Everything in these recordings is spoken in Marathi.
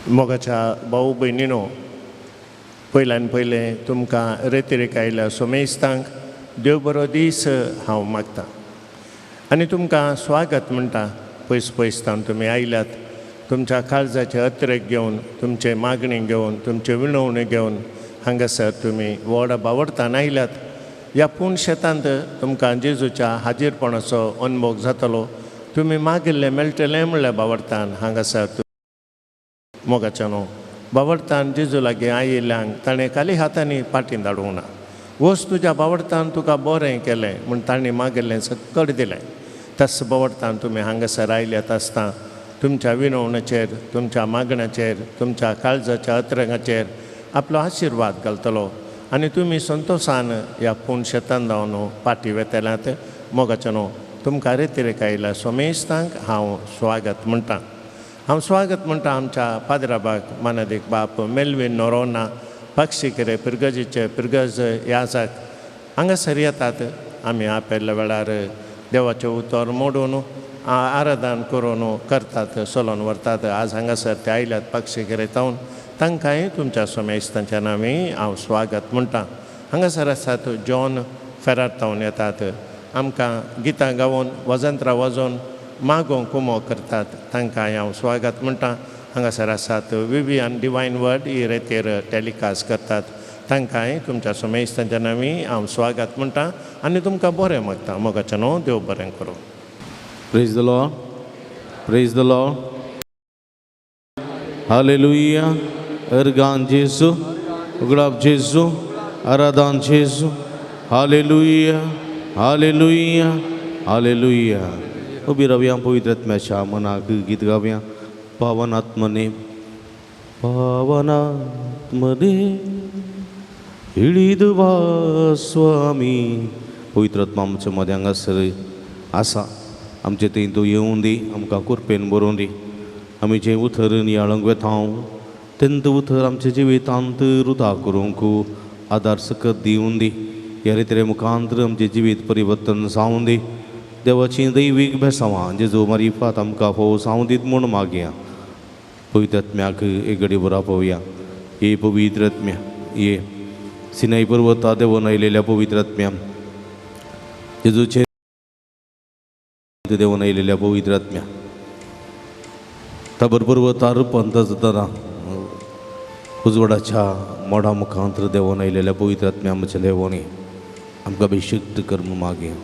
मोगाच्या भाऊ भयणीनो, पयल्यान पयलें तुमकां रेतीरेक आयल्या सोमेस्तांक देव बरो दीस हांव मागतां आनी तुमकां स्वागत म्हणटा. पयस पयसतान तुमी आयल्यात, तुमच्या काळजाचे अत्रेक घेवन, तुमचे मागणी घेवन, तुमचे विणवणी घेवन हांगासर तुमी व्हड बावडतान आयल्यात. ह्या पूण शेतांत तुमकां जेजूच्या हाजीरपणाचो अनुभव जातलो. तुमी मागिल्लें मेळटलें म्हणल्यार बावडतान हांगासर मोगाच्यानो बावडतान जेजू लागीं आयिल्ल्यांक ताणें खाली हातांनी पाटीन धाडूंक ना. वच तुज्या बावडतान तुका बरें केलें म्हूण ताणें मागिल्लें सकट दिलें. तस बावडतान तुमी हांगासर आयल्यात आसता तुमच्या विनवणेचेर, तुमच्या मागण्याचेर, तुमच्या काळजाच्या अत्रंगाचेर आपलो आशिर्वाद घालतलो आनी तुमी संतोशान ह्या पूण शेतान जावन पाटी वेतेल्यात. मोगाच्यानो तुमकां रेतीरेक आयल्या सोमेस्तांक हांव स्वागत म्हणटां. हांव स्वागत म्हणटा आमच्या पाद्राबाग मानदेक बाप मेल्वीन नोरोना पक्षिकेरे पिरगजीचे पिरगज याजाक हांगासर येतात. आमी आपेल्या वेळार देवाचें उतर मोडून आराधन करून करतात, चलोन व्हरतात. आज हांगासर ते आयल्यात पक्षिकेरे तावन तांकांय तुमच्या सोमेस्तांच्या नांवी हांव स्वागत म्हणटां. हांगासर आसात जॉन फेरार तावन येतात. आमकां गितां गावून वजंत्रां वाजोवन मागोवंक कुमो करतात. तांकांय हांव स्वागत म्हणटां. हांगासर आसात विवियन डिवायन वर्ड ही रेतेर टॅलिकास्ट करतात. तांकांय तुमच्या सोमेस्तांच्या नांवी हांव स्वागत म्हणटां आनी तुमकां बरें मागतां. मोगाच्यानो देव बरें करूं. Praise the Lord. Praise the Lord. Hallelujah. Ergan Jesu. Uglab Jesu. Aradan Jesu. Hallelujah. Hallelujah. Hallelujah. उभी रावया पवित्र आत्म्याच्या मनाक गीत गावया. पावन आत्मने इळीद वा स्वामी. पवित्र आत्मा आमच्या मदें हांगासर आसा. आमचे थंय तूं येवूं दी, आमकां कुरपेन बरोवन दी. आमी जें उतर नियाळूंक वेतांव तेन्ना तें उतर आमच्या जिवितांत रुदा करूंक आदार सकत दिवून दी. ह्या रितीरे मुखांतर आमचें जिवीत परिवर्तन जावूं दी. देवाची दैवीक बेसांवां जेजू मारिफात आमकां फोव जावं दीत म्हूण मागया. पवित्र आत्म्याक एक घडी बरा पळोवया. हे पवित्र आत्म्या, ये सिनाई पर्वता देवन आयलेल्या पवित्र आत्म्या, जेजूचे देवन आयलेल्या पवित्र आत्म्या, ताबर पर्वतार पंत जातना उजवाडाच्या मोडा मुखांतर देवन आयलेल्या पवित्र आत्म्या आमच्या देवोनी आमकां अभिषेक कर म्हूण मागया.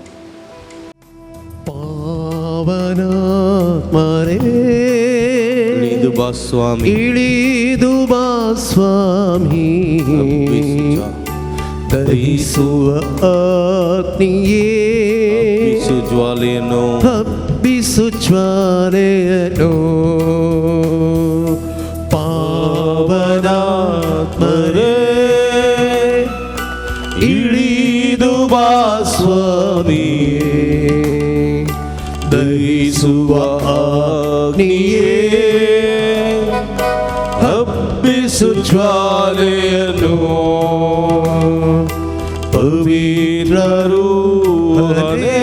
इळीदुबा स्वामी, इळीदुबा स्वामी, दहिಸುವ ಅಗ್ನಿಯೇ, ಹಬ್ಬಿಸು ಜ್ವಾಲೆಯನ್ನು, ಹಬ್ಬಿಸು ಜ್ವಾಲೆಯನ್ನು, ಪಾವನಾತ್ಮರೇ ಇಳಿದುಬಾ ಸ್ವಾಮಿಯೇ, ದಹಿಸುವ ಅಗ್ನಿಯೇ, ಹಬ್ಬಿಸು ಜ್ವಾಲೆಯನ್ನು, ಪವಿತ್ರ ರೂಹನೇ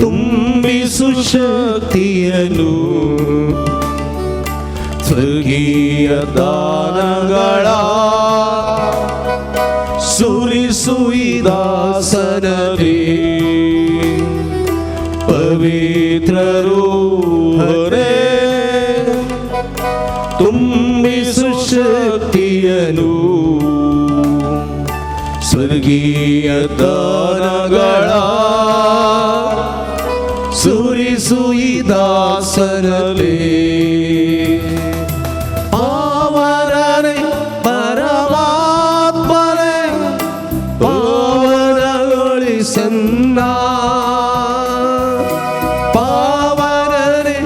ತುಂಬಿಸು ಶಕ್ತಿಯನ್ನು, ಸ್ವರ್ಗೀಯ ದಾನಗಳ ಸುರಿಸು ಈ ದಾಸನರೇ, ಪವಿತ್ರ ರೂಹನೇ ತುಂಬಿಸು ಶಕ್ತಿಯನ್ನು, ಸ್ವರ್ಗೀಯ ದಾನಗಳ ಸುರಿಸು ಈ ದಾಸನರೇ. ಪಾವನನೇ ಪರಮಾತ್ಮನೇ ಪಾವನಗೊಳಿಸನ್ನ, ಪಾವನನೇ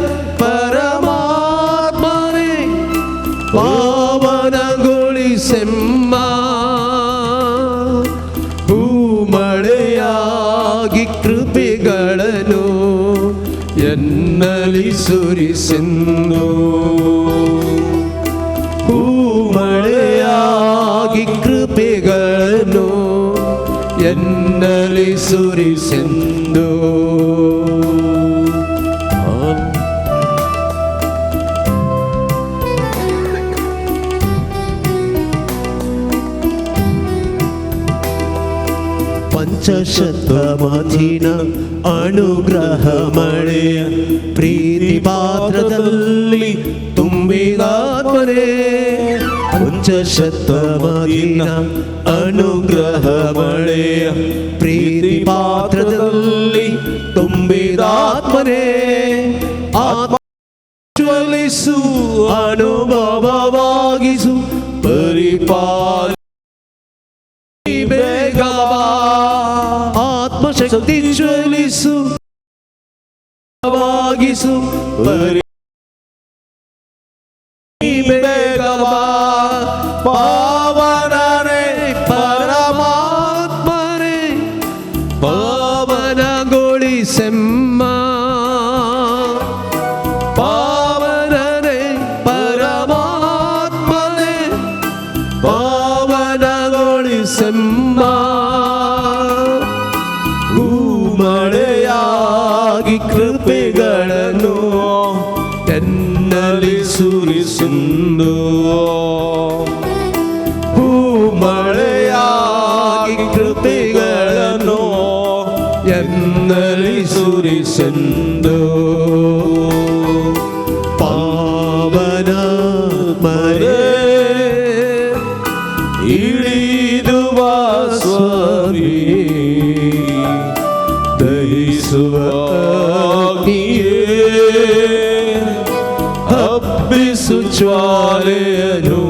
ಪರಮಾತ್ಮನೇ ಪಾವನಗೊಳಿಸೆಮ್ಮ, ಭೂಮಳೆಯಾಗಿ ಕೃಪೆಗಳನ್ನು ಎನ್ನಲಿ ಸುರಿಸೆಂದು, ಭೂಮಳೆಯಾಗಿ ಕೃಪೆಗಳನ್ನು ಎನ್ನಲಿ ಸುರಿಸೆಂದು. ಪಂಚಶತ್ವಮಧಿನ ಅನುಗ್ರಹ ಮಳೆಯ ಪ್ರೀತಿ ಪಾತ್ರದಲ್ಲಿ ತುಂಬಿದಾತ್ಮನೇ ಪಂಚಶತ್ವಮಧಿನ ಅನುಗ್ರಹ ಮಳೆಯ ಪ್ರೀತಿ ಪಾತ್ರದಲ್ಲಿ ತುಂಬಿದಾತ್ಮನೇ ಆತ್ಮ ಜ್ವಲಿಸು ಅನುಭವವಾಗಿಸು ಪರಿಪಾಲ ಬೇಗವಾ ಆತ್ಮಶಕ್ತಿ ಜ್ವಲಿಸು ವಾಗಿಸು ಬೇಗವಾ ಪಾವನನೇ ಪರಮಾತ್ಮನೇ ಪಾವನಗೊಳಿಸೆಮ್ಮ ಪಾವನನೇ ಪರಮಾತ್ಮನೇ ಪಾವನಗೊಳಿಸೆಮ್ಮ ಮಳೆಯಾಗಿ ಕೃಪೆಗಳನ್ನು ಎನ್ನಲ್ಲಿ ಸುರಿಸುಂದು ಮಳೆಯಾಗಿ ಕೃಪೆಗಳನ್ನು ಎನ್ನಲ್ಲಿ ಸುರಿಸುಂದು ಪಾವನ ಮರೆ ಇಳಿದುವ ಸ್ವಾಮಿ ದಹಿಸುವ ಹಬ್ಬಿಸು ಜ್ವಾಲೆಯನು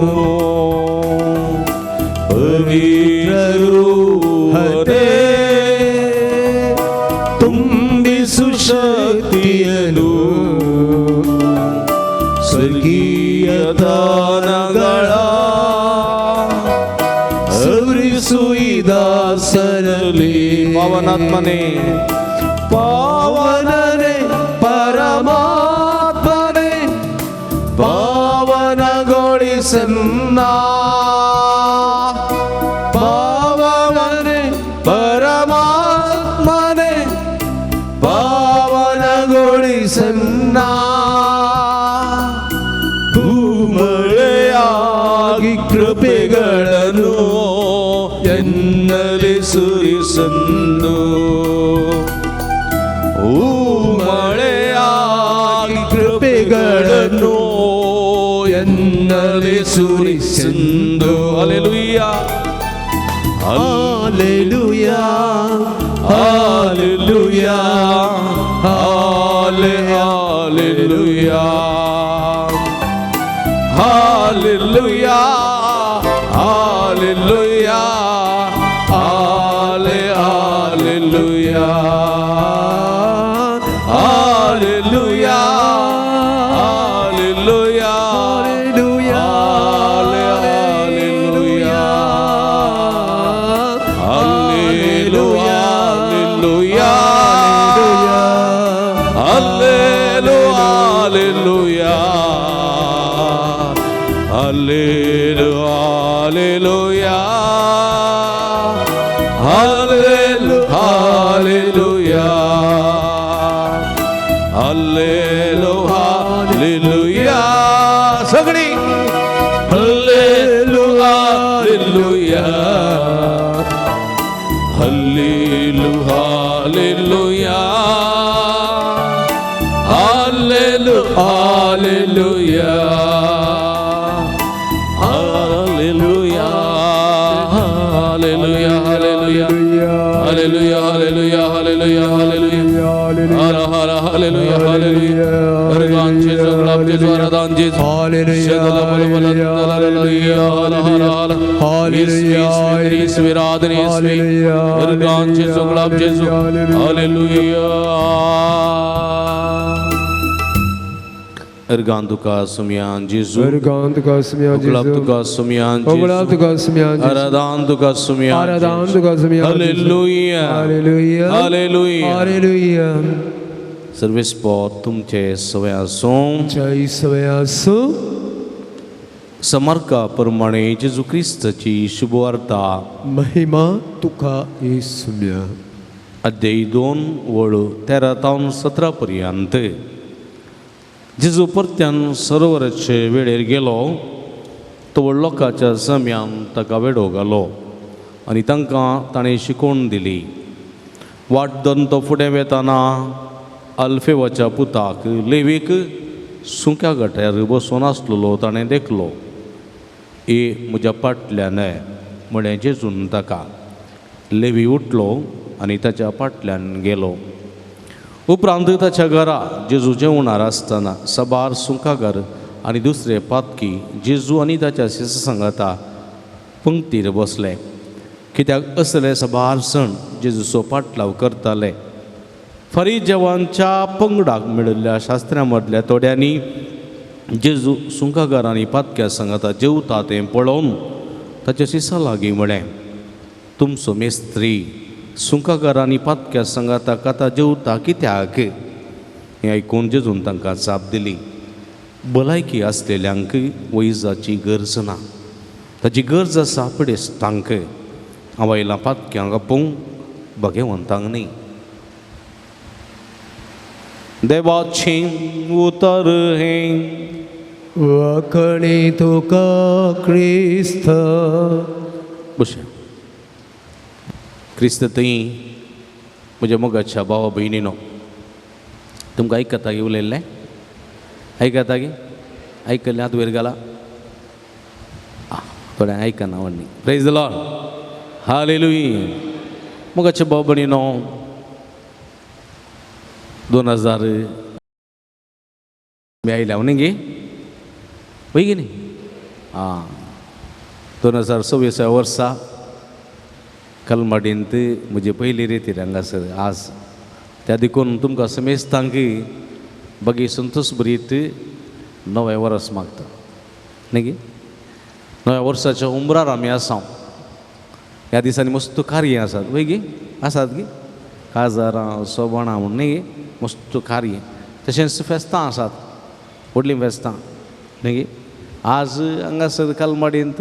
ಪವಿತ್ರರು ಹರೇ ತುಂಬಿಸು ಶಕ್ತಿಯನು ಸ್ವರ್ಗೀಯ ದಾನಗಳ ಸುರಿಸು ಈ ದಾಸರಲ್ಲಿ ಪಾವನಾತ್ಮನೇ ಪಾವನನೇ ಪರಮಾತ್ಮನೇ ಪಾವನಗೊಳಿಸನ್ನ ಪಾವನನೇ ಪರಮಾತ್ಮನೇ ಪಾವನಗೊಳಿಸನ್ನ ಭೂಮಳೆಯಾಗಿ ಕೃಪೆಗಳನ್ನು ಎನ್ನಲಿ ಸುರಿಸಂದು ಮಳೆಯಾಗಿ ಕೃಪೆಗಳನ್ನು ಎನ್ನಲಿ ಸುರಿಸಂದು hallelujah hallelujah hallelujah hallelujah hallelujah Hallelujah, hallelujah, hallelujah, hallelujah, hallelujah, hallelujah, hallelujah, hallelujah. Hallelujah, hallelujah, hallelujah, hallelujah. Sagni, hallelujah, hallelujah, hallelujah, hallelujah, hallelujah. Hallelujah, hallelujah, hallelujah, hallelujah, hara hara hallelujah, hallelujah, Argan Jesus, Glab Jesus, Aradan Jesus, hallelujah, hallelujah, hallelujah, Sviradani, Argan Jesus, Glab Jesus, hallelujah. Ergantuka Sumyan Jesus, Ergantuka Sumyan Jesus, Oglaptuka Sumyan Jesus, Oglaptuka Sumyan Jesus, Aradantuka Sumyan Aradantuka Sumyan Jesus, Hallelujah, Hallelujah, Hallelujah, Hallelujah. Service पर तुमचे सवयासों जय सवयासो समर्काप्रमाणे जेजू ख्रिस्ताची शुभवार्ता महिमा तुका येशूया. अध्याय 2 वळू 13 तावन 17 पर्यंत. जेजू परत्यान सरोवराचे वेळेर गेलो तो लोकांच्या जम्यान ताका वेडो घालो आनी तांकां ताणें शिकोवण दिली. वाटदन तो फुडें वेताना अल्फेवाच्या पुताक लेवीक सुक्या गट्यार बसून आसलेलो ताणें देखलो. म्हज्या फाटल्यान म्हळें जेजून ताका. लेवी उठलो आनी ताच्या फाटल्यान गेलो. उपरांत ताच्या घरा जेजू जेवणार आसतना सबार सुंकागर आनी दुसरे पातकी जेजू आनी ताच्या शिश्यांगाता पंक्तीर बसले. कित्याक असले सबार सण जेजूचो पाटलाव करताले. फरिजेवांच्या पंगडाक मेळिल्ल्या शास्त्रां मदल्या थोड्यांनी जेजू सुंकागार आनी पातक्या सांगाता जेवता तें पळोवन ताच्या शिश्यां लागीं म्हळें, तुमचो मेस्त्री सुंकागार आनी पातक्या सांगाताक आतां जेवता कित्याक? हें आयकून जेजून तांकां जाप दिली, भलायकी आसलेल्यांक वैजाची गरज ना, ताची गरज आसा पिडेस्तांक. हांव आयलां पातक्यांक आपोवंक, भाग्यवंतांक न्ही. देवाचें उतर हें वखणी तुका क्रिस्त. बशा क्रिस्त थंय म्हज्या मोगाच्या भावा भयणीनो, तुमकां आयकता गे उलयल्लें? आयकता गे? आयकल्लें आतां वयर घाला. थोड्यांक आयकना व्हडली. Praise the Lord. हालेलुया. मोगाच्या भाव भयणीनो, 2000 मी आयल्या न्ही गे वय गे न्ही. 2026 वर्सा कलमाडींत म्हजी पयली रेतीर हांगासर आज. त्या देखून तुमकां समेस्तांक बागी संतोश बरीत नवें वर्स मागता न्ही गे. नव्या वर्साच्या उमरार आमी आसा. ह्या दिसांनी मस्त कार्य आसात वय गे. आसात गे काजारां सोबणां म्हूण न्ही गे. मस्त कार्य. तशेंच फेस्तां आसात, व्हडलीं फेस्तां न्ही गे. आज हांगासर कलमाडींत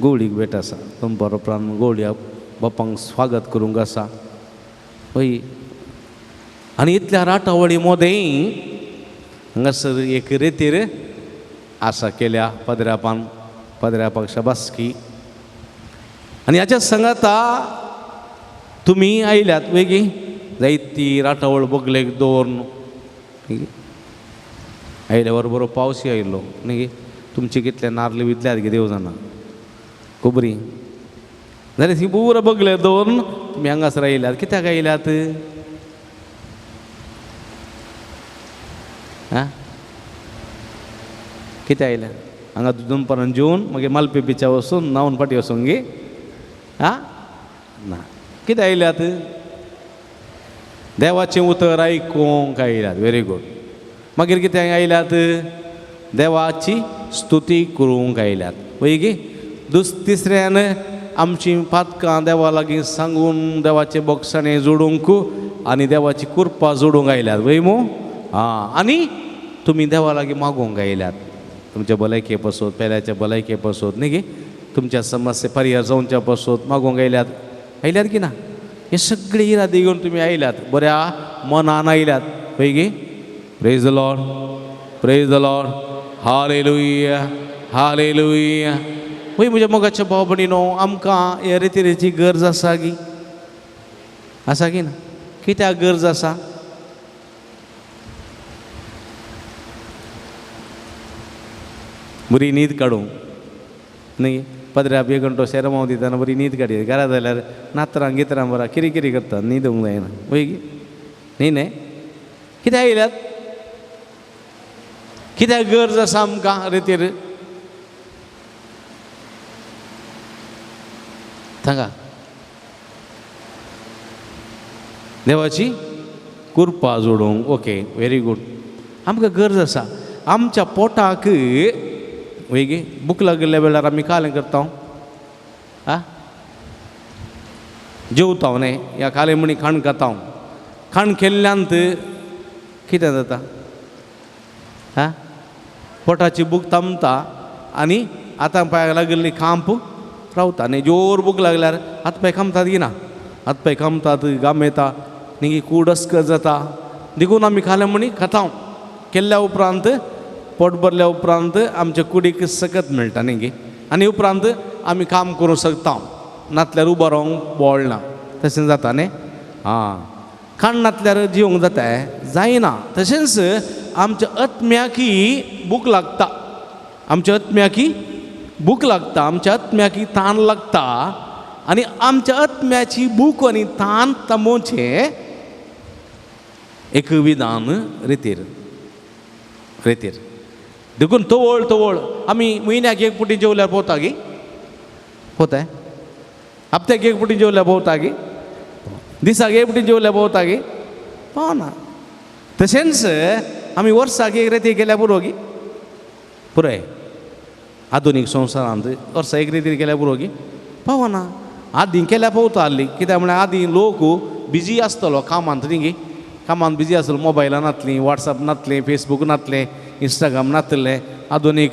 गवळीक भेट आसा. दनपार उपरांत गवळ्या बापांक स्वागत करूंक आसा वय. आनी इतल्या राटावळी मोदें हांगासर एक रेतीर आसा केल्या पदऱ्यापाक शाबासकी. आनी हाच्या सांगाता तुमी आयल्यात वय गे. जायती राटावळ बगलेक दवरून आयल्या बरोबर पावसूय आयिल्लो न्ही गे. तुमचे कितले नारले वितल्यात गे देव जाणा. खबरी जाल्यार ती पुरा बगले दवरून तुमी हांगासर आयल्यात. कित्याक आयल्यात? कित्याक आयल्यात? हांगा दनपारान जेवन मागीर मालपे बिचार वचून न्हांवन फाटीं वचून गे. ना. कित्याक आयल्यात? देवाचें उतर आयकूंक आयल्यात. Very good. मागीर कित्याक आयल्यात? देवाची स्तुती करूंक आयल्यात वय गे. तिसऱ्यान आमची पातकां देवा लागीं सांगून देवाचे बोगसाणें जोडूंक आनी देवाची कृपा जोडूंक आयल्यात वय मू. आनी तुमी देवा लागीं मागोवंक आयल्यात. तुमच्या भलायके पासत, पेल्याच्या भलायके पासत न्ही गे. तुमच्या समस्या परिहार जावच्या पासत मागोवंक आयल्यात की ना? हे सगळे इरादे घेवन तुमी आयल्यात. बऱ्या मनान आयल्यात वय गे. Praise the Lord. Praise the Lord. Hallelujah. Hallelujah. वय म्हज्या मोगाच्या भाव भयणीनो, आमकां हे रितीरेची गरज आसा गी. आसा की ना? कित्याक गरज आसा? बरी न्हीद काडूंक न्ही. पदऱ्या 1 घंटो शेरमाव दितना बरी न्हीद काडी. घरा जाल्यार नातरां गितरां बरा किरी करता. न्हिदूंक जायना वय गे न्ही न्ही. कित्याक आयल्यात? कित्याक गरज आसा आमकां रितीर? सांगा. देवाची कृपा जोडूंक. Okay, very good. आमकां गरज आसा. आमच्या पोटाक वय गे भूक लागल्या वेळार आमी कालें करता. जेवता न्ही. ह्या काले म्हणी खाण खाता. खाण केल्ल्यांत कितें जाता? पोटाची भूक थांबता आनी आतां पांयाक लागिल्ली खांप रावता न्ही. जोर भूक लागल्यार हात पांय खांबतात की ना? हात पांय खांबतात, घाम येता न्ही, कूड अस्क जाता. देखून आमी खालें म्हणी खाता. केल्ल्या उपरांत पोट भरल्या उपरांत आमच्या कुडीक सकत मेळटा न्ही गे. आनी उपरांत आमी काम करूंक शकता. नातल्यार उबो रावंक बोळ ना. तशें जाता न्ही. हां काण्णांतल्यार जिवंक जाता जायना. तशेंच आमच्या आत्म्याकी भूक लागता, आमच्या आत्म्याकी भूक लागता, आमच्या आत्म्याकी ताण लागता. आनी आमच्या आत्म्याची भूक आनी ताण तमोवचे एक विधान रितीर रितीर देखून तवळ आमी म्हयन्याक एक पुटी जेवल्यार भोंवता गी भोंवताय, हप्त्याक एक पुटी जेवल्यार भोंवता गी, दिसाक एक पुटी जेवल्यार भोंवता गी पावना. तशेंच आमी वर्साक एक रेती केल्यार पुरो गी पुराय. आधुनीक संवसारांत वर्सा एक रेती केल्यार पुरो गी पावना. आदीं केल्यार पावता हाल्ली, कित्याक म्हळ्यार आदीं लोक बिजी आसतलो कामांत न्ही गे, कामांत बिजी आसतलो, मोबायलां नासलीं, वॉट्सॅप नासलें, फेसबूक नासलें, इंस्टाग्राम नासलें, आधुनीक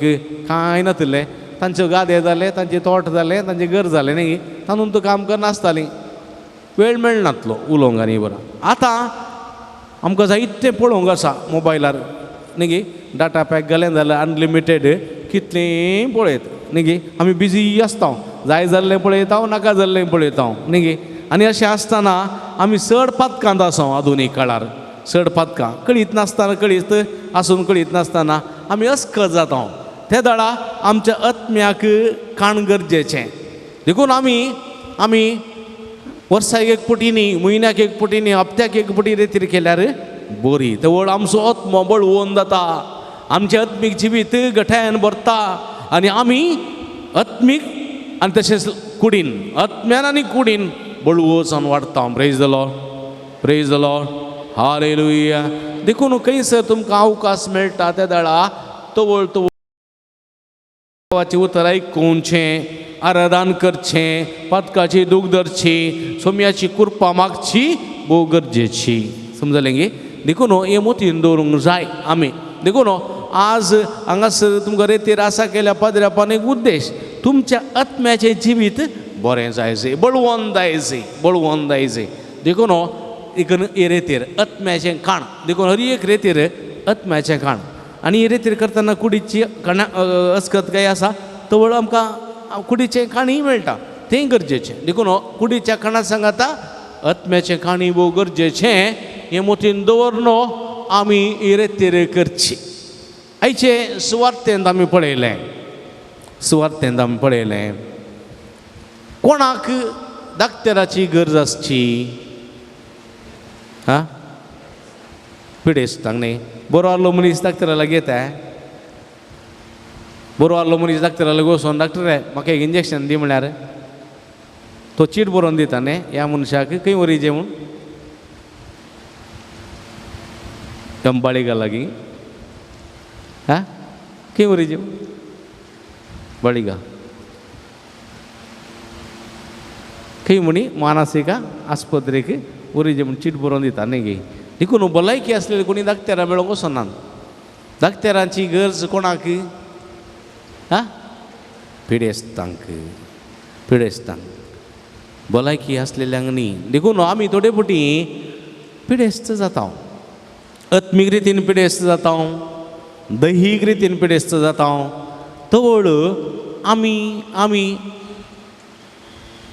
कांय नासलें. तांचे गादे जाले, तांचे तोट जाले, तांचें घर जालें न्ही, तातूंत काम करनासतालीं, वेळ मेळनासलो उलोवंक आनी बरो. आतां आमकां जायतें पळोवंक आसा मोबायलार न्ही गे, डाटा पॅक घालें जाल्यार अनलिमिटेड कितलेंय पळयत न्ही गे. आमी बिजी आसता, जाय जाल्लें पळयता, नाका जाल्लें पळयता न्ही गे. आनी अशें आसतना आमी चड पातकांत आसा आधुनीक काळार, चड पातकां कळीत नासतना, कळीत आसून कळीत नासतना आमी अस्कत जाता. त्या दाडा आमच्या आत्म्याक काण गरजेचें. देखून आमी वर्साक एक पुटी न्ही, म्हयन्याक एक पुटी न्ही, हप्त्याक एक पुटी रेतीर केल्यार बरी. तर आमचो आत्मो बळवून जाता, आमचें आत्मीक जिवीत गठ्यान भरता. आनी आमी आत्मीक आनी तशेंच कुडीन, आत्म्यान आनी कुडीन बळवोसान वाडटा. Praise the Lord, praise the Lord, hallelujah. देखून खंयसर तुमकां अवकाश मेळटा त्या दाडा तवळ देवाची उतर आयकुचें, आराधन करचें, पातकाची दूख धरची, सोम्याची कृपा मागची भोव गरजेची. समजलें गे. देखून हे मोतीन दवरूंक जाय आमी. देखून आज हांगासर तुमकां रेतीर आसा केल्या पाद्र्यापान एक उद्देश, तुमच्या आत्म्याचें जिवीत बरें जायचें, बळवंत जायचें, बळवंत जायचें. देखून एक रेतीर आत्म्याचें खाण, देखून हर एक रेतीर आत्म्याचें खाण. आनी ही रेतीर करतना कुडीची खाणा अस्कत काय आसा, तवळ आमकां कुडीचें खाणीय मेळटा, तेंय गरजेचें. देखून कुडीच्या खाणा सांगाता आत्म्याचें खाणी भोव गरजेचें. हें मोतीन दवरून आमी ही रेतीर करची. आयचे सुवार्थेंत आमी पळयलें, सुवार्थेंत आमी पळयलें कोणाक दाक्तेराची गरज आसची. हां पिडेस्तांक न्ही, बरो आसलो मनीस दाक्तरा लागीं येता, बरो आसलो मनीस दाक्तरा लागीं वचोन डॉक्टरे म्हाका एक इंजेक्शन दी म्हळ्यार तो चीट बरोवन दिता न्ही ह्या मनशाक खंय व्हरीचें म्हूण बाळिगा लागीं. हां खंय व्हरीचें बाळिगा खंय म्हणी मानसिका आस्पत्रेक व्हरीचें म्हूण चीट बरोवन दिता न्ही गे. देखून भलायकी आसलेली कोणी दाक्तेरां मेळोंक वचनात. दाक्तेरांची गरज कोणाक? हां पिडेस्तांक, पिडेस्तांक भलायकी आसलेल्यांक न्ही. देखून आमी थोडे फावटी पिडेस्त जाता, आत्मीक रितीन पिडेस्त जाता, दैहीक रितीन पिडेस्त जाता. तवळ आमी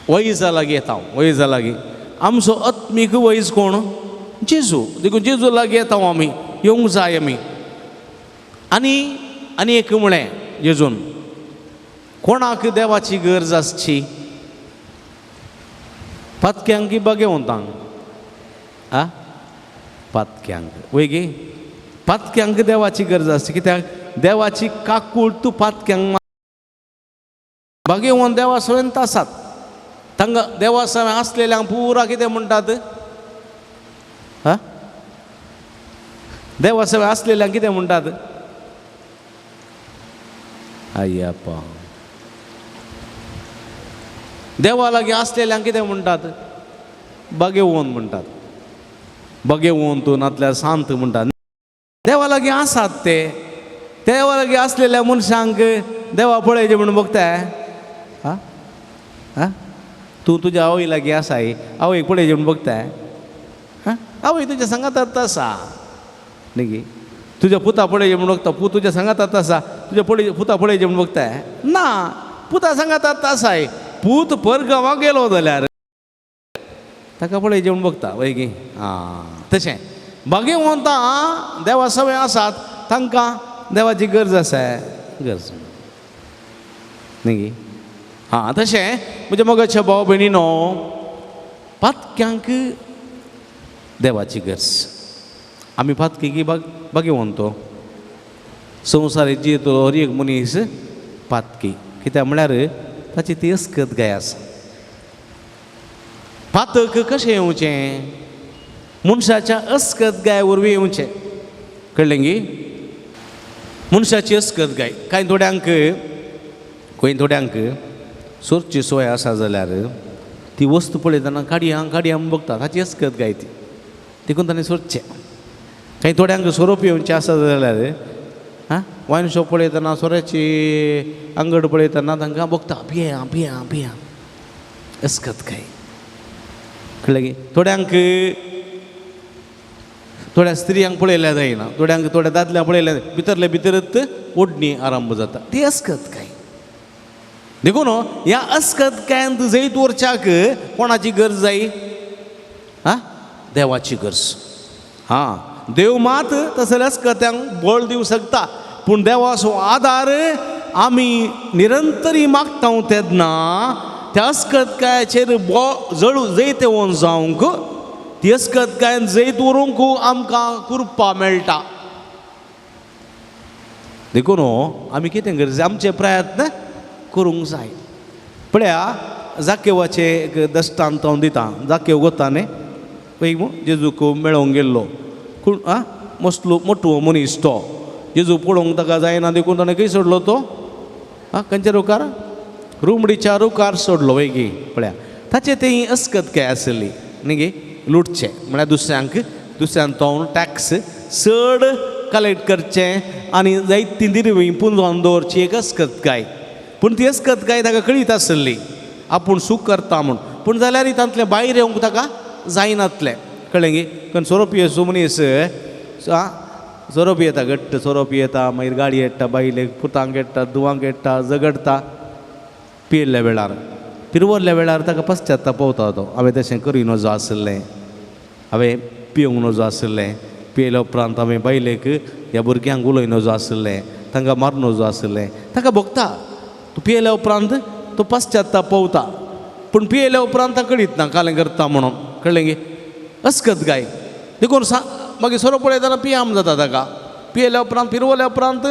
वैजा लागीं येता, वैजा लागीं. आमचो आत्मीक वैज कोण? जेजू. देखून जेजू लागीं येता आमी, येवंक जाय आमी. आनी एक म्हळें जेजून कोणाक देवाची गरज आसची? पातक्यांक की बागेवंतांक? आं पातक्यांक. वय गे पातक्यांक देवाची गरज आसची. कित्याक देवाची काकूळ तूं पातक्यांक बागेवंत देवा सवयंत आसात. तांकां देवा सवय आसलेल्यांक पुरा कितें म्हणटात? हां देवा सवय आसलेल्यांक कितें म्हणटात? आय्याप्पा देवा लागीं आसलेल्यांक कितें म्हणटात? बागेवंत म्हणटात. बागेवंत नातल्यार सांत म्हणटात. देवा लागीं आसात ते, देवा लागीं आसलेल्या मनशांक देवा पळयचें म्हणून बगताय. हां हां तूं तुज्या आवय लागीं आसाय, आवयक पळयचें म्हणून बगताय. हां आवय तुज्या सांगात आसा न्ही. तुज्या पुता पळयचें म्हणून बगता, पूत तुज्या सांगात आसा, तुज्या पुता पळयचें म्हणून बगताय. ना पुता सांगात आसाय. पूत परगांवां गेलो जाल्यार ताका पळय जेवण बघता वय की तशें भाग्यवंतां देवा सवय आसात तांकां देवाची गरज आसा गरज न्ही गे तशें म्हणजे मोगाच्या भाव भयणीनो पातक्यांक देवाची गरज आमी पातकी की भाग्यवंतो संवसारीक जियेतलो हर एक मनीस पातकी कित्याक म्हळ्यार ताची ती अस्कतगाय आसा पातक कशें येवचें मनशाच्या अस्कतगाय वरवीं येवचें कळ्ळें गी मनशाची अस्कतगाय कांय थोड्यांक सोरची सोय आसा जाल्यार ती वस्त पळयतना काडया बघता ताची अस्कतगाय ती देखून ताणें सोदचें कांय थोड्यांक सोरोप येवचें आसा जाल्यार वायन शॉप पळयतना सोऱ्याची अंगड पळयतना तांकां बघता पिया अस्कतगाय कळ्ळें गे थोड्या स्त्रियांक पळयल्या जायना थोड्या दादल्यांक पळयल्या भितरले भितरच ओडणी आरंभ जाता ती अस्कतगाय देखून ह्या अस्कतगायंत जैत उरच्याक कोणाची गरज जाय देवाची गरज देव मात तसले अस्कत्यांक बळ दिवंक शकता पूण देवाचो आदार आमी निरंतरी मागता तेन्ना त्या अस्कतगायचेर जैत येवन जावंक ती अस्कतगायन जैत उरूंक आमकां कृपा मेळटा देखून आमी कितें गरजेचें आमचे प्रयत्न करूंक जाय पळया जाकेवाचे एक दृश्टांत हांव दिता जाकेव वता न्ही पळय जेजूक मेळोंक गेल्लो मोठो मनीस तो जेजू पळोवंक ताका जायना देखून ताणें खंय सोडलो तो खंयच्या रुकार रुमडीच्या रुकार सोडलो वय गे पळया ताचे तें अस्कतगाय आसली न्ही गे लुटचें म्हळ्यार दुसऱ्यान तो टॅक्स चड कलेक्ट करचें आनी जायती दिरवी पुंजोवन दवरची एक अस्कतगाय पूण ती अस्कतगाय ताका कळीत आसली आपूण सूख करता म्हूण पूण जाल्यार तांतलें भायर येवंक ताका जायनातलें कळ्ळें गे कारण सोरोप येसो मनीस सोरोप येता घट्ट सोरोप येता मागीर गाडी येता बायलेक पुतांक येता धुवांक येता झगडटा पियेल्ल्या वेळार पिरवरल्या वेळार ताका पश्चात्ताप पावता तो हांवें तशें करी नजो आसलें हांवें पियोंक नजो आसलें पियेल्या उपरांत हांवें बायलेक ह्या भुरग्यांक उलय नजो आसलें तांकां मार नजो आसलें ताका भोगता तूं पियेल्या उपरांत तो पश्चात्ताप पावता पूण पियेल्या उपरांत ताका कळीत ना कालें करता म्हणून कळ्ळें गे अस्कतगाय देखून मागीर सोरोप पळयतना पियाम जाता ताका पियेल्या उपरांत पिरवल्या उपरांत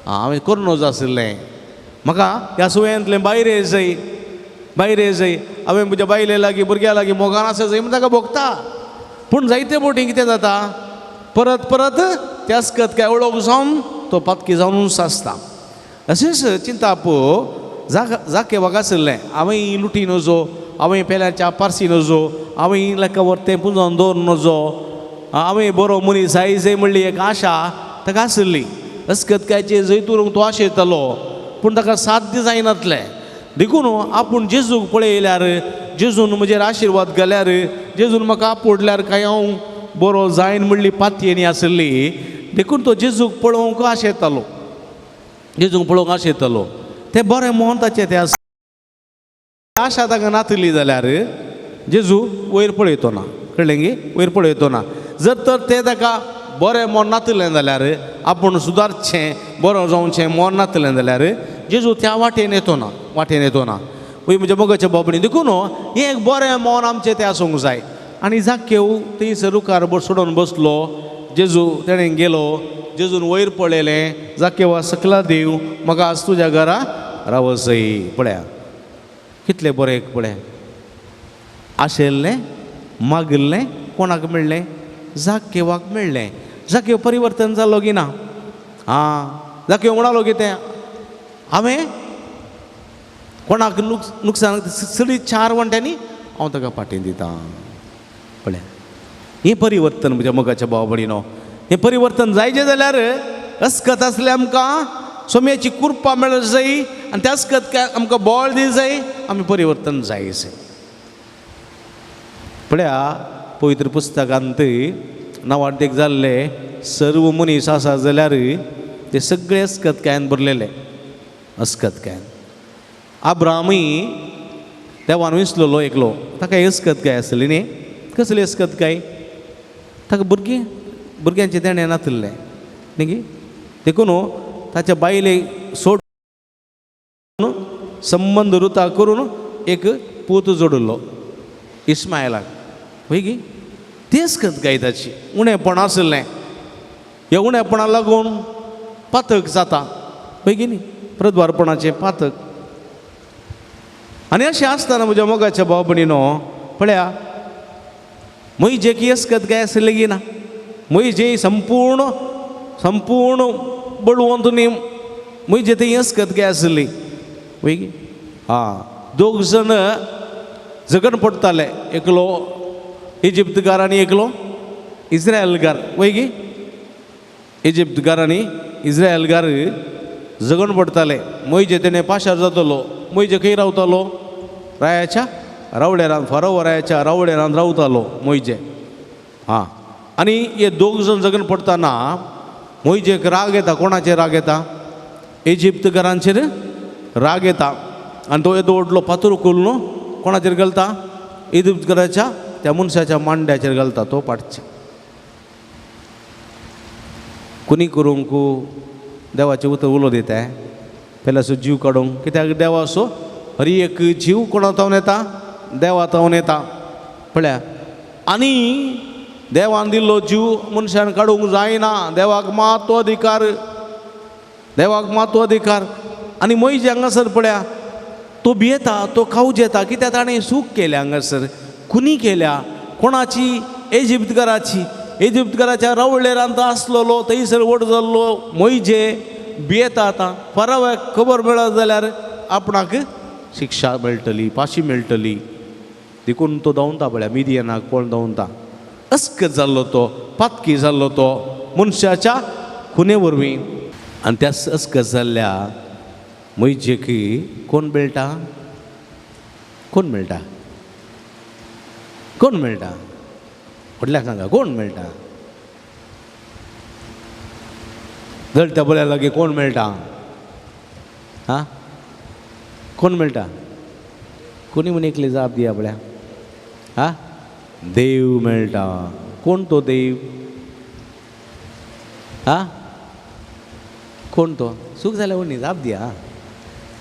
हांवें करूं नजो आसलें म्हाका ह्या सुयेंतलें भायर ये जाय हांवें म्हज्या बायले लागीं भुरग्यां लागीं मोगान आसा जाय म्हूण ताका भोगता पूण जायते फावटी कितें जाता परत त्या अस्कतगाय वळोवंक जावन तो पातकी जावन सासता अशेंच चिंतापो जाकेवाक आसलें हांवें लुटी नजो हांवें पेल्याच्या पारसी नजो हांवें लाका तें पुंजोवन दवर नजो हांवें बरो मनीस जाय म्हणली एक आशा ताका आसली अस्कतगायचे जैत उरूंक तो आशेतालो पूण ताका साध्य जायनातलें देखून आपूण जेजूक पळयल्यार जेजून म्हजेर आशिर्वाद घाल्यार जेजून म्हाका आपडल्यार काय हांव बरो जायन म्हणली पातयेनी आसली देखून तो जेजूक पळोवंक आशेतालो तें बरें मोहन ताचें तें आशा ताका नातली जाल्यार जेजू वयर पळयतो ना कळ्ळें गे वयर पळयतो ना जर तर तें ताका बरें मोन नातलें जाल्यार आपूण सुदारचें बरो जावचें मोन नातलें जाल्यार जेजू त्या वाटेन येतो ना वय म्हणजे मोगाच्या बाबडी देखून हें एक बरें मोन आमचें तें आसूंक जाय आनी जाकेव थंयसर रुखार सोडून बसलो जेजू तेणें गेलो जेजून वयर पळयलें जाकेवा सकला देव म्हाका आज तुज्या घरा रावसय पळया कितलें बरें पळया आशेल्लें मागिल्लें कोणाक मेळ्ळें जाकेवाक मेळ्ळें जाकेव परिवर्तन जालो की ना जाकेव म्हणालो कितें हांवें कोणाक नुकसान सगळीं 4 वंट्यांनी हांव ताका पाटीन दितां पळया हें परिवर्तन म्हज्या मोगाच्या भाव भयणीनो हें परिवर्तन जायचें जाल्यार अस्कत आसलें आमकां सोम्याची कृपा मेळूंक जाय आनी त्या अस्कतगाय आमकां बळ दी जाय आमी परिवर्तन जायचें पळया पवित्र पुस्तकांत नांवार्थीक जाल्ले सर्व मनीस आसा जाल्यार ते सगळे अस्कतगायन भरलेले अस्कतगायन अब्रामी देवान विसरलो एकलो ताका येसकत काय आसली न्ही कसली येसकत काय ताका भुरग्यांचे देणे नासले न्ही देखून ताच्या बायले सोड संबंध रुता करून एक पूत जोडलो इस्मायलाक होय गी तेच कत काय ताची उणेपण आसलें हे उणेपणा लागून पातक जाता होय गी न्ही प्रद्वारपणाचें पातक आनी अशें आसतना म्हज्या मोगाच्या भाव भयणीनो पळया म्हजे की येसकत काय आसली गी ना म्हजे संपूर्ण बळवंत न्ही म्हजे थंय येसकत काय आसली होय गी दोग जण झगड पडटाले एकलो इजिप्तकार आनी एकलो इस्रायलकार वय गी इजिप्तकार आनी इस्रायलकार झगड पडटाले मोयजे तेणे पाशार जातलो मोयजे खंय रावतालो रायाच्या रावडेरान फाराव रायाच्या रावडेरान रावतालो मोयजे आनी हे दोग जण झगड पडटाना मोयजेक राग येता कोणाचेर राग येता इजिप्तकारांचेर राग येता आनी तो येदो व्हडलो फातर करून कोणाचेर घालता इजिप्तकाराच्या त्या मनशाच्या मांड्याचेर घालता तो पाडचे कुणी करूंक देवाचे उतर उलो दिता पयल्याचो जीव काडूंक कित्याक देवाचो हर एक जीव कोणा तावन येता देवा तावन येता पळया आनी देवान दिल्लो जीव मनशान काडूंक जायना देवाक मात्व अधिकार आनी मोयजे हांगासर पळया तो भियेता तो खावूच येता कित्याक ताणें सूख केल्या हांगासर खुनी केल्या कोणाची इजिप्तकाराच्या रावळेरांत आसलेलो थंयसर वड जाल्लो मोयजे भियेता आतां फारावाक खबर मेळत जाल्यार आपणाक शिक्षा मेळटली फाशी मेळटली देखून तो धांवता पळया मिदियनाक कोण धांवता अस्कत जाल्लो तो पातकी जाल्लो तो मनशाच्या खुने वरवीं आनी त्या अस्कत जाल्ल्या मोयजेक कोण मेळटा म्हटल्यार सांगा कोण मेळटा जळट्या बोल्या लागीं कोण मेळटा कोण मेळटा कोणी म्हण एकली जाप दिया पळया देव मेळटा कोण तो देव कोण तो सूख जाल्यार कोणी जाप दिया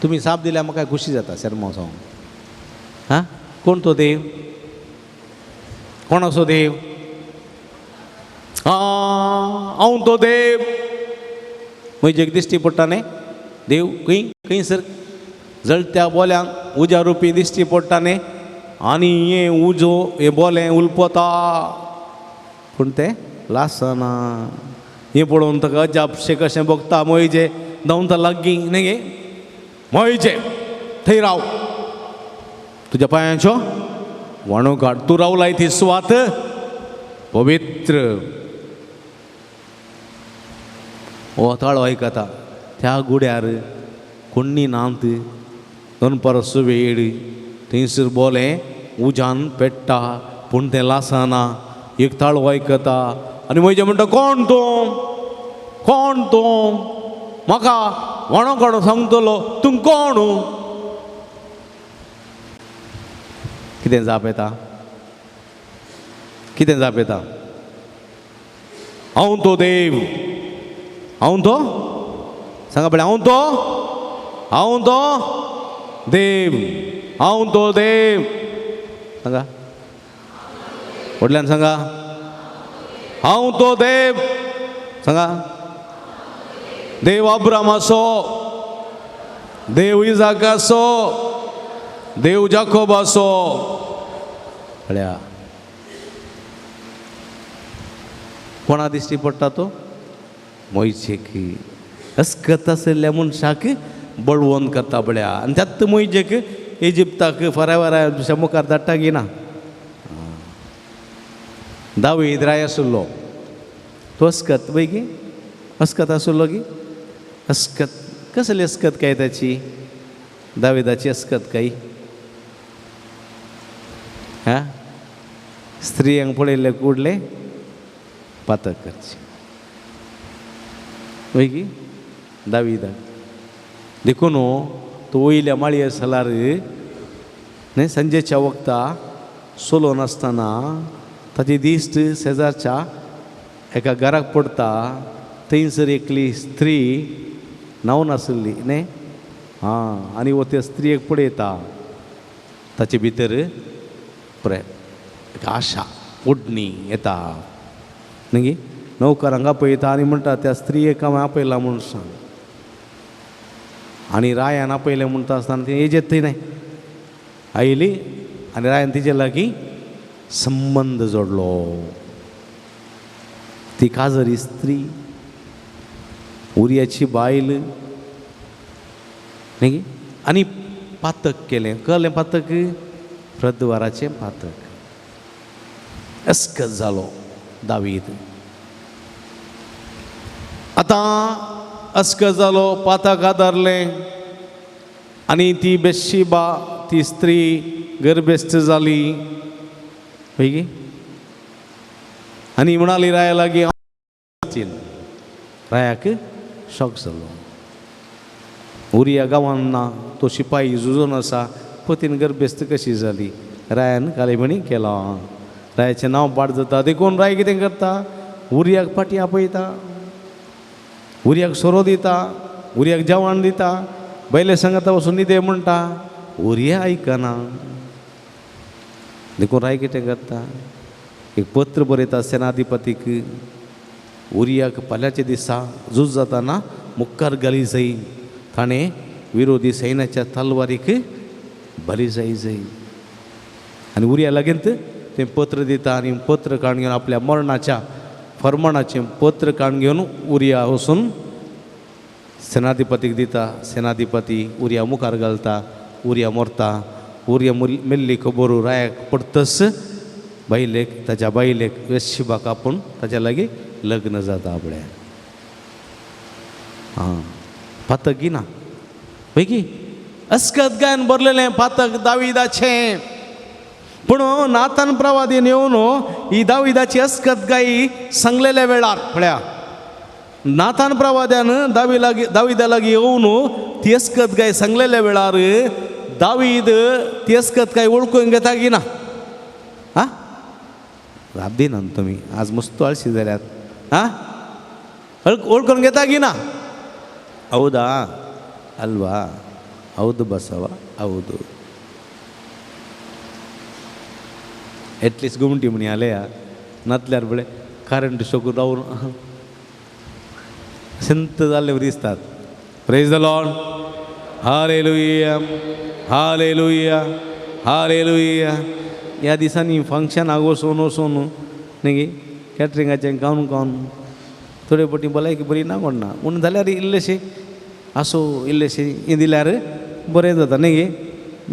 तुमी जाप दिल्यार म्हाका खुशी जाता शर्मा सावन कोण तो देव कोणाचो देव हांव तो देव म्हजेक दिश्टी पडटा न्ही देव खंयसर जळत्या बोल्यांक उज्या रुपी दिश्टी पडटा न्ही आनी हे बोलें उलपता पूण तें लासना हें पळोवन ताका अजापशें कशें बगता मोयजे धांवता लागीं न्ही गे मोयजे थंय राव तुज्या पांयांचो वाणो काड तूं रावलाय ती सुवात पवित्र ओताळो आयकता त्या गुड्यार कोण्णी नांत दनपरस वेळ थंयसर बोलें उजान पेट्टा पूण तें लासना एक ताळो आयकता आनी म्हजे म्हणटा कोण तूं म्हाका वाणो काडून सांगतलो तूं कोण कितें जाप येता हांव तो देव हांव तो सांगा पळय हांव तो देव हांव तो देव सांगा व्हडल्यान सांगा हांव तो देव सांगा देव अब्रामाचो देव इजाकाचो देव जाकोबाचो पळया कोणा दिश्टी पडटा तो मोयजेक अस्कत आसलेल्या मनशाक बळवंत करता पळया आनी त्यात मोयजेक इजिप्ताक फारावाराच्या मुखार धाडटा गी ना दावीद राय आसलो तो अस्कत पळय गी अस्कत आसलो गी अस्कत कसली अस्कत काय ताची दाविदाची अस्कत काय स्त्रियांक पळयल्ले कुडले पातक करचे पळय गी दाविदाक देखून तो वयल्या माळयेर सालार न्ही संजेच्या वक्ता सोलो नासतना ताची दिश्ट शेजारच्या एका घराक पडटा थंयसर एकली स्त्री न्हांवन आसली न्ही हां आनी वो त्या स्त्रियेक पळयता ताचे भितर एक आशा उडणी येता न्ही नौकरांक आपयता आनी म्हणटा त्या स्त्रियेक हांवें आपयला म्हूण सांग आनी रायान आपयलें म्हणटा आसतना ती हेजेत थंय न्ही आयली आनी रायान तिचे लागीं संबंद जोडलो ती काजरी स्त्री उरयाची बायल न्ही आनी पातक केलें कळ्ळें पातक प्रद्वाराचें पातक अस्कत जालो दावीद आतां अस्कत जालो पातक आदारलें आनी ती बेतशिबा ती स्त्री गर्भेस्त जाली पळय आनी म्हणाली राया लागीं रायाक शॉक जालो उरिया गांवांत ना तो शिपाई झुजून आसा पतीन गर्भेस्त कशी जाली रायान कालेबणी केला रायाचें नांव पाड जाता देखून राय कितें करता उरियाक फाटी आपयता उरियाक सोरो दिता उरियाक जेवण दिता बैले सांगता वचून न्हिदे म्हणटा उरिया आयकना देखून राय कितें करता एक पत्र बरयता सेनाधिपतीक उरियाक फाल्यांच्या दिसा झूज जाताना मुखार घाली जाय ताणें विरोधी सैन्याच्या तलवारीक बली जाय आनी उरिया लागींत तें पत्र दिता आनी पत्र काडून घेवन आपल्या मरणाच्या फर्मानाचें पत्र काडून घेवन उरिया वचून सेनाधिपतीक दिता सेनाधिपती उरिया मुखार घालता उरिया मरता उरिया मेल्ली खबर रायाक पडटस बायलेक ताच्या बायलेक बेतशिबाक आपूण ताच्या लागीं लग्न जाता आपल्या हां पातक गिना पैकी अस्कत गायन बरलेलें पातक दाविदाचें पूण नातान प्रवादीन येवन ही दाविदाची अस्कत गायी सांगलेल्या वेळार पळया नातान प्रवाद्यान दाविदा लागीं येवन ती अस्कत गाय सांगलेल्या वेळार दावीद ती अस्कत गाय वळखून घेता गिना हां राब दिना तुमी आज मस्त आळशी जाल्यात हां वळखून घेता गिना ಹೌದಾ ಅಲ್ವಾ ಹೌದು ಬಸವ ಹೌದು एटलीस्ट गुमटी म्हणी आल्या नातल्यार बळे करंट शोकून रावन संत जाल्ले दिसतात praise the Lord hallelujah hallelujah hallelujah ह्या दिसांनी फंक्शनाक वचून न्ही कॅटरिंगाचें खावन थोडे पटी भलायकी बरी ना कोण ना म्हूण जाल्यार इल्लेशें आसो इल्लेशें हें दिल्यार बरें जाता न्ही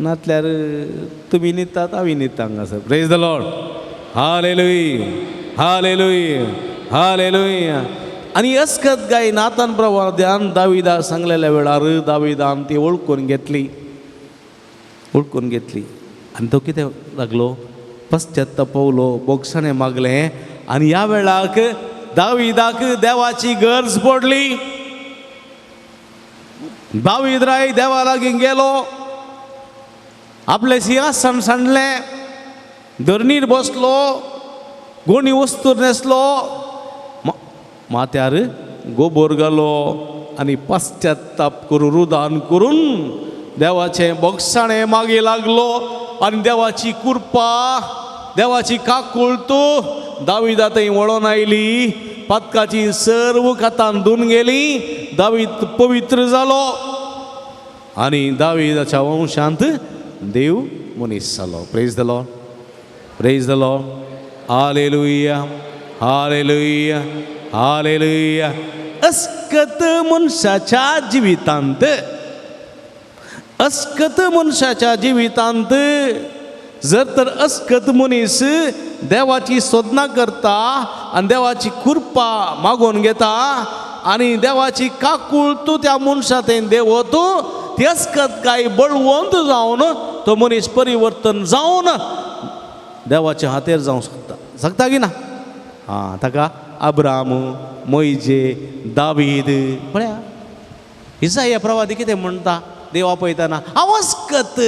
नातल्यार तुमी न्हिदतात हांव न्हिदता हांगासर praise the Lord hallelujah hallelujah hallelujah आनी अस्कत गाय नातान प्रवाद्यान दाविदा सांगलेल्या वेळार दाविदान ती वळखून घेतली आनी तो कितें लागलो पश्चात्तापवलो बोगसाणें मागलें आनी ह्या वेळाक दाविदाक देवाची गरज पडली दावीद राय देवा लागीं गेलो आपलें सिंहासन सांडलें धरणीर बसलो गोणी वस्तूर न्हेसलो माथ्यार गोबोर घालो आनी पश्चात्ताप करून रुदान करून देवाचें बोगसाणें मागी लागलो आनी देवाची कृपा देवाची काकूळट दाविदा थंय वळोन आयली पातकाची सर्व कातान धुवन गेली दावीद पवित्र जालो आनी दाविदाच्या वंशांत देव मनीस जालो praise the Lord praise the Lord hallelujah hallelujah hallelujah अस्कत मनशाच्या जिवितांत जर तर अस्कत मनीस देवाची सोदना करता आनी देवाची कृपा मागून घेता आनी देवाची काकूळट त्या मनशा थंय देवत ती अस्कत काय बळवंत जावन तो मनीस परिवर्तन जावन देवाच्या हातेर जावंक शकता की ना हां ताका अब्राम मोइजे दावीद पळया इसाया प्रवादी कितें म्हणटा देवा पळयतना हांव अस्कत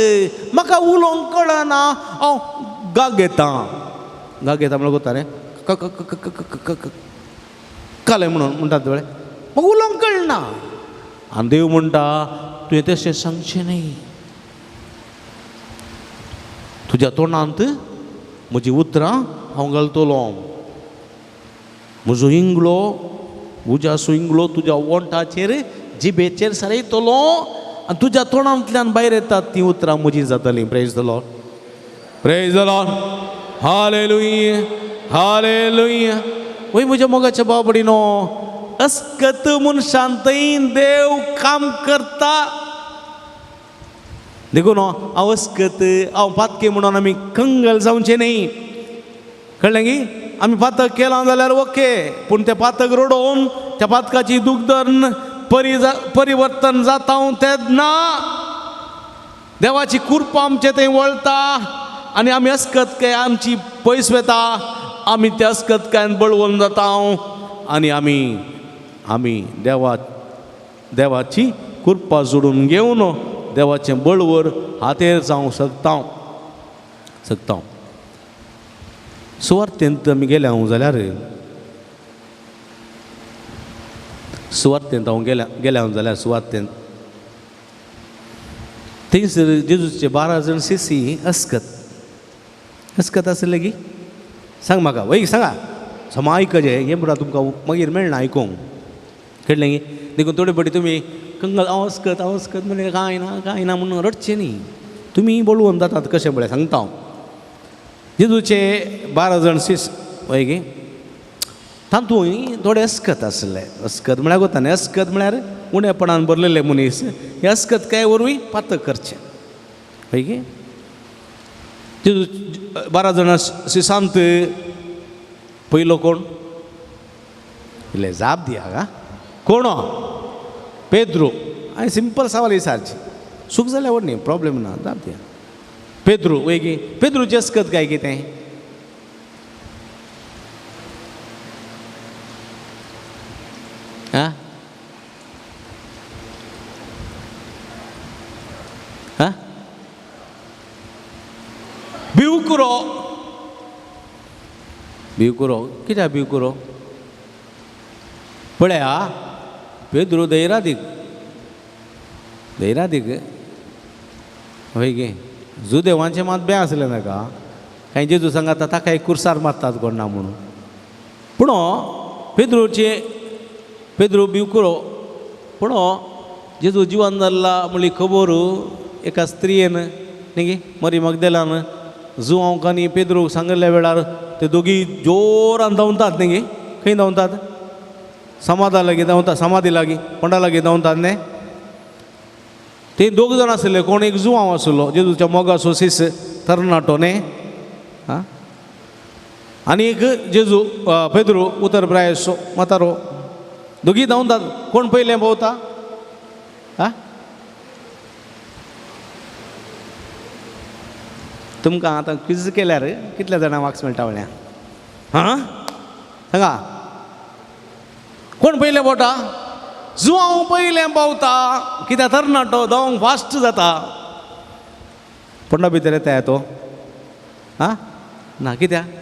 म्हाका उलोवंक कळना हांव गाग घेता म्हळ्यार कोतालें काले म्हणटात दोळे म्हाका उलोवंक कळना आनी देव म्हणटा तुवें तशें सांगचें न्ही तुज्या तोंडांत म्हजी उतरां हांव घालतलो म्हजो इंगलो उज्याचो इंगलो तुज्या वोंटाचेर जिबेचेर सारयतलो आनी तुज्या तोंडांतल्यान भायर येतात ती उतरां म्हजी जातलीं praise the Lord praise the Lord hallelujah hallelujah वय म्हज्या मोगाच्या बाबडीनो अस्कत म्हूण शांतयेन देव काम करता देखून हांव अस्कत हांव पातके म्हणून आमी कंगल जावचें न्ही कळ्ळें की आमी पातक केलां जाल्यार ओके पूण तें पातक रडोवन त्या पातकाची दुखदन परिवर्तन जाता तें ना देवाची कृपा आमचे थंय वळटा आनी आमी अस्कतकाय आमची पयस वेता आमी त्या अस्कतकायन बळवून जाता आनी आमी देवाची कृपा जोडून घेवन देवाचें बळवर हातेर जावंक शकता सुवार्थेंत आमी गेल्या जाल्यार सुवार्थेंत हांव गेल्या जाल्यार सुवार्थेंत थंयसर जेजूचे 12 जाण शिशी अस्कत आसले की सांग म्हाका वय सांगा समा आयकजे हें म्हणटा तुमकां मागीर मेळना आयकूंक कळ्ळें की देखून थोडे फावटी तुमी कंगल हांव अस्कत म्हणजे कांय ना म्हणून रडचें न्ही तुमी बळवून जातात कशें म्हळ्यार सांगता हांव जेजूचे 12 जाण शिश वय गे तातूंय थोडे अस्कत आसले अस्कत म्हळ्यार कोता न्ही अस्कत म्हळ्यार उणेपणान भरलेले मनीस हे अस्कत काय वरवीं पातक करचें वय गे जेजू 12 जाणां शिशांत पयलो कोण इल्ले जाप दिया गा कोण पेद्रू हांवें सिंपल सवाल विचारची चूक जाल्यार व्हड न्ही प्रॉब्लेम ना जाप दिया पेद्रू वय गे पेद्रूची अस्कत काय कितें आं आं भिवकुरो कित्याक भिवकुरो पळया पेद्रू धैर्यादीक हय गे जुदेवांचें मात बें आसलें नाका कांय जेजू सांगाता ताका एक कुर्सार मारतात कोण ना म्हणून पूण पेद्रू भिवकुरो पूण जेजू जिवन जाल्ला म्हणली खबर एका स्त्रियेन न्ही गे मरी मगदलान जुवांक आनी पेद्रू सांगिल्ल्या वेळार ते दोगी जोरान धांवतात न्ही गे खंय धांवतात समाधा लागीं धांवतात समाधी लागीं पंडा लागीं धांवतात न्ही ते दोग जाण आसले कोण एक जुवांव आसलो जेजूच्या मोगाचो शिस तरणाटो न्ही आं आनी एक जेजू पेद्रू उतर प्रायसो म्हातारो दोगी धांवतात कोण पयलें भोंवता आं तुमकां आतां क्विज केल्यार कितल्या जाणां मार्क्स मेळटा म्हळ्या हां सांगा कोण पयलें भोंवता जुवांव पयलें भोंवता कित्याक तरणाटो धांवंक फास्ट जाता पंडा भितर येता तो आं ना कित्याक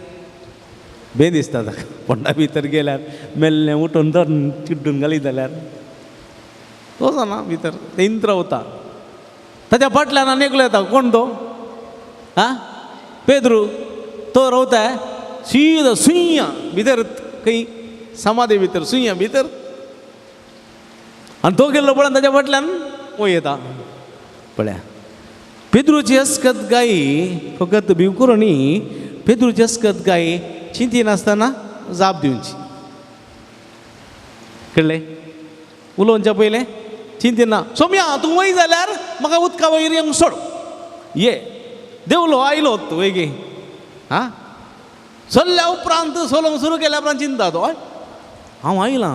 बें दिसता ताका पंडा भितर गेल्यार मेल्लें उठून धरून चिड्डून घालीत जाल्यार तो जाणा भितर ते इंत्र वता ताच्या फाटल्यान आनी एकलो येता कोण तो आं पेद्रू तो रावता सीद सुय्या भितर खंय समाधी भितर सुय्या भितर आनी तो गेल्लो पळोवन ताच्या फाटल्यान वयर येता पळया पेद्रूची अस्कत गायी फकत भिवकुरो न्ही पेद्रूची अस्कत गायी चिंती नासतना जाप दिवची कळ्ळें उलोवच्या पयलें चिंती ना सोम्या तूं वय जाल्यार म्हाका उदका वयर येवंक सोड ये देवलो आयलो वय गे आं चल्ल्या उपरांत सोलोवंक सुरू केल्या उपरांत चिंता तो हांव आयलां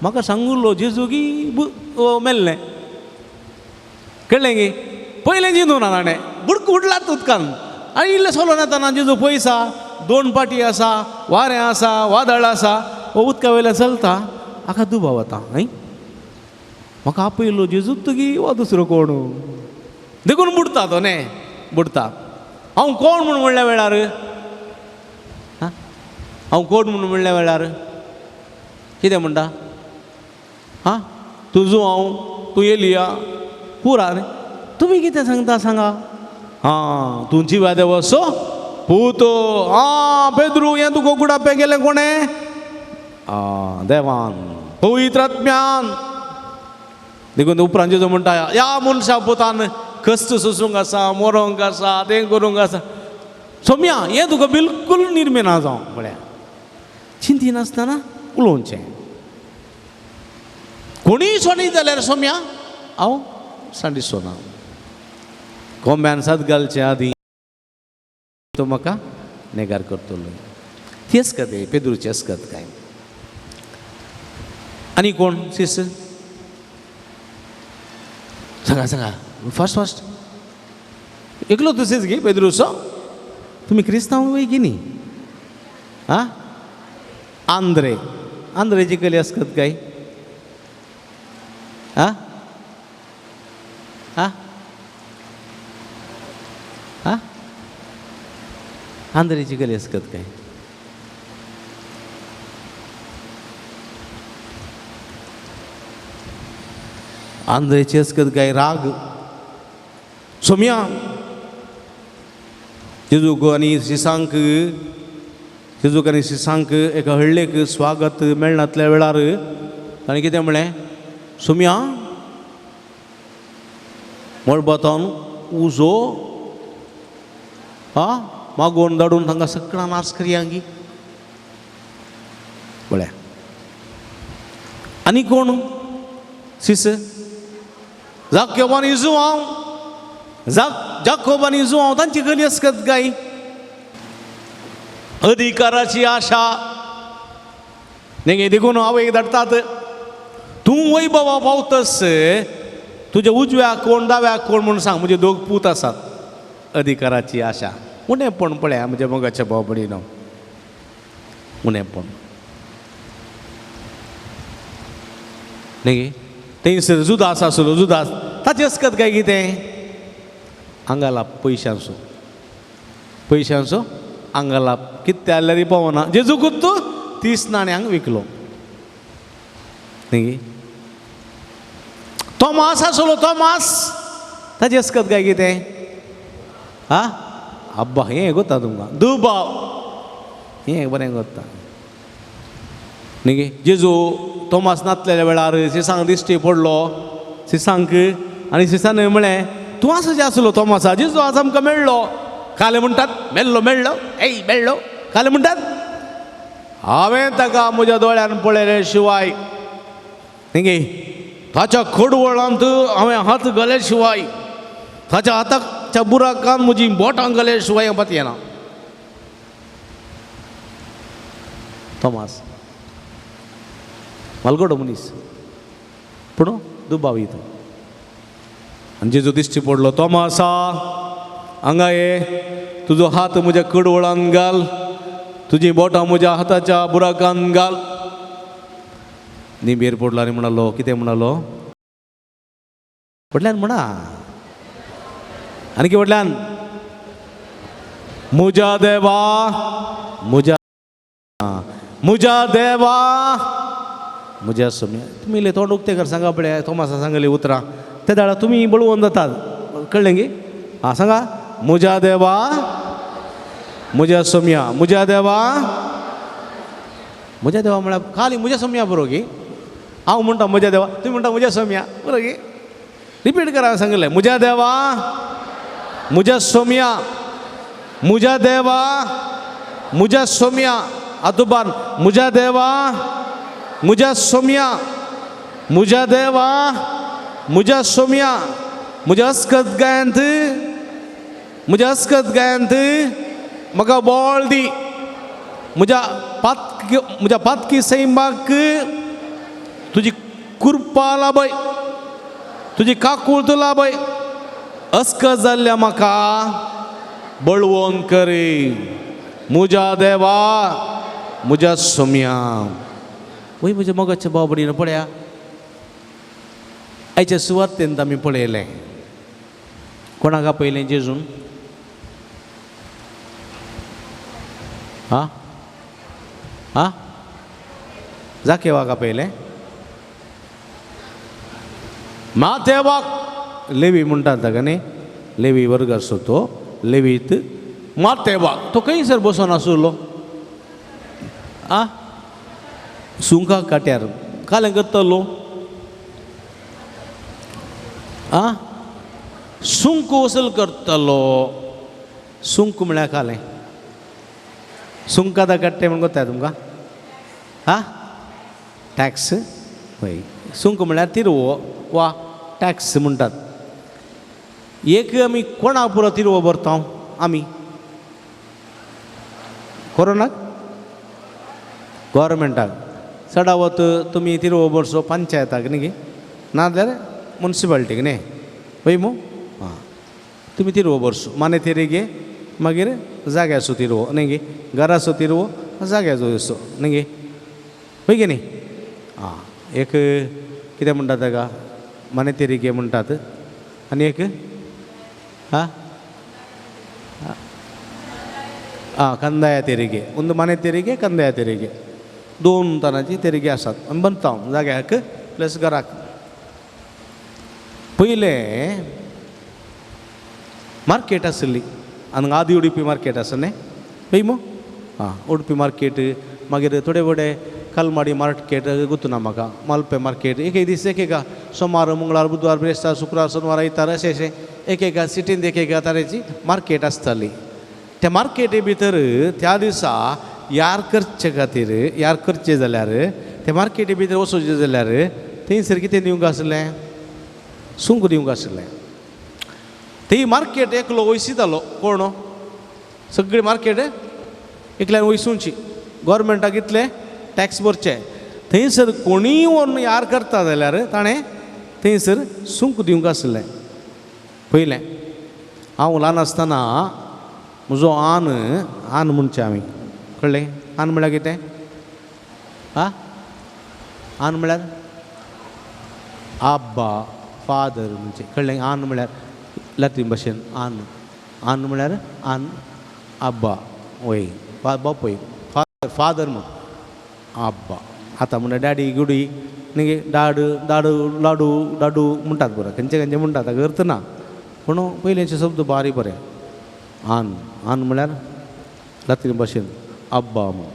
म्हाका सांगुल्लो जेजू की मेल्लें कळ्ळें गे पयलें चिंतून ना ताणें बुडक उडलात उदकान आनी इल्लें सोलोन येताना जेजू पयसा 2 पाटी आसा वारें आसा वादळ आसा हो उदका वयल्यान चलता आका दुबाव वता न्हय म्हाका आपयलो जेजू तुगी वा दुसरो कोण देखून बुडता तो न्ही बुडता हांव कोण म्हूण म्हणल्या वेळार हांव कोण म्हूण म्हणल्या वेळार कितें म्हणटा हां तुजो हांव तूं एलिया पुरा न्ही तुमी कितें सांगता सांगा हां तुमची वादे वसो पूतो हां पेद्रू हें तुका गुडापे गेलें कोणें देवान पवित्र आत्म्यान देखून उपरांत जेजू म्हणटा ह्या मनशा पोतान कश्ट सोसूंक आसा मरोंक आसा तें करूंक आसा सोम्या हें तुका बिलकूल निर्मेना जावं पळया चिंती नासतना उलोवचें कोणीय सोनी जाल्यार सोम्या हांव सांडी सोना कोंब्यान सात घालचे आदीं तो म्हाका नेगार करतलो ती आसकत पेद्रूची आसकत काय आनी कोण सीस सांगा सांगा फास्ट एकलो तसेच गे पेद्रूसो तुमी क्रिस्तांव वय न्ही आं आंध्रेची कली आसकत काय आं आं आं आंध्रेची कली आसकत काय आंध्रेची आसकत काय राग सोम्या जेजूक आनी शिसांक एका हळ्ळेक स्वागत मेळनातल्या वेळार ताणें कितें म्हळें सोम्या मळबातान उजो मागोवन धाडून तांकां सगळां नाश करयांगी म्हळ्या आनी कोण सीस जाकोबान इजुआंव तांची गली आसकत काय अधिकाराची आशा नेगे देखून हांव एक धाडटात तूं वैभवा पावतस तुज्या उजव्याक कोण दाव्याक कोण म्हणून सांग म्हणजे दोग पूत आसात अधिकाराची आशा उणेंपण पळया म्हणजे मोगाच्या भावबडीन उणेंपण न्ही थंयसर जुदास आसलो जुदास ताची आसकत काय कितें आंगालाप पयशांचो आंगालाप कितें जाल्यार पावना जेजूकूच तूं 30 नाण्यांक विकलो न्ही तोमास आसलो तोमास ताची आसकत काय कितें अब्बा हें गोता तुमकां दुबाव हें बरें गोता न्ही जेजू तोमास नासलेल्या वेळार सिसांक दिश्टी पडलो सिसांक आनी सिसान म्हळें तूं आसा आसलो तोमासा जेजू आज आमकां मेळ्ळो काले म्हणटात मेळ्ळो काले म्हणटात हांवें ताका म्हज्या दोळ्यान पळयले शिवाय न्ही ताच्या खोडवळांत हांवें हात घाले शिवाय ताच्या हाताच्या बुराकान म्हजी बोटां घाले शिवाय हांव पात येना तोमास मालगडो मनीस पूण दुबावी तो आनी जेजू दिश्टी पडलो तोमासा हांगा ये तुजो हात म्हज्या कडवळान घाल तुजी बोटां म्हज्या हाताच्या बुराकान घाल निबेर पडलो आनी म्हणालो कितें म्हणालो पडल्यान म्हणा आनी कितें पडल्यान म्हज्या देवा म्हज्या सोम्या तुमी इल्लें तोंड उक्तें कर सांगा पळय तोमासा सांगली उतरां ते दाडा तुमी बळवून जातात कळ्ळें गे सांगा म्हज्या देवा म्हज्या सोम्या म्हज्या देवा म्हळ्यार खाली म्हज्या सोम्या बरो गे हांव म्हणटा म्हज्या देवा तुमी म्हणटा म्हज्या सोम्या बरो गे रिपीट करा सांगलें म्हज्या देवा म्हज्या सोम्या म्हज्या देवा म्हज्या सोम्या आतुबान म्हज्या देवा म्हज्या सोम्या म्हज्या देवा म्हज्या सोम्या म्हज्या अस्कत गायंत म्हाका बोळ दी म्हज्या पातकी सैमाक तुजी कुरपा लाभय तुजी काकूळत लाभय अस्कत जाल्ल्या म्हाका बळवोन करी म्हज्या देवा म्हज्या सोम्या वय म्हज्या मोगाच्या बाबडीन पळया आयच्या सुवातेंत आमी पळयलें कोणाक आपयलें जेजून आ जाकेवाक आपयलें मातेवाक लेवी म्हणटात ताका न्ही लेवी वर्ग आसतो तो लेवीत मातेवाक तो खंयसर बसून आसलो सुंका काट्यार कालें करतलो सुंक वसूल करतलो सुंक म्हळ्यार कालें सुंक आतां काडटे म्हण कोत्ताय तुमकां टॅक्स हय सुंक म्हळ्यार तिरवो वा टॅक्स म्हणटात एक आमी कोणाक पुरो तिरवो भरता आमी कोरोनाक गव्हर्मेंटाक चडावत तुमी तिरवो भरचो पंचायताक न्ही गे नाजाल्यार मुन्सिपाल्टीक न्ही हय मू तुमी तिरवो भरचो माने तेरेगे मागीर जाग्याचो तिरवो न्ही गे घराचो तिरवो जाग्याचो असो न्ही गे हय गे न्ही एक कितें म्हणटात ताका माने तेरेगे म्हणटात आनी एक कंदाया तेरेगे ಒಂದು ಮನೆ ತೆರಿಗೆ ಕಂದಾಯ ತೆರಿಗೆ दोन तरांची तेरेगे आसात आमी बांदता जाग्याक प्लस घराक पयलें मार्केट आसली हांगा आदी उडपी मार्केट आसा न्ही हय मू उडपी मार्केट मागीर थोडे थोडे कलमाडी मार्केट गुतूना म्हाका मालपे मार्केट एक दीस एकेका सोमार मंगळार बुधवार बिरेस्तार शुक्रार शेनवार आयतार अशें अशें एकेका सिटींत एकेका तरेची मार्केट आसताली त्या मार्केटी भितर त्या दिसा यार करचे खातीर यार करचे जाल्यार त्या मार्केटी भितर वचोवचें जाल्यार थंयसर कितें दिवंक आसलें सुंक दिवंक आसलें ती मार्केट एकलो वयसितालो कोण सगळी मार्केट एकल्यान वयसूंची गव्हर्मेंटाक इतले टॅक्स भरचे थंयसर कोणीय व्हरून यार करता जाल्यार ताणें थंयसर सुंक दिवंक आसलें पयलें हांव ल्हान आसतना म्हजो आन म्हणचे आमी कळ्ळें आन म्हळ्यार कितें आन म्हळ्यार आब्बा फादर म्हणजे कळ्ळें आन म्हळ्यार लॅटीन भाशेन आन म्हळ्यार आन आब्बा वय बापूय फादर म्हण आब्बा आतां म्हळ्यार डॅडी गुडी न्ही डाड दाडू लाडू डाडू म्हणटात बरं खंयचे खंयचे म्हणटात ताका अर्थ ना पूण पयलेचे शब्द बारी बरें आन म्हळ्यार लॅटीन भाशेन आब्बा म्हण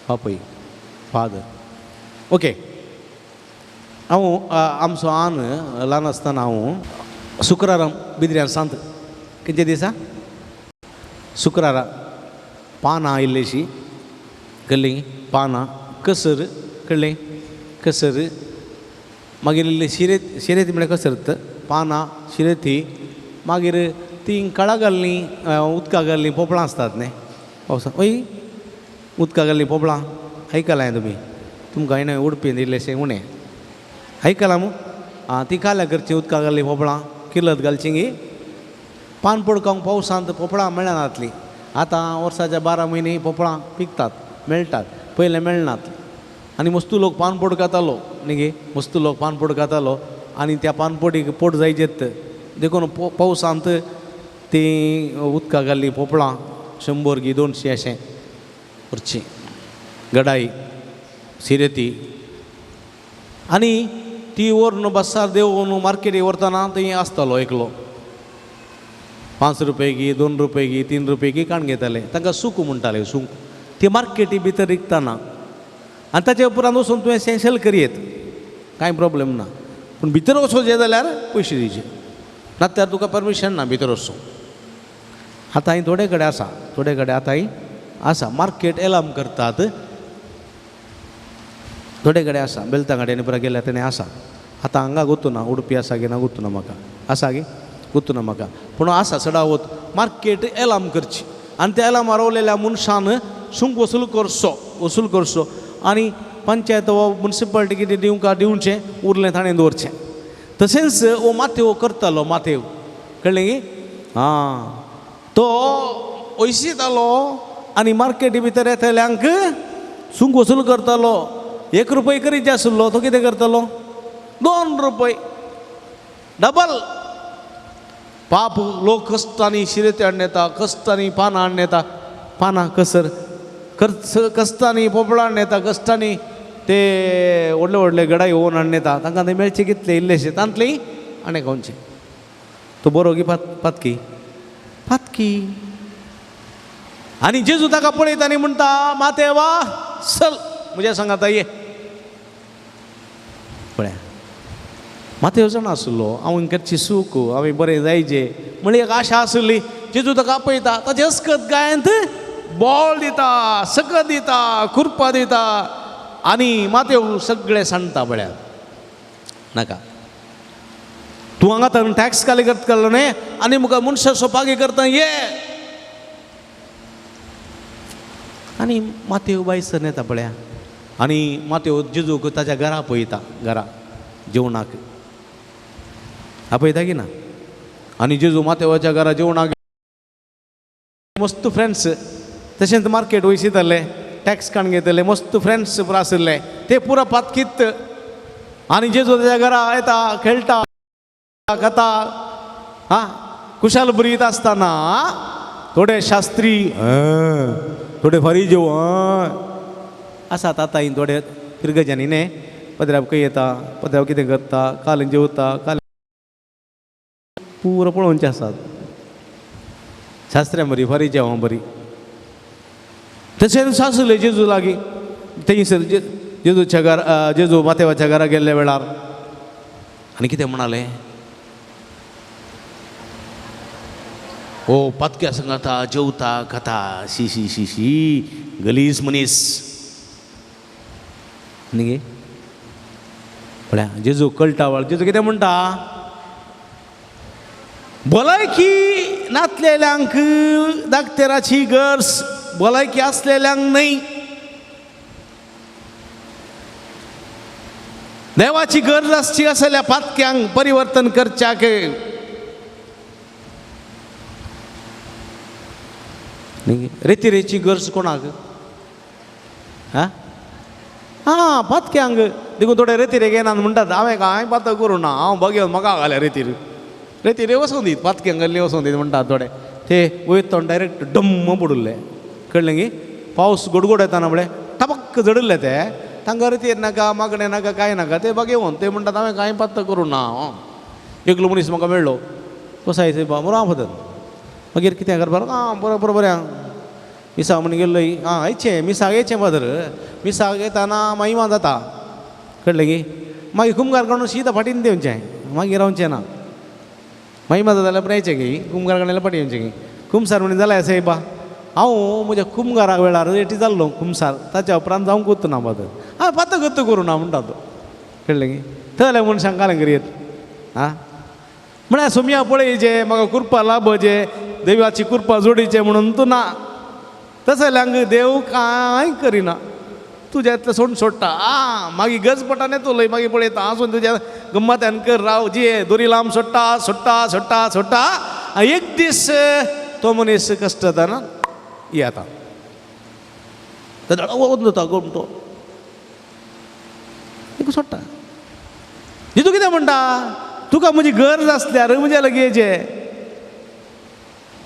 बापूय फादर ओके हांव आमचो आन ल्हान आसतना हांव शुक्रारा बिद्र्यान सांत खंयचे दिसा शुक्रारा पानां आयिल्लीशीं कळ्ळीं पानां कसर कळ्ळें कसर मागीर इल्ली शिरेती म्हळ्यार कसरत पानां शिरेती मागीर ती कळा घाल्लीं उदका घाल्लीं पोपळां आसतात न्ही पावसाक हय उदका घाल्लीं पोपळां आयकलां तुमी तुमकां हांवें उडपीन इल्लेशें उणें आयकलां मू ती काल्या करची उदका घाल्लीं पोपळां किल्लत घालची गी पान पडकावंक पावसांत पोपळां मेळनातलीं आतां वर्साच्या 12 म्हयने पोपळां पिकतात मेळटात पयलें मेळनात आनी मस्तू लोक पान पोड कातालो न्ही गे मस्तू लोक पान पोड कातालो आनी त्या पानपोडीक पोट जायचेत देखून पावसांत ती उदका घाल्लीं पोपळां 100 गी 200 अशें करचीं गडाई सिरेती आनी ती व्हरून बसार देंवन मार्केटी व्हरतना थंय आसतालो एकलो 5 रुपये गी 2 रुपये गी 3 रुपये गी काण घेताले तांकां सूक म्हणटाले सूक ती मार्केटी भितर विकतना आनी ताचे उपरांत वचून तुवें सेल करयेत कांय प्रॉब्लेम ना पूण भितर वचोचें जाल्यार पयशे दिवचे नात्यार तुका परमिशन ना भितर वचूं आतां थोडे कडेन आसा थोडे कडेन आतां आसा मार्केट एलाम करतात थोडे कडेन आसा बेलतांगाड्यांनी पुरा गेल्यार तेणे आसा आतां हांगा गुतूना उडपी आसा गी ना गुतूना म्हाका आसा गी गुतूना म्हाका पूण आसा चडावत मार्केट एलाम करची आनी त्या एलामार रावलेल्या मनशान सूंक वसूल करचो आनी पंचायत वा मुन्सिपाल्टी कितें दिवचें उरलें ताणें दवरचें तशेंच हो माथेव करतालो माथेव कळ्ळें गी तो वयशीतालो आनी मार्केटी भितर येतल्यांक सूंक वसूल करतालो 1 रुपये करीत आसलो तो कितें करतालो 2 रुपये डबल पाप लोक कष्टाने शिरेते हाडून येता कष्टाने पानां हाडून येता पानां कसर कष्टांनी पोपळां हाडून येता कष्टांनी ते व्हडले व्हडले गडा येवन हाडून येता तांकां ते मेळचे कितले इल्लेशे तांतले आनी खंयचे तो बरो की पातकी पातकी आनी जेजू ताका पळयता आनी म्हणटा मातेवा चल म्हज्या सांगात ये पळया मातेव जाण आसलो हांवें करची सूख हांवें बरें जायचे म्हळ्यार एक आशा आसली जेजू ताका आपयता ताचे अस्कत गायंत बॉल दिता सकत दिता खुरपा दिता आनी मातेव सगळें सांडटा पळयात नाका तूं हांगा तर टॅक्स कलेक्ट केल्लो न्ही आनी मुखार मनशां सोपागी करता ये आनी मातेव बायसन येता पळया आनी मातेव जेजूक ताच्या घरा पळयता घरा जेवणाक आपयता की ना आनी जेजू मातेवाच्या घरा जेवणाक मस्त फ्रेंड्स तशेंच मार्केट वयशिताले टॅक्स काण घेतले मस्त फ्रेंड्स पुरो आशिल्ले ते पुरो पातकीत आनी जेजू ताच्या घरा येता खेळटा खाता हां कुशाल बरीत आसतना थोडे शास्त्री थोडे फरीजेव आसात आतां थोडे पिरगजांनी न्ही पदराक खंय येता पदराक कितें करता काल जेवता काल पुरो पळोवनचे आसात शास्त्र्यां बरी फरीजेवां बरी तशेंच आसले जेजू लागीं थंयसर जेजूच्या घरा जेजू मातेवाच्या घरा गेल्ल्या वेळार आनी कितें म्हणालें ओ पातक्या सांगाता जेवता खाता शी शी शी शी गलीज मनीस न्ही गे पळया जेजू कळटा वळ जेजू कितें म्हणटा भलायकी नातलेल्यांक दाक्तेराची गरज भलायकी आसलेल्यांक न्हय देवाची गरज आसची आसल्या पातक्यांक परिवर्तन करच्याक रेतीरेची गरज कोणाक हां हां पातक्यांक देखून थोडे रेतीरे घेनात म्हणटात हांवें कांय पातळ करूं ना हांव बघेवन म्हाका घाल्या रेतीर रेतीरे वचून दीत पातक्यांक गल्ली वचून दीत म्हणटात थोडे ते वयतोन डायरेक्ट डम्म पडुल्ले कळ्ळें गी पावस गडगड येताना म्हळ्यार टपक्क जडिल्ले ते तांकां रेतीर नाका मागणें नाका कांय नाका ते बघेवन ते म्हणटात हांवें कांय पातळ करूं ना एकलो मनीस म्हाका मेळ्ळो कसाय से बरो हांव फदत मागीर कितें करपाक आं बरोबर बरें मिसाक म्हण गेल्लो आं येचें मिसाक येचें फादर मिसाक येताना मागीर जाता कळ्ळें गी मागीर कुमगार काडून सीदा फाटीन देवचें मागीर रावचें ना मागीर जाता जाल्यार येचें गी कुमगार काडलें फाटी येवचें गी कुमसार म्हण जाल्यार सायबा हांव म्हज्या कुमगारा वेळार एटी जाल्लो कुमसार ताच्या उपरांत जावंक वता ना फादर हांवें पात गत्त करूं ना म्हणटा तो कळ्ळें गी थंय जाल्यार म्हूण सांगलें करीत आं म्हळ्यार सोमया पळयचे म्हाका कुरपा लाभचे देवाची कुरपा जोडीचे म्हणून तूं ना तसं जाल्यांक देव कांय करिना तुज्या इतलें सोडटा आं मागीर गज पटान येतो लय मागीर पळयता आसून तुज्या गम्मत्यान कर राव जी दोरी लांब सोडटा सोडटा सोडटा सोडटा एक दीस तो मनीस कश्ट जाता येता वचून जाता गोमटो एक सोडटा तूं कितें म्हणटा तुका म्हजी गरज आसल्यार म्हज्या लगेचे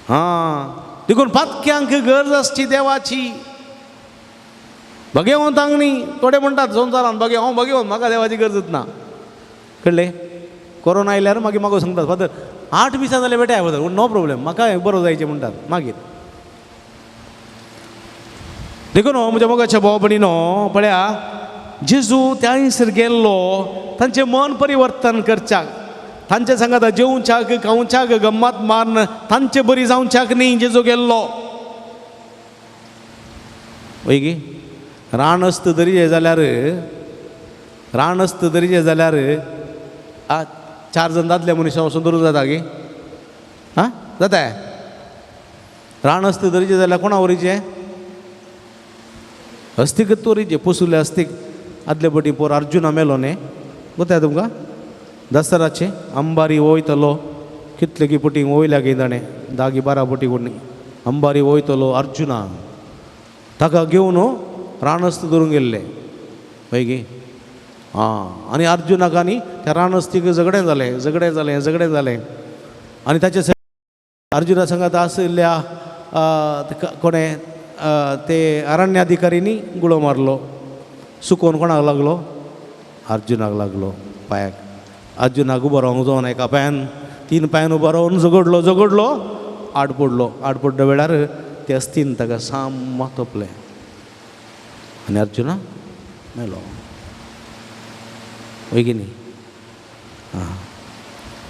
हां देखून पातक्यांक गरज आसची देवाची भगेवंतांक न्ही थोडे म्हणटात संवसारान हांव भगेवंत म्हाका देवाची गरजच ना कळ्ळें कोरोना आयल्यार मागीर म्हाका सांगतात फादर 8 दिसां जाल्यार बेटाय फादर नो प्रॉब्लेम म्हाका बरो जायचें म्हणटात मागीर देखून म्हज्या मोगाच्या भाव भयणीनो पळया जेजू त्या दिसर गेल्लो तांचें मन परिवर्तन करच्याक तांचे सांगात जेवच्याक खावच्याक गम्मत मारन तांचे बरी जावच्याक न्ही जेजू गेल्लो वय गी रान असत दरिजे जाल्यार आ 4 जण दादले मनीस वचून धरून जाता गे हां जाता रान असत दरिजे जाल्यार कोणा वरीचे हस्तिकत वरीचे पोसुले हस्तीक आदले पटी पोर अर्जुना मेलो न्ही गोताय तुमकां दसराचे अंबारी वयतलो कितले की पटी वयल्या गे ताणें 10-12 पटी कोणी अंबारी वयतलो अर्जुना ताका घेवन रानस्त धरून गेल्ले पळय गे हां आनी अर्जुनाक आनी त्या रानस्तीक झगडें जालें आनी ताचे अर्जुना सांगात आशिल्ल्या कोणें ते अरण्याधिकारीनी गुळो मारलो सुकोवन कोणाक लागलो अर्जुनाक लागलो पांयाक अर्जुनाक उबो रावंक जावन एका पांयान 3 पांयान उबो रावन झगडलो आड पडल्या वेळार ते अस्तीन ताका साम तोपलें आनी अर्जुना मेलो वय की न्ही हां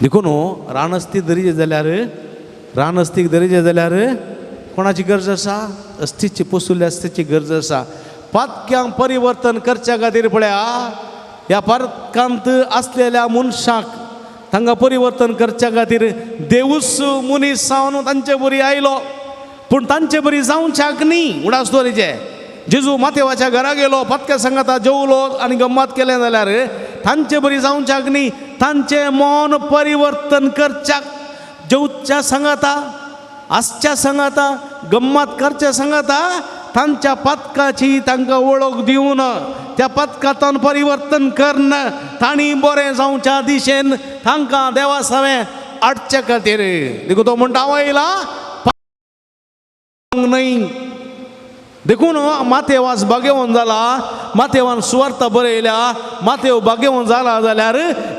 देखून रानस्ती रानस्तीक दरीचे जाल्यार कोणाची गरज आसा अस्तिची पोसुल्ल्या अस्तिची गरज आसा पातक्यांक परिवर्तन करच्या खातीर पळया ह्या पातकांत आसलेल्या मनशाक तांकां परिवर्तन करच्या खातीर देवूच मनीस जावन तांचे बरी आयलो पूण तांचे बरी जावच्याक न्ही उडा स्टोरीचे जेजू मातेवाच्या घरा गेलो पातक्या सांगाता जेवलो आनी गम्मत केलें जाल्यार तांचे बरी जावच्याक न्ही तांचे मन परिवर्तन करच्याक जेवच्या सांगाता आसच्या सांगाता गम्मत करच्या सांगाता तांच्या पातकाची तांकां वळख दिवन त्या पातकांतन परिवर्तन करन तांणी बरें जावच्या दिशेन तांकां देवा सावे हाडच्या खातीर देखून तो म्हणटा वयला न्हय देखून मातेवास भाग्यवान जाला मातेवान सुवार्थ बरयल्या मातेव भाग्यवान जाला जाल्यार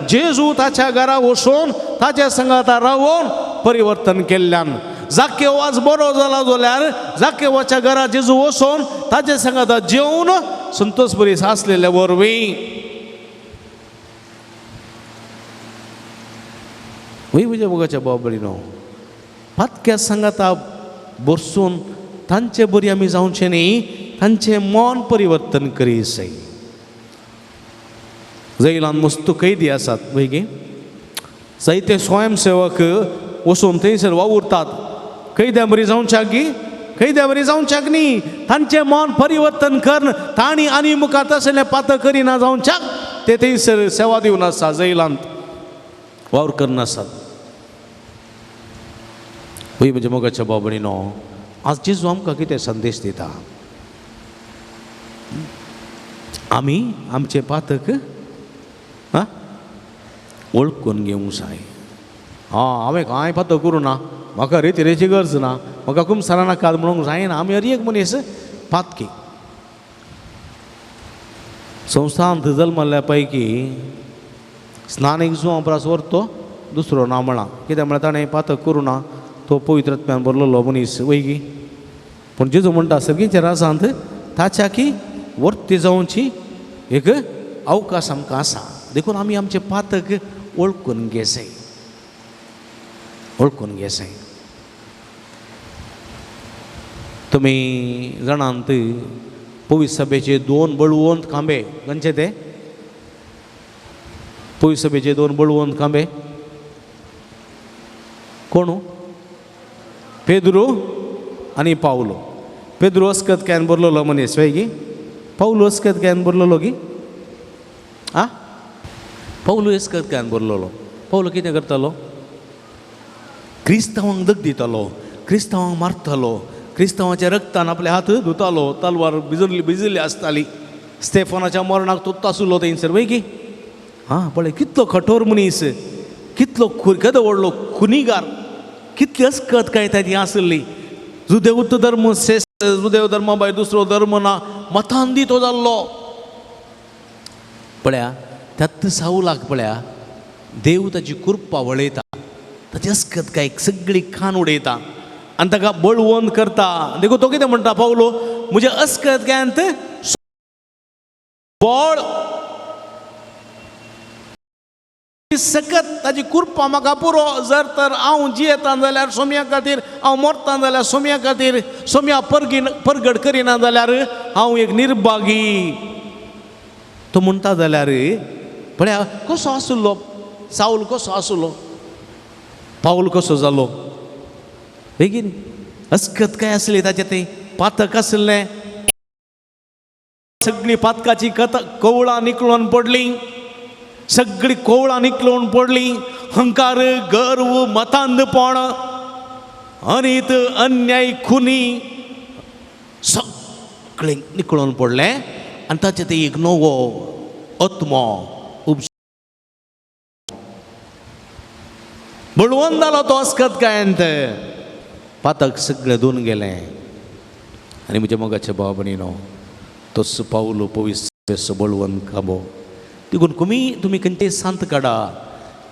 जेजू ताच्या घरा वचून ताच्या संगाता रावून परिवर्तन केल्ल्यान जाकेव आज बरो जाला जाल्यार जाकेवाच्या घरा जेजू वचून ताच्या संगाता जेवन संतोष बरी आसलेल्या वरवीं वय म्हज्या मोगाच्या बाबळीनो पातक्या संगाता बसून तांचे बरी आमी जावचे न्ही तांचे मन परिवर्तन करी जाय जैलान मस्त कैदी आसात वय गे जायते स्वयंसेवक वचून थंयसर वावुरतात कैद्या बरी जावच्याक गी कैद्या बरी जावच्याक न्ही तांचें मन परिवर्तन करन तांणी आनी मुखार तसलें पातक करिना जावच्याक ते थंयसर सेवा दिवन आसा जैलांत वावर करन आसात वय म्हज्या मोगाच्या बाबडीनो आज जेजू आमकां कितें संदेश दिता आमी आमचे पातक वळखून घेवंक जाय हांवें कांय पातक करूं ना म्हाका रेतीरेची गरज ना म्हाका कुमसारा नाका म्हणूंक जायना आमी हर एक मनीस पातकी संस्थांत जल्मल्ल्या पैकी स्नानीक जुवां परस व्हरतो दुसरो ना म्हणा कित्याक म्हळ्यार ताणें पातक करूं ना तो पवित्रत्म्यान भरलेलो मनीस वयगी पूण जेजू म्हणटा सगळींच्या रासांत ताच्याकी वर्ती जावची एक अवकाश आमकां आसा देखून आमी आमचे पातक वळखून घेसाय तुमी जाणांत पवित्र सभेचे 2 बळवंत खांबे खंयचे ते पवित्र सभेचे 2 बळवंत खांबे कोण पेद्रू आनी पावलो पेद्रू अस्कतक्यान बरलेलो मनीस वय गी पावलो अस्कतक्यान बरलेलो गी पावलो अस्कतक्यान बरलेलो पावलो कितें करतालो क्रिस्तांवांक दग दितालो क्रिस्तांवांक मारतालो क्रिस्तांवाच्या रक्तान आपले हात धुतालो तलवार भिजिल्ली आसताली स्टेफनाच्या मरणाक तो तासुलो थंयसर वय गी पळय कितलो कठोर मनीस कितलो केदो व्हडलो खुनीगार कितली अस्कत काय ती आसली जुदेव धर्म श्रेष्ठ जुदेव धर्मा भायर दुसरो धर्म ना मतांदी तो जाल्लो पळया त्यात सावलाक पळया देव ताची कृपा वळयता ताची अस्कत काय सगळी खान उडयता आनी ताका बळवंत करता देखून तो कितें म्हणटा पावलो म्हज्या अस्कत कायांत बळ सकत ताची कृपा म्हाका पुरो जर तर हांव जियेता जाल्यार सोम्या खातीर हांव मरता जाल्यार सोम्या खातीर सोम्या परगड करिना जाल्यार हांव एक निर्भागी तो म्हणटा जाल्यार पळया कसो आसलो साऊल कसो आसलो पाऊल कसो जालो बेगीन अस्कत काय आसली ताचे ते पातक आसलें सगळी पातकाची कवळां निकळून पडली सगळी कोवळां निकळून पडली हंकार गर्व मतांधपण अनित अन्याय खुनी सगळें निकळून पडलें आनी ताचे ते एक नवो आत्मो बळवंत जालो तो अस्कत कायंत पातक सगळें धुवन गेलें आनी म्हज्या मोगाच्या भाव भयणीनो तोच पावलो पवित्र बळवंत काबो देखून तुमी खंयचेय सांत काडा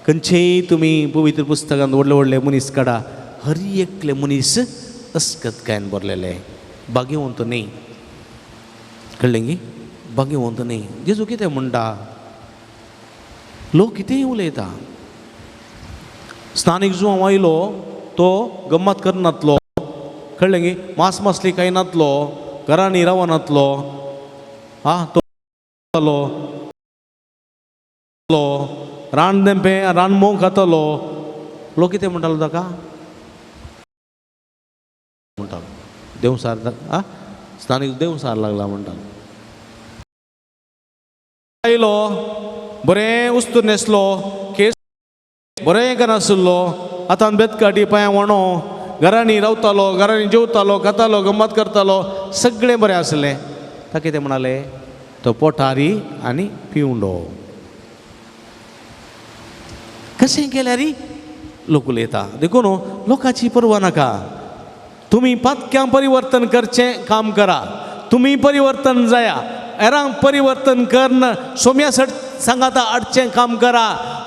खंयचेय तुमी पवित्र पुस्तकांत व्हडले व्हडले मनीस काडा हर एकले मनीस अस्कत कायन बरलेले भाग्यवंत न्ही कळ्ळें गी भाग्यवंत न्ही जेजू कितें म्हणटा लोक कितेंय उलयता स्थानीक जो हांव आयलो तो गम्मत करनातलो कळ्ळें गी मास मासली खायनातलो घरांनी रावनातलो तो रानदेंपें रानमोग खातलो लोक कितें म्हणटालो ताका म्हणटालो देवसार स्थानीक देवसार लागला म्हणटालो आयलो बरें उस्तूर न्हेसलो केस बरें नाशिल्लो हातान बेतकाटी पांयां वणो घरांनी रावतालो घरांनी जेवतालो खातालो गम्मत करतालो सगळें बरें आसलें ताका कितें म्हणालें तो पोठारी आनी पिवंडो कशें केल्यार लोक उलयता देखून लोकांची पर्वा नाका तुमी पातक्यां परिवर्तन करचें काम करा तुमी परिवर्तन जाया हेरांक परिवर्तन करन सोम्या सांगाता हाडचें काम करा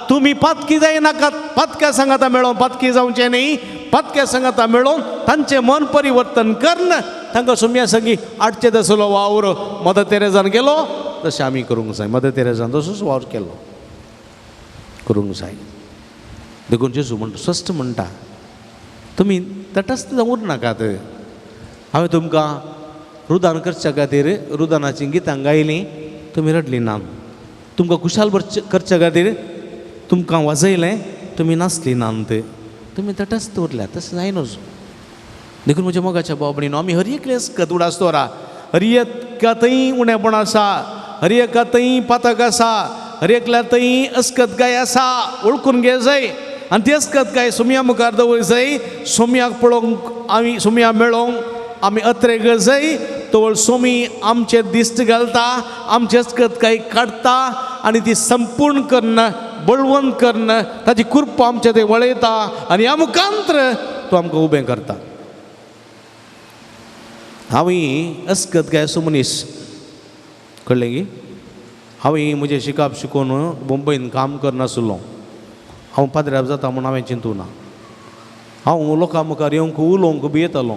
तुमी पातकी जायनाकात पातक्या सांगाता मेळोवन पातकी जावचें न्ही पातक्या सांगाता मेळोवन तांचें मन परिवर्तन करन तांकां सोम्या संगी हाडचें तसलो वावर मदर तेरेजान केलो तशें आमी करूंक जाय मदर तेरेजान तसोच वावर केलो करूंक जाय देखून जेजू म्हणटा स्वस्थ म्हणटा तुमी तटस्थ जावूं नाकात हांवें तुमकां रुदान करच्या खातीर रुदानाचीं गितां गायलीं तुमी रडलीं ना तुमकां खुशाल करच्या खातीर तुमकां वाजयलें तुमी नाचलीं नात तुमी तटस्थ उरल्यात तशें जायनूच देखून म्हज्या मोगाच्या भाव भयणीनो आमी हर एकले अस्कत उडासतोरा हर एकातय उणेपण आसा हर एकातय पातक आसा हर एकल्यातय अस्कतकाय आसा वळखून घे जाय आनी ती अस्कतकाय सोम्या मुखार दवर जाय सोम्याक पळोवंक आमी सोम्या मेळोवंक आमी अत्रेग जाय तवळ सोमी आमचे दिश्ट घालता आमचे अस्कतकाय काडटा आनी ती संपूर्ण करना बळवंत करना ताची कृपा आमचे थंय वळयता आनी ह्या मुखांतर तो आमकां उबें करता हांवें अस्कतकाय असो मनीस कळ्ळें गी हांवें म्हजें शिकप शिकोवन मुंबयन काम करनासलो हांव पाद्र्यार जाता म्हूण हांवें चिंतूं ना हांव लोकां मुखार येवंक उलोवंक बी येतालो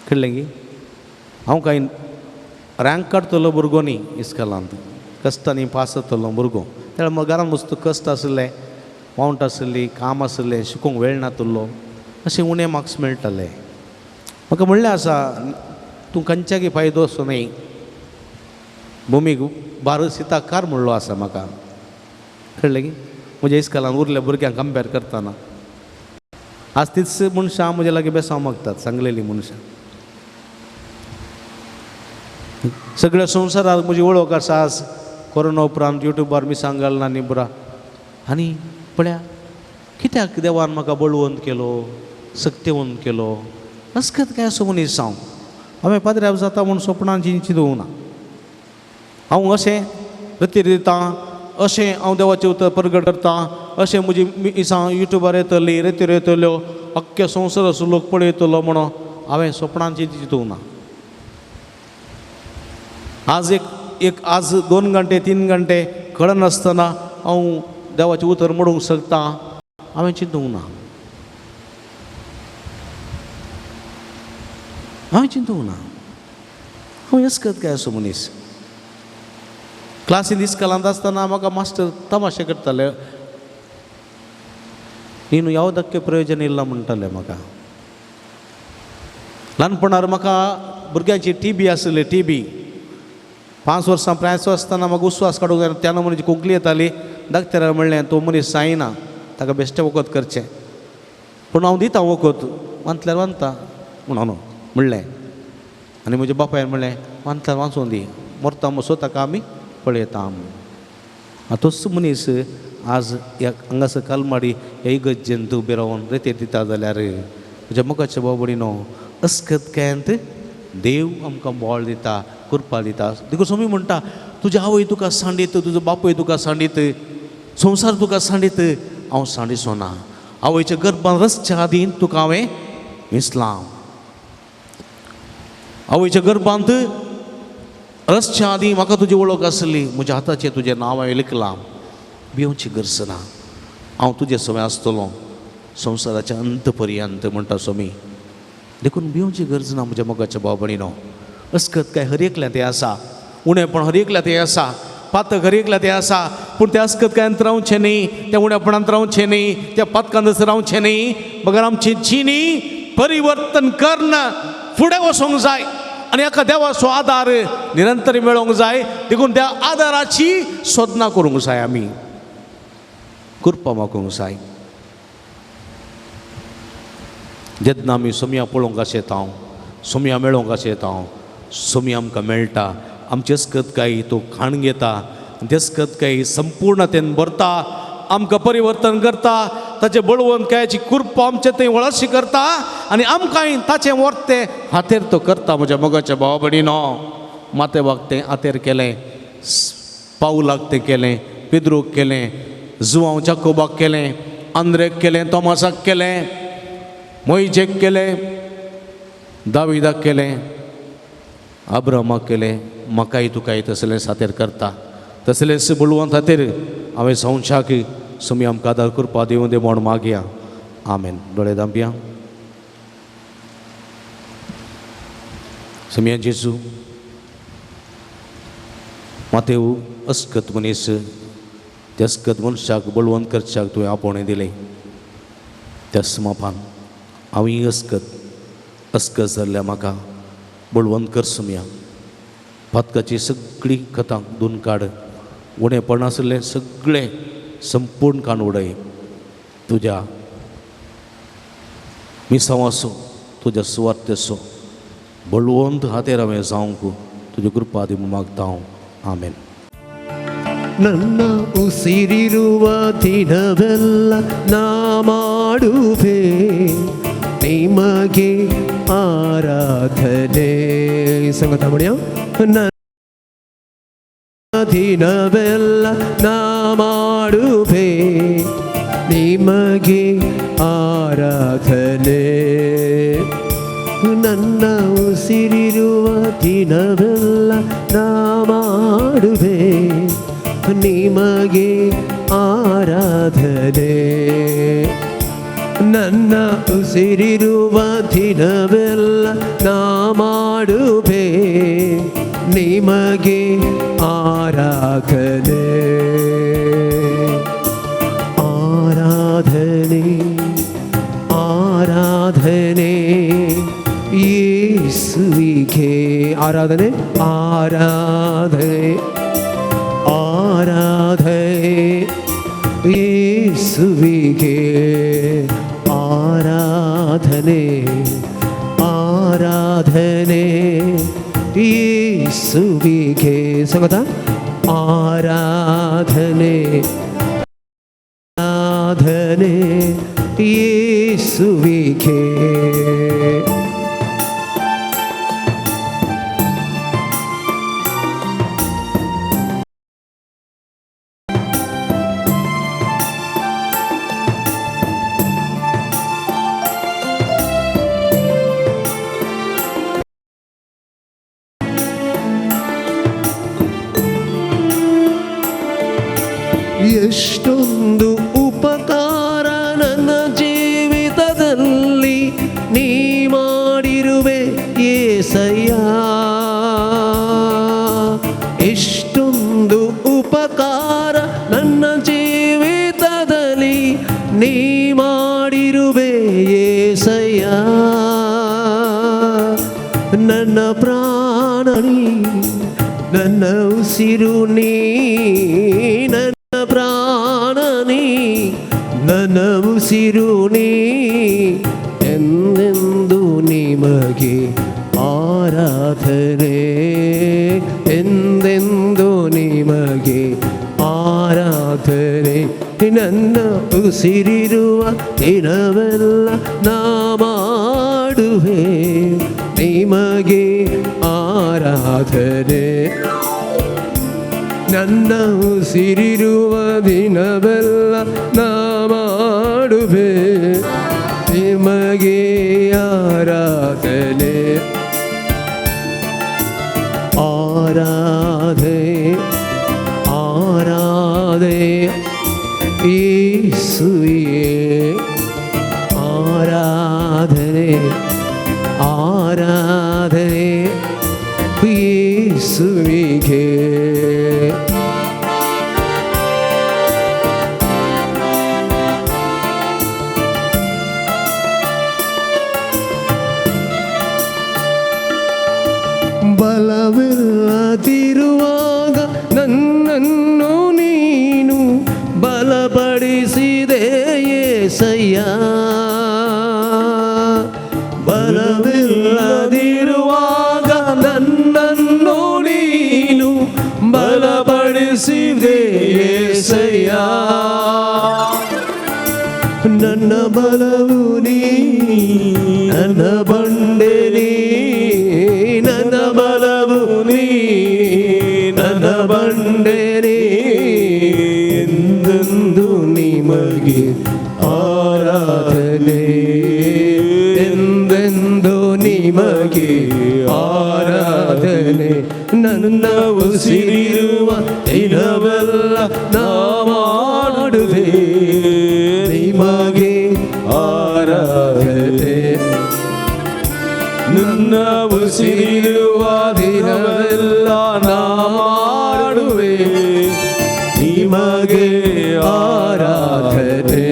कळ्ळें गी हांव कांय रँक काडटलो भुरगो न्ही इस्कॉलांत कश्टांनी पास जातलो भुरगो त्या वेळार घरांत मस्त कश्ट आसले वावंट आसली काम आसलें शिकोवंक वेळ नातलो अशें उणें मार्क्स मेळटाले म्हाका म्हणलें आसा तूं खंयच्याकय फायदो असो न्ही भुमीक बार सिताकार म्हणलो आसा म्हाका कळ्ळें की म्हज्या इस्कॉलान उरल्या भुरग्यांक कंपेर करतना आज तीच मनशां म्हजे लागीं बेसांव मागतात सांगलेलीं मनशां सगळ्या संवसाराक म्हजी वळख आसा आज कोरोना उपरांत युट्यूबार मिसांग घालना न्ही बुरा आनी पळया कित्याक देवान म्हाका बळवंत केलो सक्तिवंत केलो अस्कत काय असो मनीस हांवें पाद्र्यार जाता म्हूण स्वप्नांत चिंतूंक ना हांव अशें रती दितां अशें हांव देवाचें उतर प्रगट करतां अशें म्हजी मिसां युट्यूबार येतलीं रेतीर येतल्यो अख्ख्या संवसाराचो लोक पळयतलो म्हणून हांवें स्वप्नांत चिंतूंक ना आज एक आज 2 घंटे 3 घंटे कळनासतना हांव देवाचें उतर म्हणूंक शकता हांवें चिंतूंक ना हांवें चिंतूंक ना हांव अस्कत काय असो मनीस क्लासीन इस्कॉलांत आसतना म्हाका मास्टर तमाशे करताले नीन यावदक्के प्रयोजन इल्ला म्हणटाले म्हाका ल्हानपणार म्हाका भुरग्यांची TB आसली TB 5 वर्सां प्रायसो आसतना म्हाका उस्वास काडूंक जाय तेन्ना मनीस कोंकणी येताली धाकटेल्यार म्हणलें तो मनीस जायना ताका बेश्टें वखद करचें पूण हांव दितां वखद वांतल्यार वांता म्हणून म्हणलें आनी म्हज्या बापायन म्हणलें वांतल्यार वाचून दी मरता मसो ताका आमी पळयता तोच मनीस आज ह्या हांगासर कालमाडी ह्या इगर्जेन तूं उबें रावन रेतेर दिता जाल्यार म्हज्या मोगाच्या भाव भयणीनो अस्कत कायंत देव आमकां बोळ दिता कृपा दिता देखून सोमी म्हणटा तुझे आवय तुका सांडीत, तुजो बापूय तुका सांडीत, संवसार तुका सांडीत, हांव सांडिसो ना. आवयच्या गर्भान रसच्या आदीन तुका हांवें विसलां. आवयच्या गर्भांत रसच्या आदीं म्हाका तुजी वळख आसली. म्हज्या हाताचें तुजें नांव हांवें लिखलां. भिवची गरज ना. हांव तुजे सवय आसतलों संवसाराच्या अंत पर्यंत म्हणटा स्वामी. देखून भिवची गरज ना म्हज्या मोगाच्या भाव भयणीनो. अस्कत काय हर एकल्या तें आसा, उणेपण हर एकल्या तें आसा, पातक हर एकल्या तें आसा. पूण तें अस्कत काय अंत रावचें न्ही, त्या उणेपणांत रावचें न्ही, त्या पातकांत रावचें न्ही. बगर आमची जिणी परिवर्तन करना फुडें वचोंक जाय आनी एका देवाचो आदार निरंतर मेळोंक जाय. देखून त्या आदाराची सोदना करूंक जाय. आमी कृपा मागूंक जाय. जेन्ना आमी सोम्या पळोवंक अशें येता, सोम्या मेळोंक अशें येता, सोमी आमकां मेळटा, आमची अस्कतकाय तो खाण घेता, ते अस्कतकाय संपूर्णतेन भरता, आमकां परिवर्तन करता, ताचे बळवंतकायाची कृपा आमचे थंय वळशी करता आनी आमकांय ताचें वर्तें हातेर तो करता. म्हज्या मोगाच्या भावा भयणीनो, मातेवाक तें हातेर केलें, पावलाक तें केलें, पेद्रूक केलें, जुवांव जाकोबाक केलें, आंद्रेक केलें, तोमासाक केलें, मोइजेक केलें, दाविदाक केलें, अब्रामाक केलें. म्हाकाय तुकाय तसलें हातेर करता. तसलेंच बळवंत हातेर हांवें संवशाक सोमी आमकां आदार करपा दिवं दे म्हूण मागया. आमेन. दोळे धांपया. सोम्या जेजू, मातेव अस्कत मनीस, त्या अस्कत मनशाक बळवंत करच्याक तुवें आपोवणें दिलें. त्या मापान हांवूय अस्कत जाल्ल्या म्हाका बळवंत कर सोम्या. पातकाची सगळी कथां धुवन काड. उणेपण आसलें सगळें संपूर्ण काण उडय. तुज्या मिसांवाचो, तुज्या सुवार्थेचो बळवंत हातेर हांवें जावंक तुजी कृपा दी म्हूण मागता हांव. ಆಮೆನ್. ನನ್ನ ಉಸಿರಿರುವ ದಿನವೆಲ್ಲ ನಾ ಮಾಡುವೆ ನಿಮಗೆ ಆರಾಧನೆ. ಸಂಗತ ಮಣಿಯ ನನ್ನ ದಿನವೆಲ್ಲ ನಾ ಮಾಡುವೆ ನಿಮಗೆ ಆರಾಧನೆ. ನನ್ನ ಉಸಿರಿರುವ ದಿನವೆಲ್ಲ ನಾ ಮಾಡುವೆ ನಿಮಗೆ ಆರಾಧನೆ. ನನ್ನ ಉಸಿರಿರುವ ದಿನವೆಲ್ಲ ನಾ ಮಾಡುವೆ ನಿಮಗೆ ಆರಾಧನೆ. ಆರಾಧನೆ ಆರಾಧನೆ ಯೇಸುವಿಗೆ ಆರಾಧನೆ. ಆರಾಧನೆ ಆರಾಧನೆ ಯೇಸುವಿಗೆ ಆರಾಧನೆ. ಆರಾಧನೆ ಯೇಸುವಿಗೆ ಸಂಗತ ಆರಾಧನೆ. ಆರಾಧನೆ ಯೇಸುವಿಗೆ. ಎಷ್ಟೊಂದು ಉಪಕಾರ ನನ್ನ ಜೀವಿತದಲ್ಲಿ ನೀ ಮಾಡಿರುವೆ యేసయ్ಯ. ಎಷ್ಟೊಂದು ಉಪಕಾರ ನನ್ನ ಜೀವಿತದಲ್ಲಿ ನೀ ಮಾಡಿರುವೆ యేసయ్య. ನನ್ನ ಪ್ರಾಣನಿ ನನ್ನ ಉಸಿರು ನೀ, ನನ್ನ ಪ್ರಾಣನಿ ನನ್ನ ಉಸಿರು ನೀ. ಎಂದೆಂದು ನಿಮಗೆ ಆರಾಧನೆ. ಎಂದೆಂದು ನಿಮಗೆ ಆರಾಧನೆ. ನನ್ನ ಉಸಿರಿರುವ ದಿನವೆಲ್ಲ ನಾ ಮಾಡುವೆ ನಿಮಗೆ ಆರಾಧನೆ. ನನ್ನ ಉಸಿರಿರುವ ದಿನವೆಲ್ಲ ನಾ ಮಾಡುವೆ ನಿಮಗೆ ಆರಾಧನೆ ಆರಾಧನೆ ಆರಾಧನೆ ಯೇಸುವೇ ಆರಾಧನೆ ಆರಾಧನೆ ಯೇಸುವಿಗೆ ಬಲವಿಲ್ಲದಿರುವಾಗ ನನ್ನನ್ನು ನೀನು ಬಲಪಡಿಸಿದೆ యేసయ్య ಬಲವಿಲ್ಲದಿರುವಾಗ ನನ್ನನ್ನು ನೀನು ಬಲಪಡಿಸಿದೆ యేసయ్య ನನ್ನ ಬಲವು ನೀ ನನ್ನ ಬಂಡೆ ನೀ ನನ್ನ ಬಲವು ನೀ ನನ್ನ ಬಂಡೆ ನೀ ಎಂದೆಂದು ನಿಮಗೆ ಆರಾಧನೆ ಎಂದೆಂದು ನಿಮಗೆ ಆರಾಧನೆ ನನ್ನ ಉಸಿರಿರುವ ದಿನವೆಲ್ಲ ನಾ ಮಾಡುವೆ ನಿಮಗೆ ಆರಾಧನೆ ನನ್ನ ಉಸಿರಿರುವ ದಿನವೆಲ್ಲ ನಾ ಮಾಡುವೆ ನಿಮಗೆ ಆರಾಧನೆ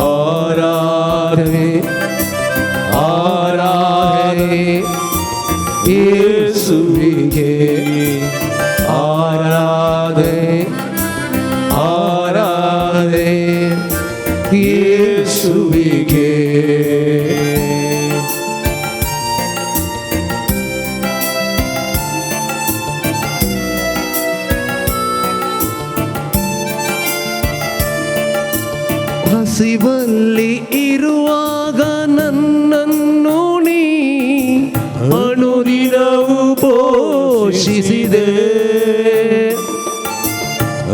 ಆರಾಧನೆ ಆರಾಧನೆ ಯೇಸುವಿಗೆ ಆರಾಧನೆ ಆರಾಧನೆ ಯೇಸುವಿಗೆ ಹಸಿವಲ್ಲಿ ಇರುವಾಗ ನನ್ನನ್ನು ನೀ ಅನುದಿನವೂ ಪೋಷಿಸಿದೆ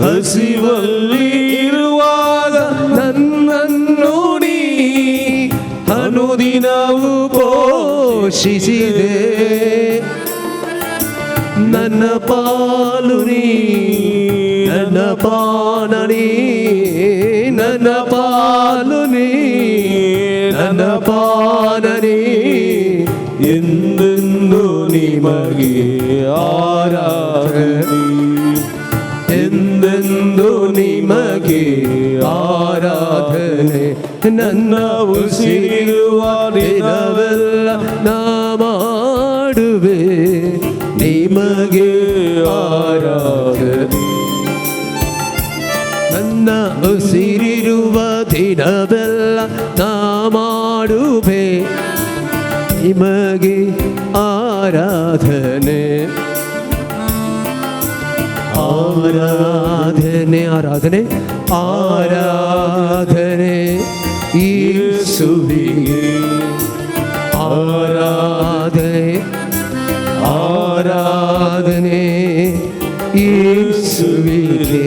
ಹಸಿವಲ್ಲಿ ಇರುವಾಗ ನನ್ನನ್ನು ನೀ ಅನುದಿನವೂ ಪೋಷಿಸಿದೆ ನನ್ನ ಪಾಲು ನೀ ನನ್ನ ಪಾನ ನೀ ನನ್ನ ಪಾಲು ನೀ ನನ್ನ ಪಾನ ನೀ ಎಂದೆಂದು ನಿಮಗೆ ಆರಾಧನೆ ಎಂದೆಂದು ನಿಮಗೆ ಆರಾಧನೆ ನನ್ನ ಉಸಿರಿರುವ ದಿನವೆಲ್ಲ ನಾ ಮಾಡುವೆ ನಿಮಗೆ ಆರಾಧನೆ ನನ್ನ ಉಸಿರಿರುವ ದಿನವೆಲ್ಲ ನಾ ಮಾಡುವೆ ನಿಮಗೆ ಆರಾಧನೆ ಆರಾಧನೆ ಆರಾಧನೆ ಆರಾಧನೆ ಯೇಸುವಿಗೆ ಆರಾಧನೆ ಆರಾಧನೆ ಯೇಸುವಿಗೆ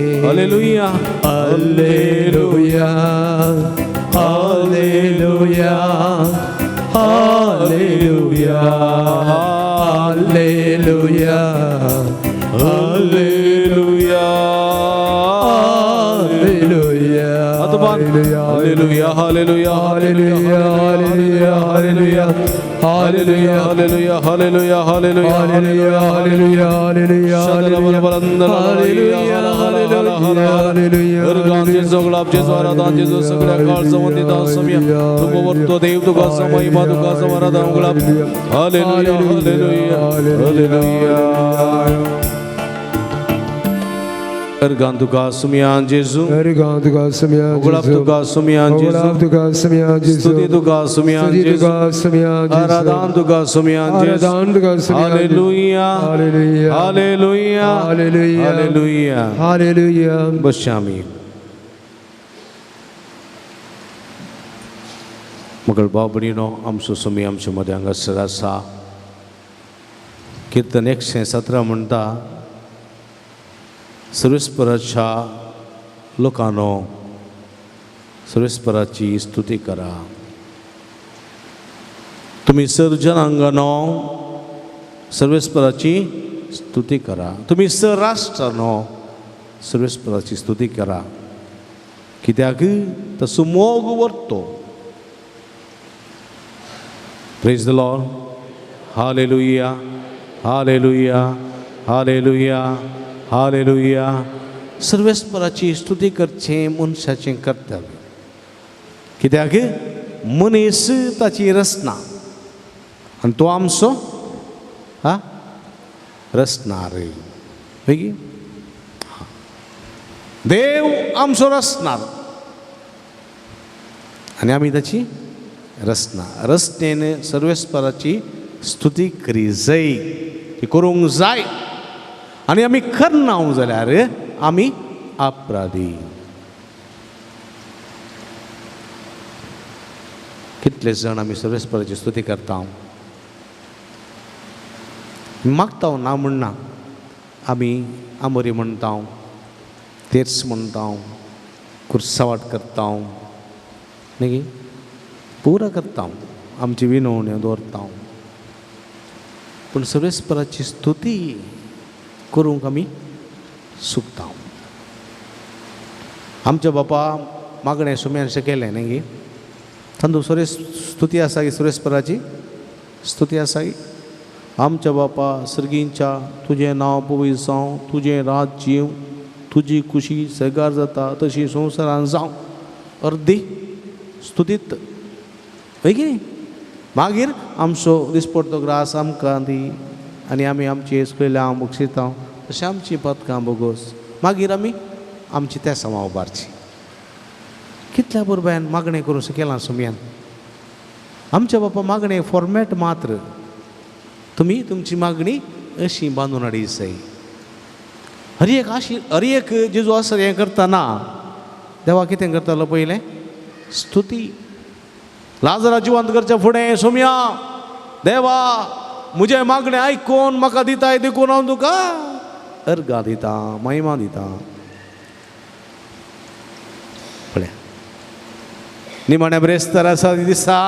Hallelujah. Hallelujah. Hallelujah. Hallelujah. Hallelujah. Hallelujah. Hallelujah. Hallelujah. Hallelujah. Hallelujah. Hallelujah. Hallelujah. Hallelujah. Hallelujah. Hallelujah. Hallelujah. Hallelujah. Ergan tuka sumian Jesu. Ergan tuka sumian Ogulap Jesu. tuka sumian Jesu. Ogulap tuka sumian Jesu. Studi tuka sumian Studi Jesu. tuka sumian Jesu. Aradan tuka sumian Jesu. Aradan tuka sumian Jesu. Hallelujah. Hallelujah. Hallelujah. Hallelujah. Hallelujah. Hallelujah. Bashami. Magal babri no am susumi am chumadanga sarasa. कीर्तन 117 म्हणटा सर्वेस्पराच्या लोकांनो सर्वेस्पराची स्तुती करा. तुम्ही सर्वजनांगानो सर्वेस्पराची स्तुती करा. तुम्ही सर्वराष्ट्रांनो सर्वेस्पराची स्तुती करा. कित्याक तसो मोग वर्तो. Praise the Lord. Hallelujah hallelujah hallelujah hallelujah. सर्वेस्पराची स्तुती करचें मनशाचें कर्तव्य. कित्याक मनीस ताची रचना आनी तो आमचो रचणार. की देव आमचो रचणार आनी आमी ताची रचना. रचनेन सर्वेस्पराची स्तुती करी जाय. ती करूंक जाय. आनी आमी करना जाल्यार आमी अपराधी. कितले जण आमी सर्वेस्पराची स्तुती करता. मागता ना म्हणना. आमी आमोरी म्हणटा, तेर्स म्हणटा, कुर्सावाट करता, न्ही पुरा करता, आमची विनवण्यो दवरता. पूण सर्वेस्पराची स्तुती करूंक आमी चुकता. आमच्या बापा मागणें सुम्यान केलें न्ही. तांदूळ स्तुती आसा की सर्वेस्पराची स्तुती आसा की. आमच्या बापा सर्गींच्या तुजें नांव पवित्र जावं, तुजें राज्य येवं, तुजी खुशी सगार जाता तशी संवसारान जावं. अर्दी स्तुतीत हय की न्ही. मागीर आमचो दिसपडटो ग्रास आमकां दी आनी आमी आमची येसुल्या हांव बक्षिता तशें आमची पदकां बोगोस. मागीर आमी आमची त्या समां उबारची. कितल्या भुरग्यान मागणें करूं केलां सुमयान. आमच्या बापा मागणें फॉर्मॅट मात्र. तुमी तुमची मागणी अशी बांदून हाडी जाय. हर एक जेजू आसा हें करतना देवा कितें करतालो पयलें स्तुती. लाजरा जिवंत करच्या फुडें सोम्या देवा म्हजे मागणें आयकून म्हाका दिताय देखून हांव तुका अर्गां दिता, महिमा दिता. पळय निमाण्या ब्रेस्तार आसा दिसा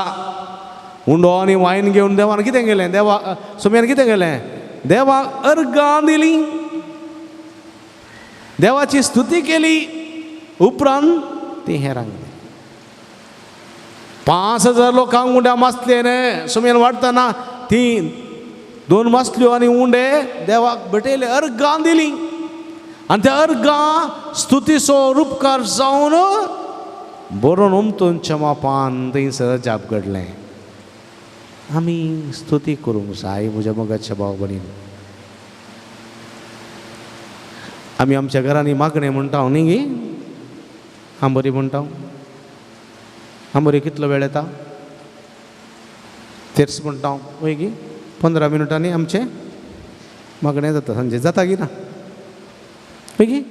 हुंडो आनी वायन घेवन देवान कितें केलें. देवा सोम्यान कितें केलें. देवाक अर्गां दिली, देवाची स्तुती केली. उपरांत ती हेरांक दिली. 5000 लोकांक उंड्या मासले न्ही. सोम्यान वाडटना ती 2 मासल्यो आनी उंडे देवाक भेटयले, अर्गां दिली. आनी त्या अर्गां स्तुतीचो रूपकार जावन बरोवन उमतोनच्या मापान थंयसर जाप घडलें. आमी स्तुती करूंक जाय म्हज्या मोगाच्या भाव भयणीन. आमी आमच्या घरांनी मागणें म्हणटा न्ही गे. आंबोरी म्हणटा. आंबोरी कितलो वेळ येता. तेर्स म्हणटा वय गी 15 मिनटांनी आमचें मागणें जाता. सांजे जाता की ना वय गी.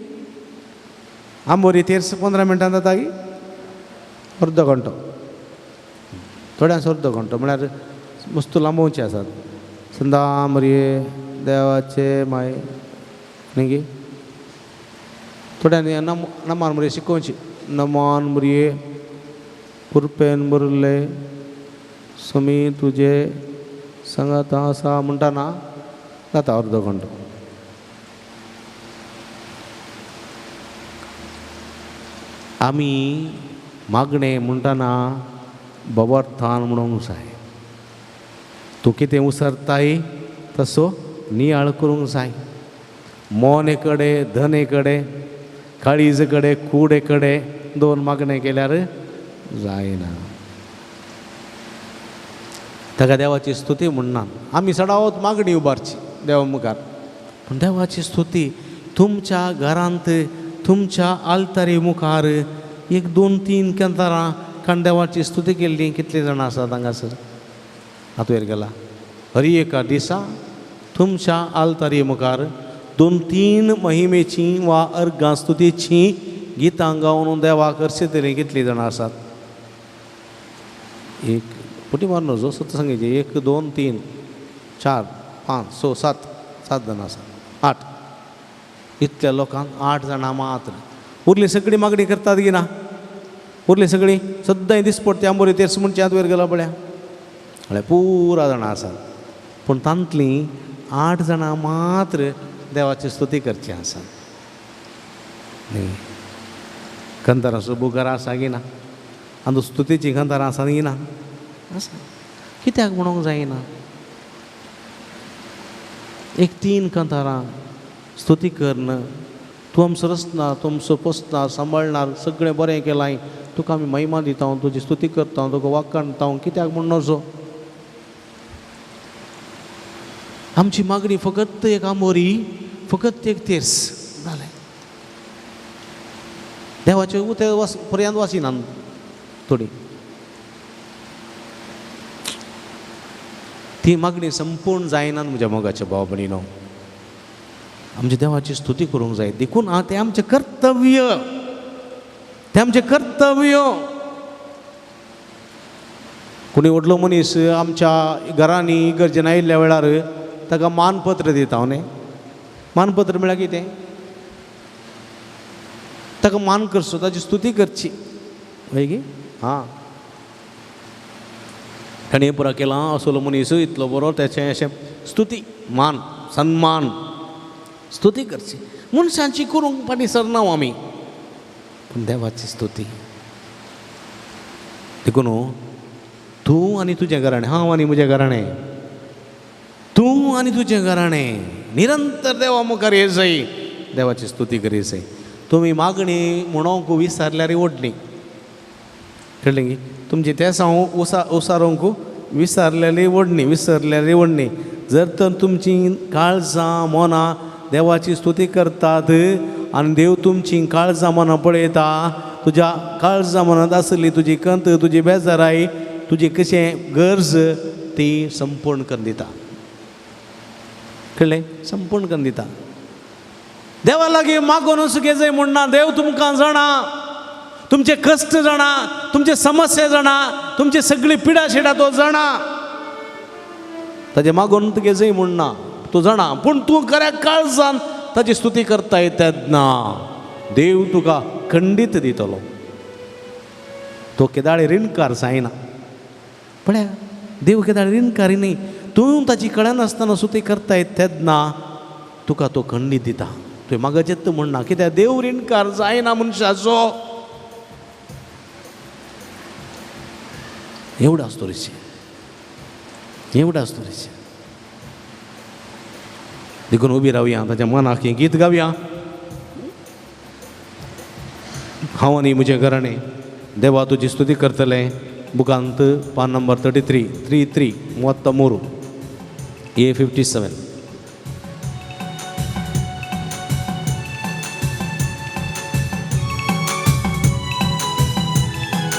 आंबोरी तेर्स 15 मिनटां जाता की अर्द घंटो. थोड्यांस अर्द घंटो म्हळ्यार वस्तू लांबोवचे आसात. संदा मरये देवाचे माय न्ही गे. थोड्यांनी नमान मरये शिकोवची. नमान मरये पुरपेन बरले समी तुजे सांगात आसा म्हणटाना जाता अर्द घंटो. आमी मागणें म्हणटाना बबर्थान म्हणूंक जाय. तूं कितें उसरताय तसो नियाळ करूंक जाय. मोने कडेन धने कडेन काळीज कडेन कुडे कडेन 2 मागणें केल्यार जायना. ताका देवाची स्तुती म्हणना. आमी सदांच मागणी उबारची देवा मुखार. पूण देवाची स्तुती तुमच्या घरांत तुमच्या आल्तारी मुखार 1, 2, 3 केंतारां काण देवाची स्तुती केल्ली कितले जाणां आसात हांगासर. हातूंत गेला. हर एका दिसा तुमच्या आल्तारी मुखार 2-3 महिमेची वा अर्गां स्तुतीची गितां गावन देवाक अर्चितलीं कितलीं जाणां आसात. एक पुटी मारनो जो सत्संगीचे 1, 2, 3, 4, 5 6 7 जाणां आसा 8 इतल्या लोकांक 8 जाणां मात्र उरली सगळी मागणी करतात की ना उरली सगळी सद्दां दिसपट त्या बरी तेच म्हणचे आत वयर गेला पळया म्हळ्यार पुरा जाणां आसात पूण तांतलीं 8 जाणां मात्र देवाची स्तुती करची आसा न्ही कंताराचो बुकार आसा की ना आनी स्तुतीची कंतारां आसा की ना आसा कित्याक म्हणूंक जायना एक 3 कंतारां स्तुती करन तूं आमचो रचना तूं आमचो पोसणार सांबाळणार सगळें बरें केलां तुका आमी महिमा दिता तुजी स्तुती करता तुका वाखाणटा कित्याक म्हूण नजो आमची मागणी फकत एक आंबोरी फकत एक तेर्स जालें देवाचे उते पर्यंत वाचिना थोडी ती मागणी संपूर्ण जायना म्हज्या मोगाच्या भाव भयणीनो आमच्या देवाची स्तुती करूंक जाय देखून तें आमचें कर्तव्य तें आमचें कर्तव्य कोणी व्हडलो मनीस आमच्या घरांनी इगर्जेन आयिल्ल्या वेळार ताका मानपत्र दिता न्ही मानपत्र म्हळ्यार कितें ताका मान करचो ताची स्तुती करची हय गे हां ताणें हें पुरा केलां असलो मनीस इतलो बरो तेचें अशें स्तुती मान सन्मान स्तुती करची मनशांची करूंक फाटीं सरना आमी पूण देवाची स्तुती देखून तूं आनी तुजें घराणें हांव आनी म्हजें घराणें तूं आनी तुजें घराणें निरंतर देवा मुखार येत जाय देवाची स्तुती करीत जाय तुमी मागणी म्हणोंक विसरल्यार व्हडली कळ्ळें गी तुमची तें सांगू उसारोंक विसरलेली व्हडली जर तर तुमची काळजां मनां देवाची स्तुती करतात आनी देव तुमची काळजां मनां पळयता तुज्या काळजां मनांत आसली तुजी कंत तुजी बेजाराई तुजी कशें गरज ती संपूर्ण करून दिता कळ्ळें संपूर्ण करून दिता देवा लागीं मागून सुखे जाय म्हणना देव तुमकां जाणा तुमचे कश्ट जाणा तुमचे समस्या जाणा तुमची सगळी पिडा शिडा तो जाणा ताजे मागून तुगे जाय म्हणना तूं जाणा पूण तूं खऱ्या काळजान ताची स्तुती करता तेन्ना देव तुका खंडीत दितलो तो केदाळे रिणकार जायना पळया देव केदाळे रिणकारी न्ही तूं ताची कळ्यान आसतना स्तुती करता तेन्ना तुका तो खंडीत दिता तुवें मागचेत म्हणना कित्याक देव रिणकार जायना मनशाचो एवढं असतो रेशे देखून उबी रावया ताच्या मनाक हें गीत गावया हांव आनी म्हजें घराणें देवा तुजी स्तुती करतलें बुकांत पान नंबर 33 33 A57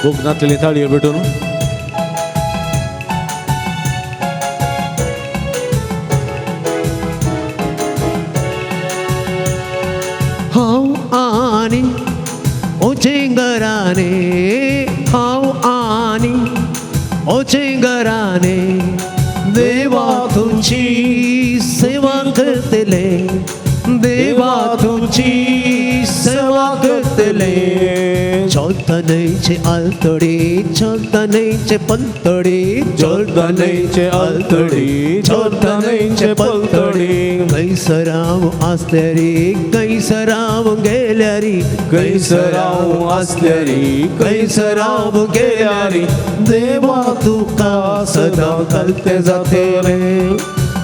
कोकणांतली ताळयो भेटून हांव आनी म्हजें घराणें हांव आनी म्हजें घराणें देवा तुमची सेवा करतले देवा तुमची सेवा करतले चलतनेचे आलतडे चलतनेचे पंतडे चलतनेचे आलतडे चलतनेचे पंतडे कैसराव आसल्यारी कैसराव गेल्यारी कैसराव आसल्यारी कैसराव गेल्यारी देवा तुका सदां कलते जातले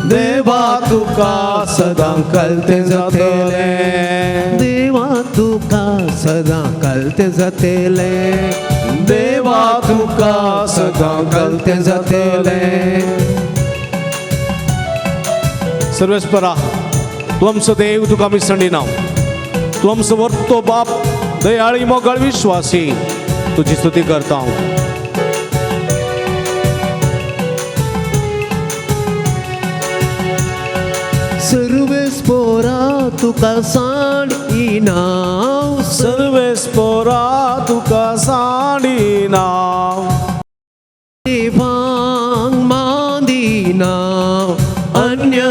देवा तुका सदां कलते जातले देवा तुका सदां कलते जातले देवा तुका सदां कलते जातले सर्वेस्परा तूं आमचो देव तुका आमी संडिना तूं आमचो वर्तो बाप दयाळी मोगाळ विश्वासी तुजी स्तुती करता हांव सर्वेस्पोरा तुका सांडिना सर्वेस्परा तुका सांडिना देवांक मांदिना अन्य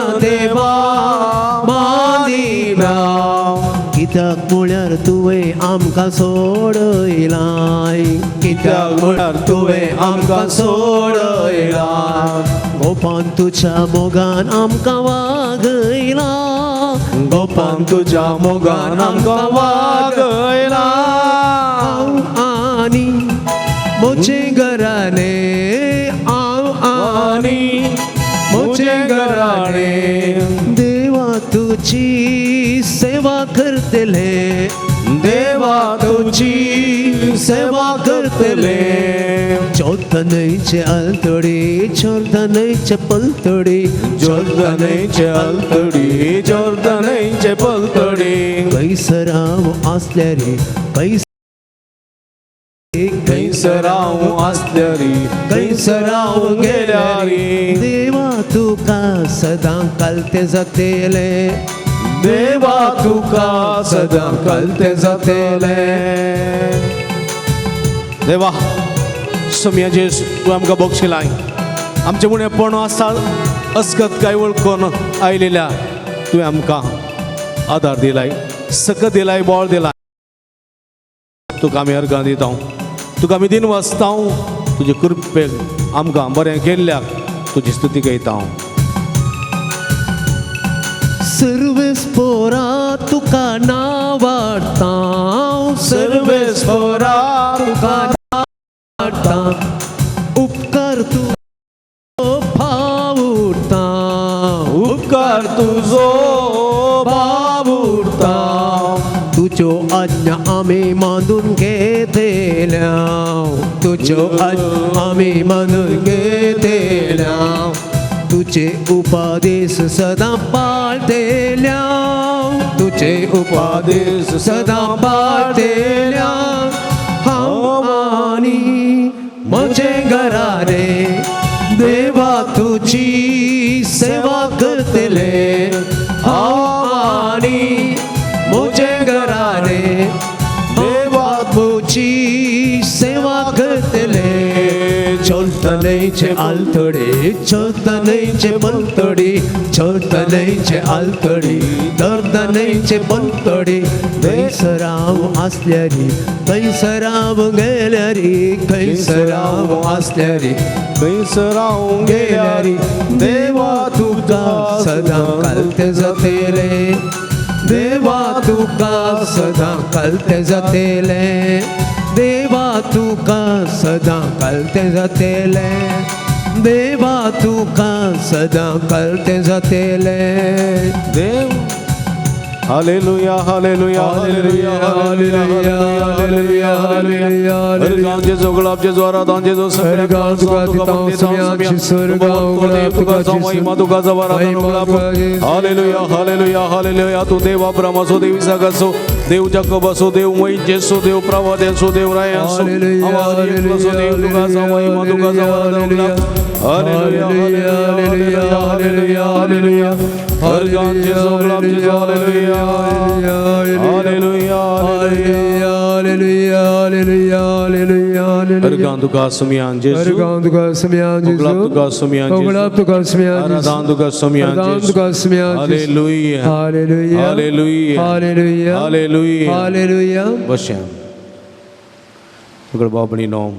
कित्याक म्हळ्यार तुवें आमकां सोडयलाय कित्याक म्हळ्यार तुवें आमकां सोडयलाय गोपान तुज्या मोगान आमकां वागयला गोपान तुज्या मोगान आमकां वागयला हांव आनी म्हजे घराणे हांव आनी म्हजे घराणे देवा तुजी सेवा करतले देवा तुजी सेवा करतले जोर्दानाचे आलतडी जोर्दानाचे पलतडी जोर्दानाचे आलतडी जोर्दानाचे पलतडी कैसराव आसल्यारी कैसराव आसल्यारी कैसराव गेल्यारी देवा तुका सदां कालते जातेले देवा तुका सदां कालते जातेले देवा सोम्या जेस तू आमकां बक्षिलाय आमचे मुणेपण आसा अस्कत काय वळखून आयलेल्या तुवें आमकां आदार दिलाय सकत दिलाय बळ दिलाय तुका आमी अर्गां दिता तुका आमी दिन वाचता तुजे कृपेक आमकां बरें केल्ल्याक तुजी स्तुती गायता सर्वेस्पोरा तुका नावाडटा सर्वेस्पोरा तुका नावाडटा उपकार तू फावुरता उपकार तुजो भाव उरता तुज्यो आज्ञा आमी मानून घेतल्या तुज्यो आज्ञा आमी मानून घेतल्या तुझे उपादेश सदा पाळतेल्या तुझे उपादेश सदा पाळतेल्या हांव आनी म्हजे घराणे देवा तुजी सेवा करतले हांव आनी म्हजे घराणे देवा तुजी सेवा करतले जोर्दानाचे आलतडे जोर्दानाचे पलतडी जोर्दानाचे आलतडी जोर्दानाचे पलतडी कैसराव आसल्यारी कैसराव गेल्यारी कैसराव आसल्यारी कैसराव गेल्यारी देवा तुका सदां कालते जातेले देवा तुका सदां कालते जातेले देवा तुका सदां कालते जातेले देवा तुका सदां कालते जातेले देव hallelujah hallelujah hallelujah hallelujah hallelujah hallelujah अर्गांचे जोगलाबचे जोरादांचे जो अर्गां तुका दिता सगळ्यांची स्वर्गां उगडाप तुका महिमा तुका जवारादान उगडाप हालेलुया हालेलुया हालेलुया तू देव अब्रामाचो देव इसाकाचो देव जाकोबाचो देव मोइसेसचो देव प्रवाद्याचो देव रायांचो आम्हाला एकलोचो देव तुका महिमा तुका जवारादान उगडाप हालेलुया हालेलुया हालेलुया हालेलुया अर्गांचे जोगलाबचे जो hallelujah hallelujah hallelujah hallelujah hallelujah अर्गां तुका समियान जेसू अर्गां तुका समियान जेसू उगडाप तुका समियान जेसू उगडाप तुका समियान जेसू आराधन तुका समियान आराधन जेसू तुका समियान जेसू hallelujah hallelujah hallelujah hallelujah hallelujah hallelujah बशा उगड बाबणी नोम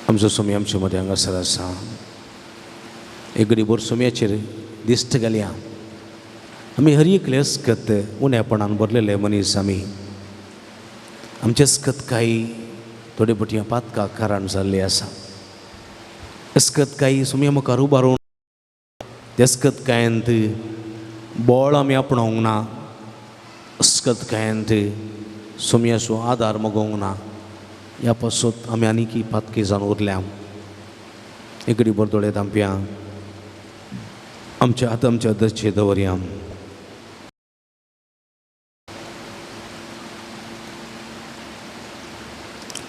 आमचो सोमी आमच्या मदें हांगासर आसा एक घडीभर सोम्याचेर दिश्ट घालया आमी हर एकले अस्कत उण्यापणान भरलेले मनीस आमी आमचे अस्कत काही थोडे पटी पातका कारण जाल्ले आसा अस्कत काही सोम्या मुखार उबारून ते अस्कत कांयंत बोळ आमी आपणावंक ना अस्कत कांयंत सोम्याचो आदार मागोवंक ना ह्या पासत आमी आनीक पातकी जावन उरल्या एक घडीभर दोळे धांपया आमच्या हात आमच्या दर्चे दवरया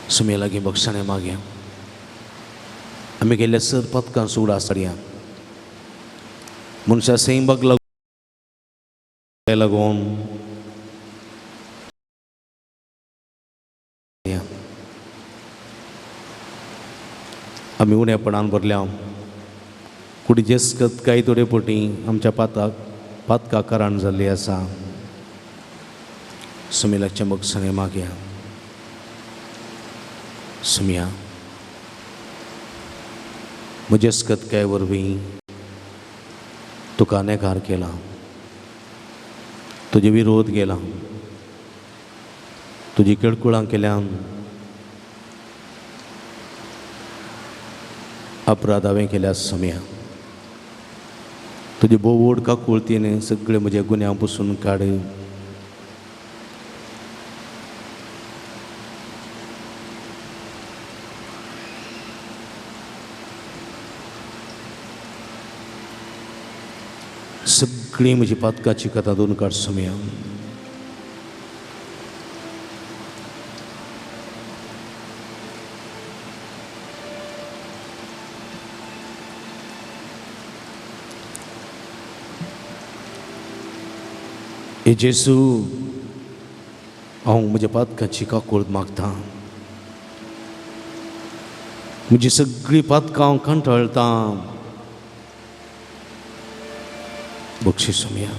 सुमे लागीं बक्षाणें मागया आमी गेल्ल्या सर पथकां सुडा सडया मनशा सैंबाक लागून आमी उणेपणान भरल्या कुडी जेस्कत कांय थोडे पटी आमच्या पातका कारण जाल्ली आसा. सुमिलाचे मोगसणे मागया. सुमिया म्हजेस्कत काय वरवीं तुका नेकार केला, तुजे विरोध केला, तुजी किळकुळां केल्यान अपराध हांवें केल्या. सुमिया तुजे बोवड काकुळतीन सगळे म्हजे गुन्यां पुसून काड. सगळी म्हजी पातकाची कथा दोन काड. सुमिया हे जेसू हांव म्हज्या पातकाची काकूळ मागतां. म्हजी सगळीं पातकां हांव कंटाळटां. बक्षी सुमिया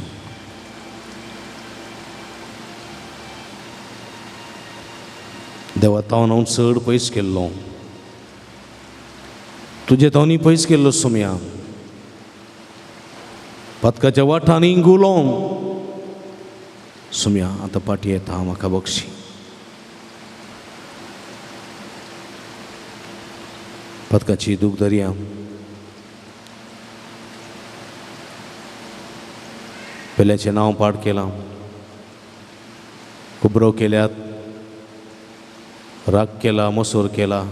देवा तावन हांव चड पयस केल्लो, तुजे तावनी पयस केल्लो. सुमिया पातकाच्या वाठांनी गुलो. सुमिया आतां पाटी येता म्हाका बक्षी. पातकाची दूख दर्या. पेल्याचें नांव पाठ केलां, खुबरो केल्यात, राग केला, मसूर केला,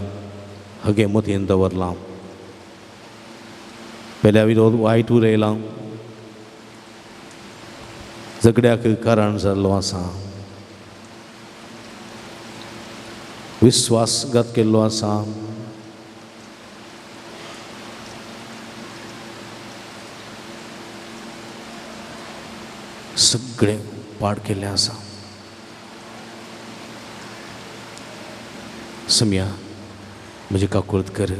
हगे मतीन दवरलां. पेल्या विरोध वायट उलयलां, झगड्याक कारण जाल्लो आसा, विश्वासघात केल्लो आसा. सगळे पाड केल्लें आसा. सुमिया म्हजी काकुळट कर.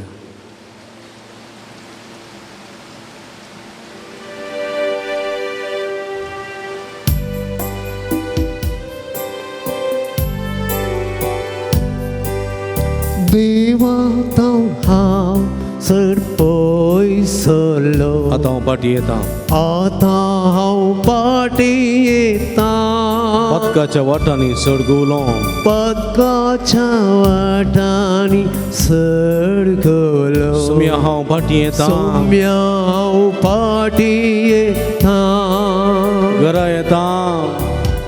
देवा ताव हांव चड पयसलो. आतां हांव पाटी येता. आतां हांव पाटी येता. पातकाच्या वाटांनी चड गुलो. पातकाच्या वाटांनी सडगलो. सुमिया हांव पाटी येता. सुमिया हांव पाटी येता. घरा येता.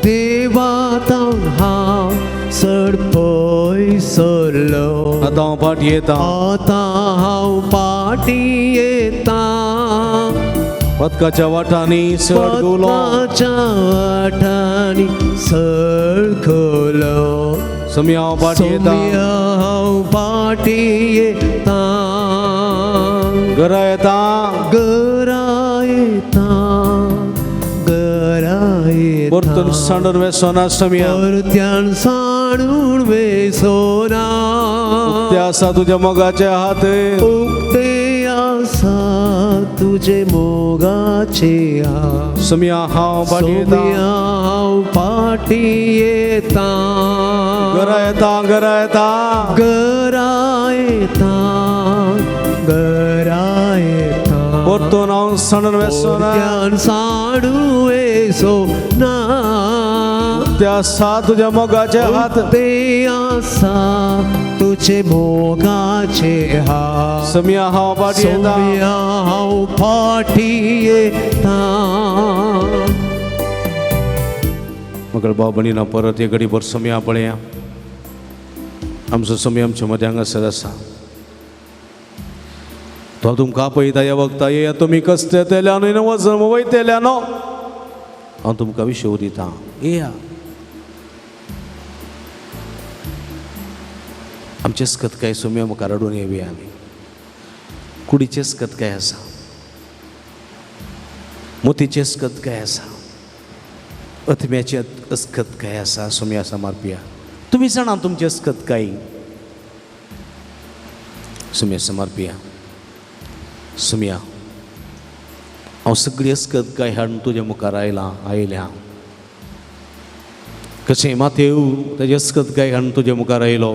देवा ताव हांव चड पयसलो. आतां हांव पाटी येता. आतां हांव पाटी येता. पातकाच्या वाटांनी चड गुलो. पातकाच्या वाटांनी सडगलो. सुमिया हांव पाटी येता. सुमिया हांव पाटी येता. घरा येता. घरा येता. घरा येता. परतून सांडून वेसोना. सुमिया परत्यान सांडून वेसोना. उक्ते आसा तुज्या मोगाचे हात. उक्ते आसा तुजे मोगाचे हात. सुमिया हांव पाटी येता. सुमिया हांव पाटी येता. घरा येता. घरा येता. घरा येता. घरा येता. परतून हांव सांडून वेसोना. परत्यान सांडून वेसोना. उक्ते आसा तुज्या मोगाचे हात. उक्ते आसा तुजे मोगाचे हात. सुमिया हांव पाटी येता. सुमिया हांव पाटी येता. मगळ भाव भयणींनो परत एक घडीभर सुमिया पळया. आमचो सुमिया आमच्या मदें हांगासर आसा. तो तुमकां आपयता ह्या वखदां. येया तुमी कसलेतेल्यान वचन वयतेल्यान हांव तुमकां विशव दितां. येया. आमचेच कतकाय सुमिया मुखार हाडून येवया आमी. कुडीचेच कतकाय आसा, मोतीचेच कतकाय आसा, अथम्याचे अस्कतकाय आसा. सुमिया समारपिया तुमी जाणा तुमचे अस्कतकाय. सुम्या समर्पिया सुम्या हांव सगळी अस्कत काय हाडून तुज्या मुखार आयल्या कशें मातेव ताजे अस्कत काय हाडून तुज्या मुखार आयलो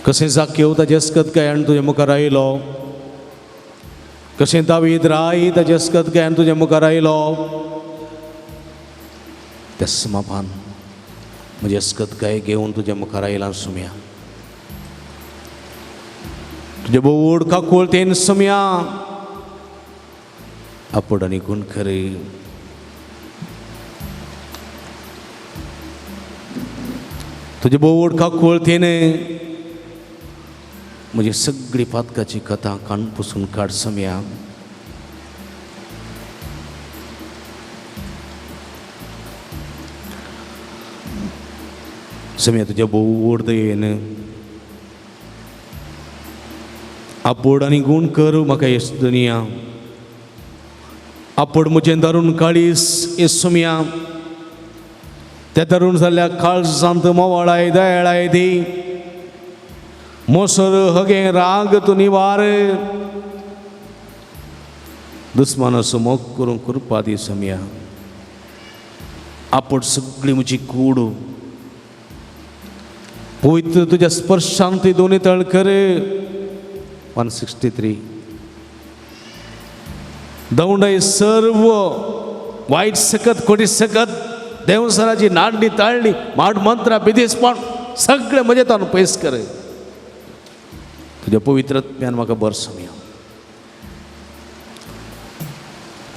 कशें जाकेव ताजे अस्कत काय हाडून तुज्या मुखार आयलो कशें दावीद राय ताजे अस्कत काय हाडून तुज्या मुखार आयलो त्या समापान म्हजी अस्कत काय घेवन तुज्या मुखार आयला सुम्या तुझे बोड का कोळतेन सुम्या अपड आनी गुण खरे तुझे बोड का कोळतेन म्हजी सगळी पातकाची कथा काण पुसून काड सुम्या सुम्या तुझ्या बोड दयेन आपोड आनी गुण कर म्हाका येस दुनिया आपोड म्हजें दारूण काळीस येस सुम्या त्या दारूण जाल्ल्या काळजांत मोवाळाय दयाळाय दी मोसर हगे राग तूं निवार दुस्मानाचो मोग करूंक कृपा दी सुम्या आपोड सगळी म्हजी कूड पवित्र तुझ्या स्पर्शांत ती दोन्ही तळकर 163 दौंडाई सर्व वाईट सकत खोटी सकत देवसराची नाडणी ताळणी माड मंत्रा बिदेसपण सगळे मजे तान पयस कर तुझ्या पवित्रत्म्यान म्हाका बर सुम्या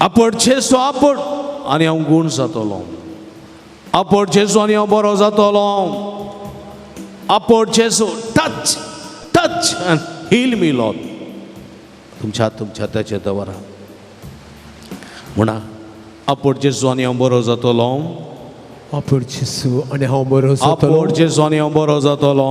आपड जेसो आपड आनी हांव गुण जातलो आपड जेसो आनी हांव बरो जातलो आपड जेसो touch touch and heal me Lord तुमच्या हाताचे दवरा म्हणा आपड जेसो आनी हांव बरो जातलो आपड जेसू आनी हांव बरो जातलो आपड जेसो आनी हांव बरो जातलो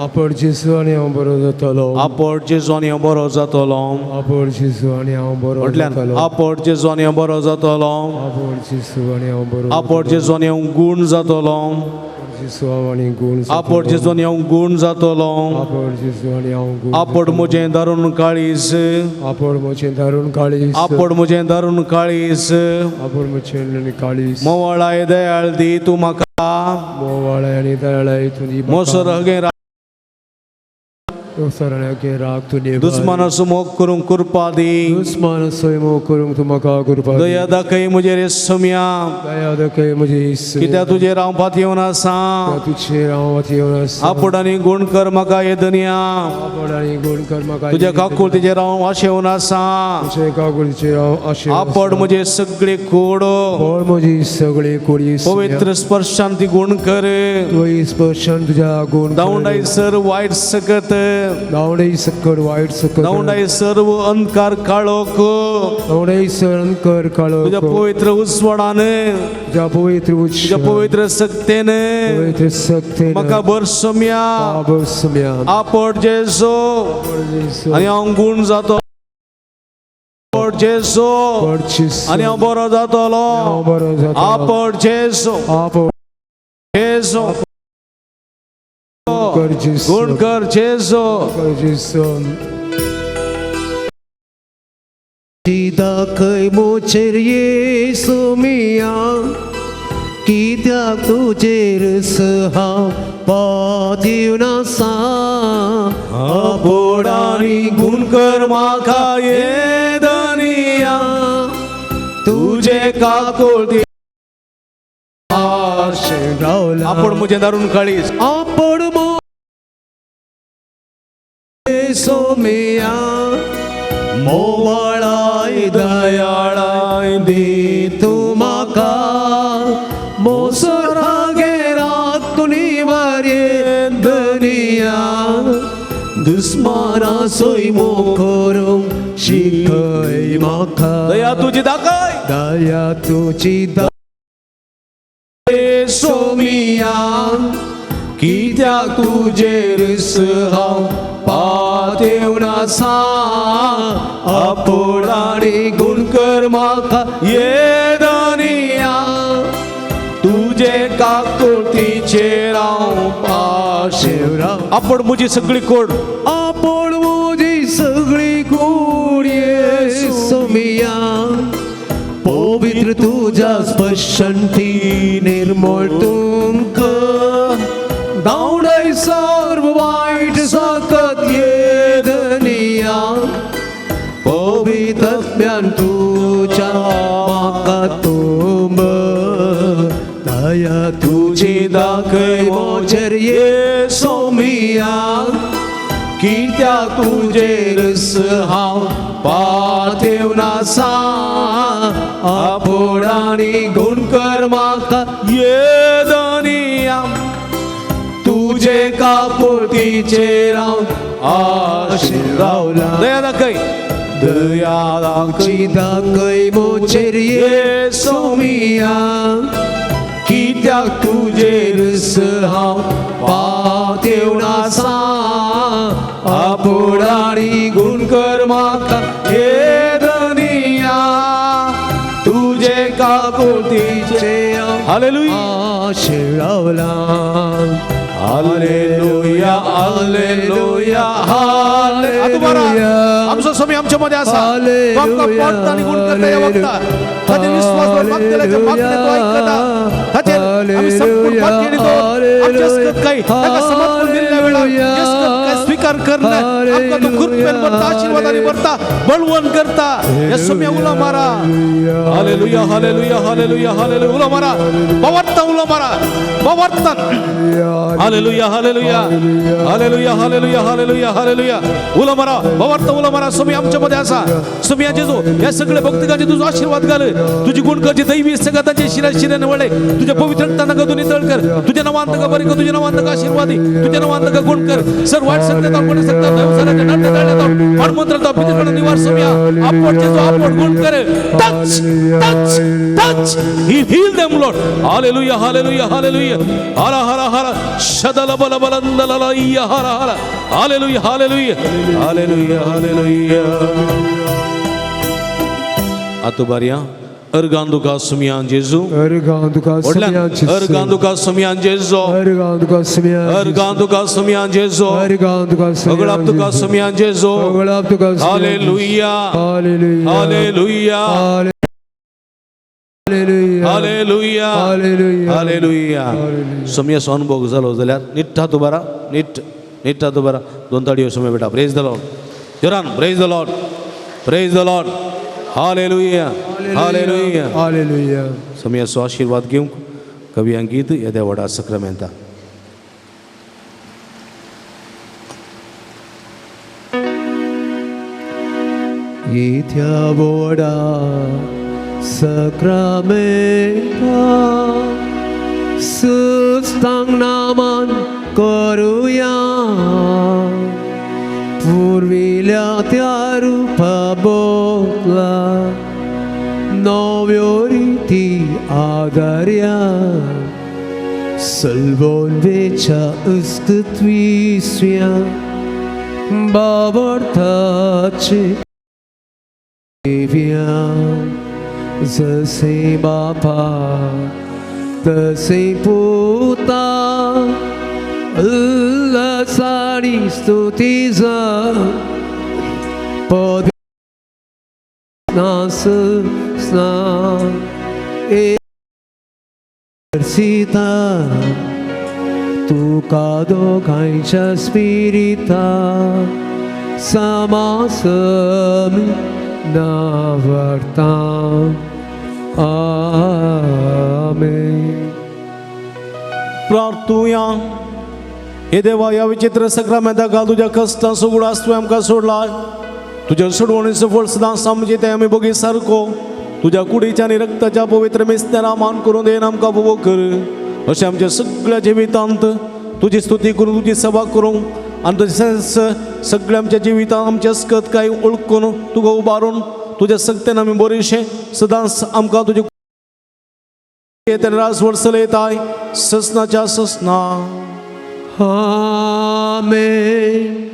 आपड जेसू आनी हांव बरो जातलो आपड जेसो आनी हांव बरो जातलो आपड जेसू आनी हांव बरो जातलो आपड जेसो आनी हांव बरो जातलो आपड जेसू आनी हांव बरो आपड जेसो आनी हांव गुण जातलो जेसू आनी गुण आपड जेसो आनी हांव गुण जातलो आपड जेसू आनी हांव गुण आपड म्हजें दारूण काळीस आपड म्हजें दारूण काळीस आपड म्हजें दारूण काळीस आपड म्हजें काळीस मोवाळाय दयाळ दी तूं म्हाका मोवाळाय आनी दयाळाय तुजी मोसर हगे सराण्याके राग तुने दुस्मानाचो मोग करूंक कृपा दी दुस्मान सोयमो करूंक तूं म्हाका कृपा दया दाखय म्हजेर सुम्या दया दाखय म्हजी कित्याक तुजेर हांव पात येवन आसा तुझे हांव येवन आसा आपड आनी गुण कर म्हाका हे दुनिया आपड आनी गुण कर म्हाका तुज्या काकुळतीचेर हांव आशेवन आसा तुझे काकुळतीचेर हांव आशेवन आपड म्हजे सगळे कूड बोळ म्हजी सगळी कुडी पवित्र स्पर्शान ती गुण कर तुझी स्पर्शान तुझ्या गुण दावंडाय सर वायट सकत दावंडाई सकट वायट सकट दावंडाय सर्व अंधकार काळोख दावंडाई सरण कर काळो तुझ्या पवित्र उस्वाडान तुझ्या पवित्र तुझ्या पवित्र सक्तेन पवित्र सक्ते म्हाका बर सुम्या बर सुम्या आपड जेसो आनी हांव गुण जातो आपड जेसो आनी हांव बरो जातलो आपड जेसो आपड जेसो कर जेसू गुण कर जेसो कर जेसू दाखय मोचेर येसू मिया कित्याक तुजेर हांव पात येवन आसा आपड आनी गुण कर म्हाका ये दुनिया तुजे काकुळती आपड म्हजें दारूण काळीस आपड सोमिया मोवाळाय दयाळाय दी तूं म्हाका मोसर हागे राग तुनी वारे दुनिया दुस्माना सोयमो करूंक शिकय म्हाका दया तुजी दाखय दया तुजी सोमिया कित्याक तुजेर हांव पात येवन आसा आपड आनी गुण कर म्हाका ये दुनिया तुजे काकुळतीचेर हांव आशेवन आपण मुझी सगळी कोड आपण मुझी सगळी कोड येसू मिया पवित्र तुझ्या स्पर्शांती निर्मळ तुमका धावडाय सर्व वाईट सकत येदनिया पवित्रत्म्यान तुझ्या माका तुंब दया तुझी दाखय मोचर येसू मिया कित्या तुझेरस हांव पातेव नासा आपोडानी गुण कर म्हाका येदनिया तुझे कापुळतीचेर हांव आशिरावला दया दाखय दयाची दाखय मोचेर येसू मिया कित्याक तुझेरस हांव पातेव नासा आपोडानी गुण कर म्हाका येदनिया तुझे काकुळतीचे हालेलुया आशिरावला हालेलुया हालेलुया हालेलुया आमचो समय आमच्या मध्ये असा आमका पोट आणि गुण करता या वक्ता हाचे विश्वास मागतेल्याच्या मागणे तो ऐकता हाचे आम्ही संपूर्ण मागणी तो आमच्या स्कत काही ताका समर्पण दिलेल्या वेळा स्कत काय स्वीकार करणे आमका तो कृपेन बरता आशीर्वादाने बरता बळवण करता या समय उला मारा हालेलुया हालेलुया हालेलुया हालेलुया उला मारा बवर्ता उला मारा बवर्ता hallelujah hallelujah hallelujah hallelujah hallelujah hallelujah उला मारा बवर्ता उला मारा समय आमच्या मध्ये असा समय जेजो या सगळे भक्तांचे तुझा आशीर्वाद घाल तुझी गुण करची दैवी सगळ्यांचे शिराने वळे तुझ्या पवित्र रक्ताने गदून नितळ कर तुझ्या नावांत का बरी कर तुझ्या नावांत का आशीर्वादी तुझ्या नावांत का गुण कर सर वाट सकते आपण सकता देवसाराच्या नाट्य ताळ्यात हनुमंत्र तो पितृगण निवार समया आपण जेजो आपण गुण कर touch touch touch he heal them Lord hallelujah hallelujah hallelujah हरा हरा हरा शदल बल बलंदललया हरा हरा hallelujah hallelujah hallelujah hallelujah Atubaria Erganduka Sumian Jesu Erganduka Sumian Jesu Erganduka Sumian Jesu Erganduka Sumian Erganduka Sumian Jesu Erganduka Oglaptuka Sumian Jesu Oglaptuka Hallelujah Hallelujah Hallelujah Hallelujah Hallelujah Hallelujah Sumya sonbog zalo zalyar nitta tubara nitta tubara don tadiyo sumya beta praise the Lord Joran praise the Lord praise the Lord Hallelujah Hallelujah Hallelujah समयाचो आशीर्वाद घेवंक कवी गीत येद्या व्हडा सक्रामेंता येद्या व्हडा सक्रामेंता सुस्तांग नामान करूया पूर्विल्या त्या रूपा बोगला नव्यो रीती आदार्या सल्वोन्वेच्या अस्तित्वीस्व्या बाबर्थाचे देव्या जसे बापा तसे पुता उल्हासानी स्तुतीचा पद नास स्नान सीता तुका दोघांच्या स्पिरिता समासम नावर्ता आमेन प्रार्थुया हे देवा या विचित्र सक्रामेंता घाल तुझ्या कष्टा सुगडास तू आमकां सोडला तुझ्या सोडवणीचं फळ सदां समजे ते आमी बघी सारको तुझ्या कुडीच्या आणि रक्ताच्या पवित्र मिस्त्याला मान करून देन आमकां बोबो कर अशें आमच्या सगळ्या जिवितांत तुजी स्तुती करून तुजी सभा करूं आनी तशेंच सगळ्या आमच्या जिवितांत आमचे अस्कत काय ओळखून तुका उबारून तुज्या सक्तेन आमी बरेशें सदांच आमकां तुजे रास वर्सले येताय ससनाच्या ससना आमेन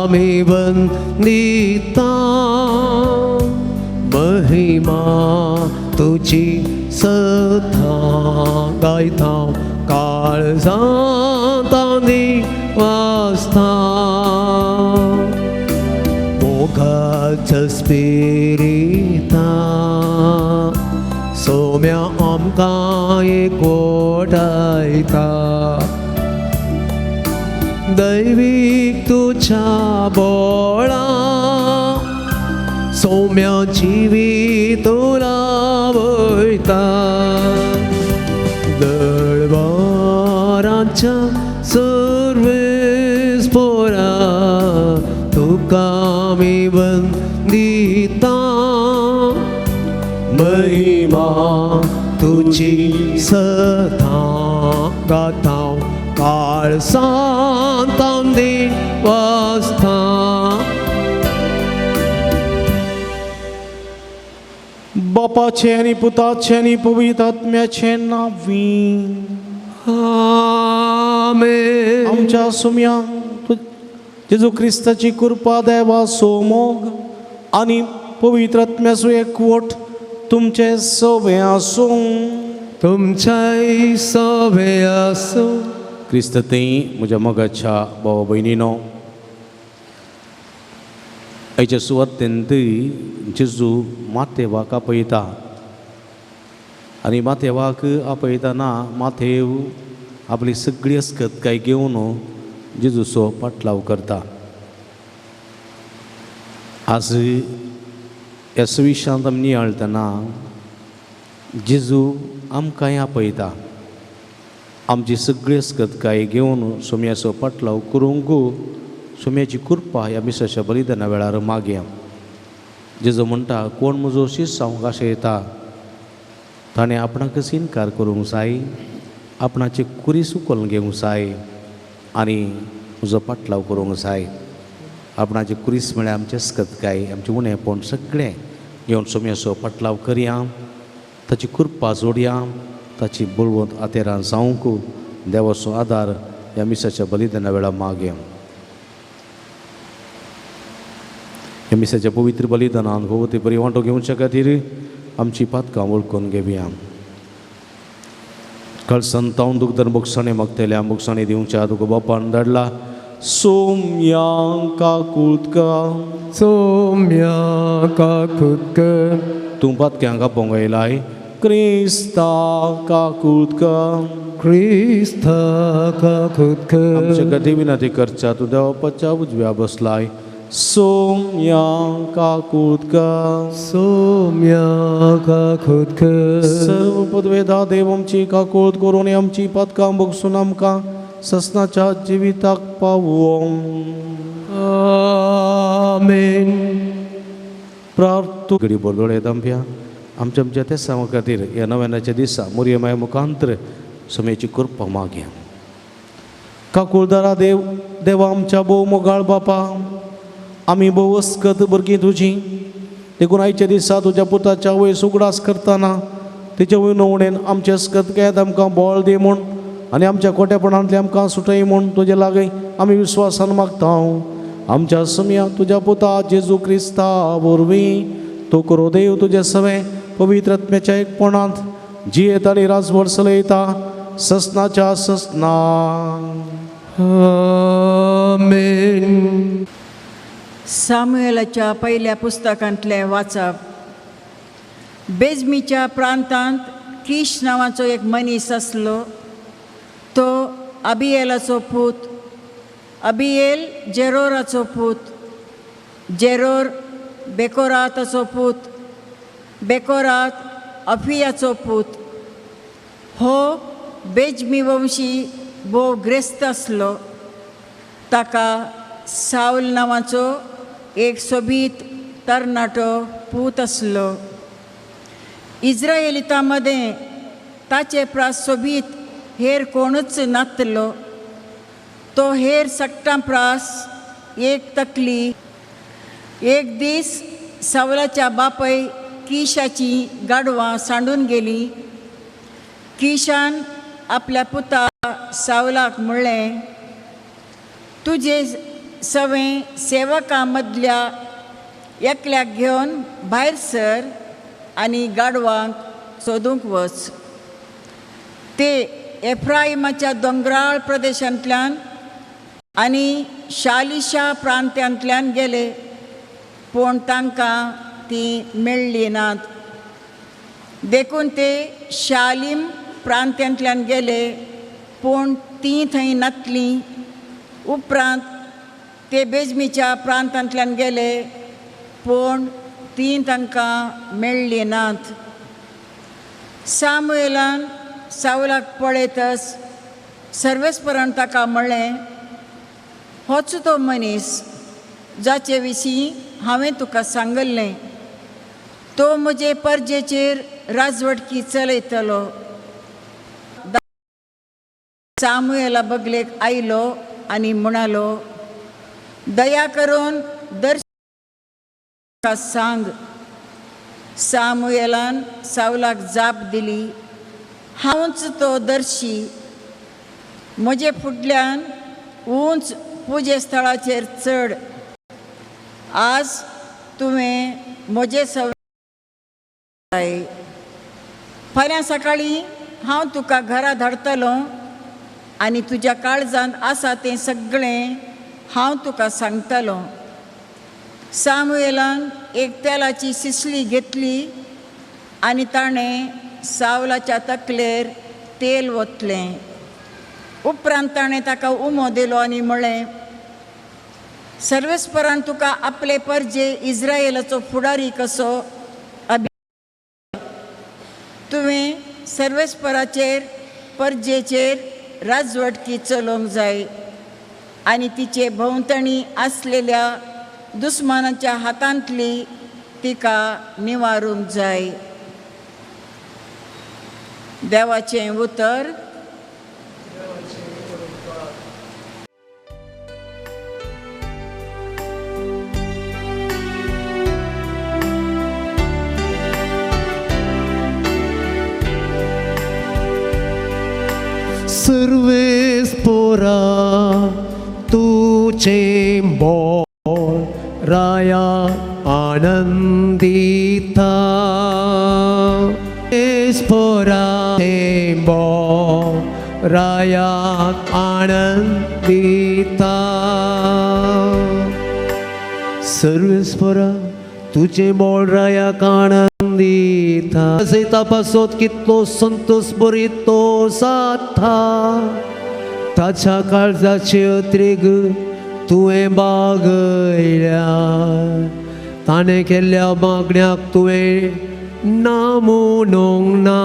आमी वंदिता महिमा तुझी सदा गायता काळजांतांनी वाजता मोगाच्या स्पिरिता सोम्या आमकां एकवटायता दैवीक तुझ्या बोळा सौम्या जिवीत वयता दळवाराच्या सर्वेस पोरा तुका आमी वंदिता महिमा तुझी सदा गाता काळजांतांनी वाजता बापाचे आणि पुताचे आणि पवित्र आत्म्याचे नावी आमेन. आमच्या सुम्या जेजू ख्रिस्ताची कृपा देवा सोमोग आणि पवित्र आत्म्याचो एकवट तुमचे सवे आसूं. तुमच्याय सवे आसूं. क्रिस्त तें म्हज्या मोगाच्या भावा भयणीनो, आयच्या सुवातेंत जेजू माथेवाक आपयता आनी माथेवाक आपयतना माथेव आपली सगळी अस्कतकाय घेवन जेजूचो पाटलाव करता. आज ह्या सुविशांत आमी नियाळतना जेजू आमकांय आपयता. आमची सगळी अस्कतकाय घेवन सोम्याचो पाटलाव करूंक सोम्याची कृपा ह्या मिसाच्या बलिदाना वेळार मागया. जेजू म्हणटा, कोण म्हजो शिश्य जावंक आशेता ताणें आपणाकच इन्कार करूंक जाय, आपणाचे कुरीस उखलून घेवंक जाय आनी म्हजो पाटलाव करूंक जाय. आपणाचे कुरीस म्हळ्यार आमचे अस्कतकाय, आमचें उणेंपण सगळें घेवन सोम्याचो पाटलाव करया. ताची कृपा जोडया, ताची बळवंत आतेरां जावंक देवाचो आदार ह्या मिसाच्या बलिदाना वेळार मागया. ह्या मिसाच्या पवित्र बलिदानान भोवती बरी वांटो घेवच्या खातीर आमची पातकां वळखून घेवया. कळसंतावन दुख दर मोक्षाणें मागतल्या मोक्षाणें दिवच्या तुका बापान धाडला. सोम्या काकुतका सोम्या काकुतका तूं पातक्यांक आपोवंक येयलाय. क्रिस्ता काकुतका क्रिस्ता काकुतका आमचे खातीर विनंती करच्या तूं देवा बापाच्या उजव्या बसलाय. सोम्या काकुतका सोम्या काकुतका सर्व पदवेदा देव आमची काकुळत करून आमची पातकां बगसून आमकां ससनाच्या जिविताक पावोवं. आमेन. प्रार्थना घडी बोरदोळे दांप्या आमच्या त्या सामा खातीर ह्या नव्यानाच्या दिसा मोरये माया मुखांतर सोम्याची कृपा मागया. काकुळदारा देव देवा आमच्या भोव मोगाळ बापा, आमी भोव अस्कत भुरगीं तुजी, देखून आयच्या दिसा तुज्या पुताच्या वयस उगडास करतना तेच्या विनवणेन आमचे अस्कत केद आमकां बळ दी म्हूण आनी आमच्या खोटेपणांतले आमकां सुटय म्हूण तुजे लागीं आमी विस्वासान मागता. आमच्या सम्या तुज्या पुता जेजू क्रिस्ता वरवीं तूं करो देव तुजे सवे पवित्र आत्म्याच्या एकपणांत जियेत आनी राजभर चलयता ससनाच्या ससना. आमेन. सामुएलाच्या पहिल्या पुस्तकांतले वाचप. बेजमीच्या प्रांतांत कीश नांवाचो एक मनीस आसलो. तो अबियेलाचो पूत, अबियेल जेरोराचो पूत, जेरोर बेकोराताचो पूत, बेकोरात अफियाचो पूत. हो बेजमी वंशी भोव ग्रेस्त आसलो. ताका साऊल नांवाचो एक सोबीत तरणाटो पूत आसलो. इस्रायेलितां मदें ताचे प्रास सोबीत हेर कोणूच नासलो. तो हेर सक्टां प्रास एक तकली. एक दीस सावलाच्या बापय किशाची गाडवां सांडून गेली. किशान आपल्या पुता सावलाक म्हणलें, तुजे सवें सेवकां एकल्याक घेवन भायर सर आनी गाडवांक सोदूंक वच. ते एफ्राईमाच्या दोंगराळ प्रदेशांतल्यान आनी शालिशा प्रांत्यांतल्यान गेले, पूण तांकां ती मेळ्ळी नात. देखून ते शालीम प्रांत्यांतल्यान गेले, पूण ती थंय नातलीं. उपरांत ते बेजमीच्या प्रांतांतल्यान गेले, पूण ती तांकां मेळ्ळी नात. सामुएलान सावलाक पळयतच सर्वेस्परान ताका म्हणलें, होच तो मनीस जाचे विशीं हांवें तुका सांगल्लें. तो म्हजे परजेचेर राजवटकी चलयतलो. सामुएला बगलेक आयलो आनी म्हणालो, दया करून दर्शका सांग. सामुएलान सावलाक जाप दिली, हांवच तो दर्शी. म्हजे फुडल्यान उंच पुजे स्थळाचेर चड. आज तुवें म्हजे फाल्यां सकाळीं हांव तुका घरा धाडटलो आनी तुज्या काळजांत आसा तें सगळें हांव तुका सांगतलो. सामुएलान एक तेलाची सिसली घेतली आनी ताणें सावलाच्या तकलेर तेल ओतलें. उपरांत ताणें ताका उमो दिलो आनी म्हळें, सर्वेस्परान तुका आपले परजे इस्रायेलाचो फुडारी कसो तुवें सर्वेस्पराचेर परजेचेर राजवटकी चलोवंक जाय आनी तिचे भोंवतणी आसलेल्या दुस्मानाच्या हातांतली तिका निवारूंक जाय. देवाचें उतर. सर्वेस्परा तुझे बोल राया आनंदिता. सर्वेस्परा तुझे बोल राया आनंदिता. सर्वेस्परा तुझे बोल राया Anandita. Se tapasot kitlo santos borito satha. Tacha काळजाचे अत्रेग तुवें बागयल्या. ताणें केल्ल्या मागण्याक तुवें ना म्हणूंक ना.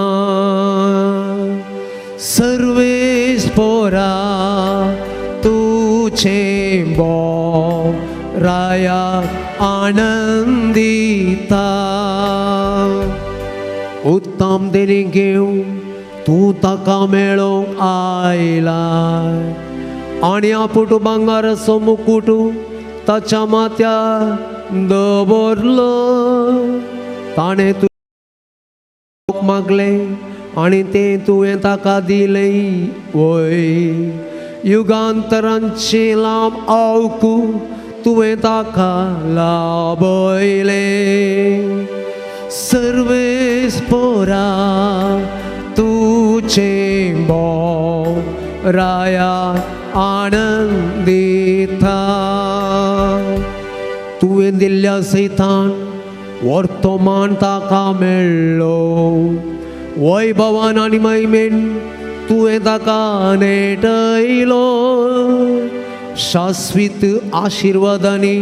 सर्वेस्परा तुझें बोल राया आनंदिता. उत्तम देणी घेवन तूं ताका मेळोवंक आयला आनी आपूट भांगाराचो मुकुट ताच्या माथ्यार दवरलो. ताणें तूं मागलें आनी तें तुवें ताका दिलें. वय युगांतरांचे लांब आवकू तुवें ताका लाभयलें. सर्वेस्परा तुझें बोल राया आनंदिता. तुवें दिल्ल्या सैतान वर्तमान ताका मेळ्ळो. वैभवान आनी महिमेन तुवें ताका नेटयलो. शाश्वीत आशिर्वादांनी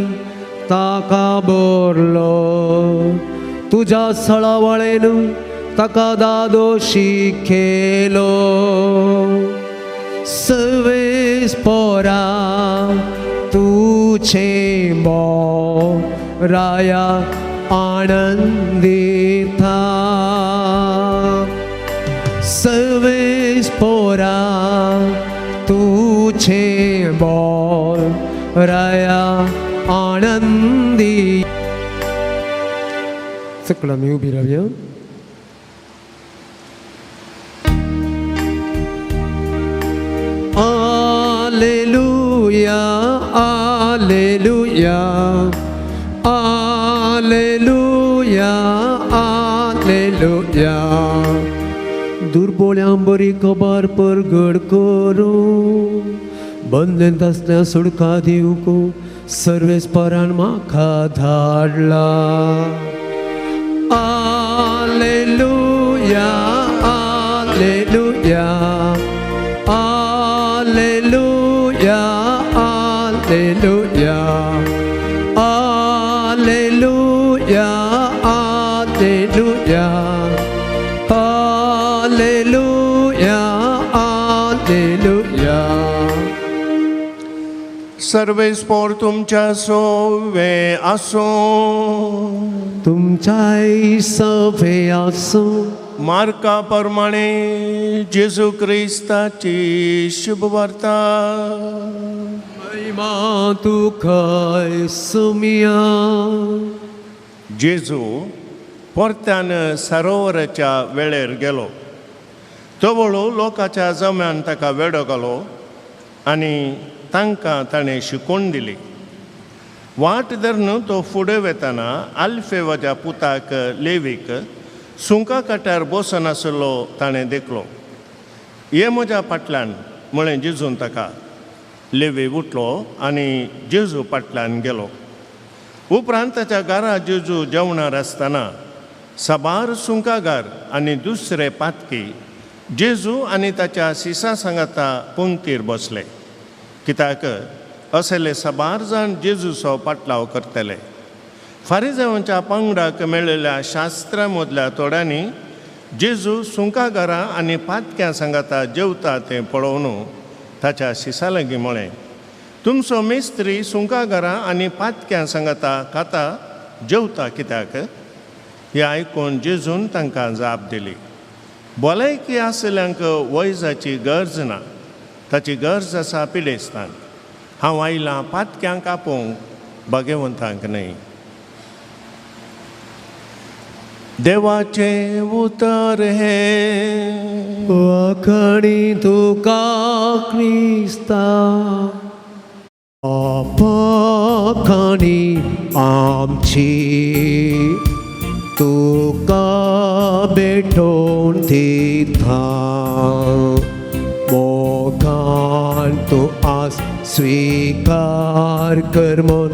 ताका भरलो. तुज्या सळावळेन ताका दादोशी केलो. सर्वेस्परा तुझें बोल राया आनंदिता. सर्वेस्परा तुझें बोल राया आनंदी. S'acclamez au bien. Alléluia, Alléluia. Alleluia, Alleluia. दुर्बोळ्यां बरी खबर परगड करूं, बंदन असल्या सुडका दिवंक सर्वेस्परान म्हाका धाडला. Alleluia, Alleluia, Alleluia, Alleluia, Alleluia, Alleluia, Alleluia, Alleluia. सर्वेस्पोर तुमच्या सोवे आसो. तुमच्याय सवे आसूं. मार्का प्रमाणे जेजू क्रिस्ताची शुभ वार्ता. महिमा तुका सुमिया. जेजू परत्यान सरोवराच्या वेळेर गेलो. तवळू लोकांच्या जम्यान ताका वेडो घालो आनी तांकां ताणें शिकोवन दिली. वाट धरून तो फुडें वेताना आल्फेवाच्या पुताक लेवीक सुंका काट्यार बसून आसलो ताणें देखलो. ये म्हज्या फाटल्यान म्हळें जेजून ताका. लेवी उठलो आनी जेजू फाटल्यान गेलो. उपरांत ताच्या घरा जेजू जेवणार आसतना साबार सुंकागार आनी दुसरे पातकी जेजू आनी ताच्या शिसा सांगाता पंक्तीर बसले. कित्याक असले साबार जाण जेजूचो पाटलाव करतले. फारिजांच्या पंगडाक मेळिल्ल्या शास्त्रां मदल्या थोड्यांनी जेजू सुंकागारां आनी पातक्यां सांगाता जेवता तें पळोवन ताच्या शिसा लागीं म्हळें, तुमचो मेस्त्री सुंकागारां आनी पातक्यां सांगाता खाता जेवता कित्याक? हें आयकून जेजून तांकां जाप दिली, भलायकी आसल्यांक वैजाची गरज ना, ताची गरज आसा पिडेस्तांक. हांव आयलां पातक्यांक आपोवंक भाग्यवंतांक न्हय. देवाचे उतर हे वाखणी तुका क्रिस्ता. पाखाणी आमची तुका भेटोवन दिता. मोगान तूं आस स्वीकार कर म्हूण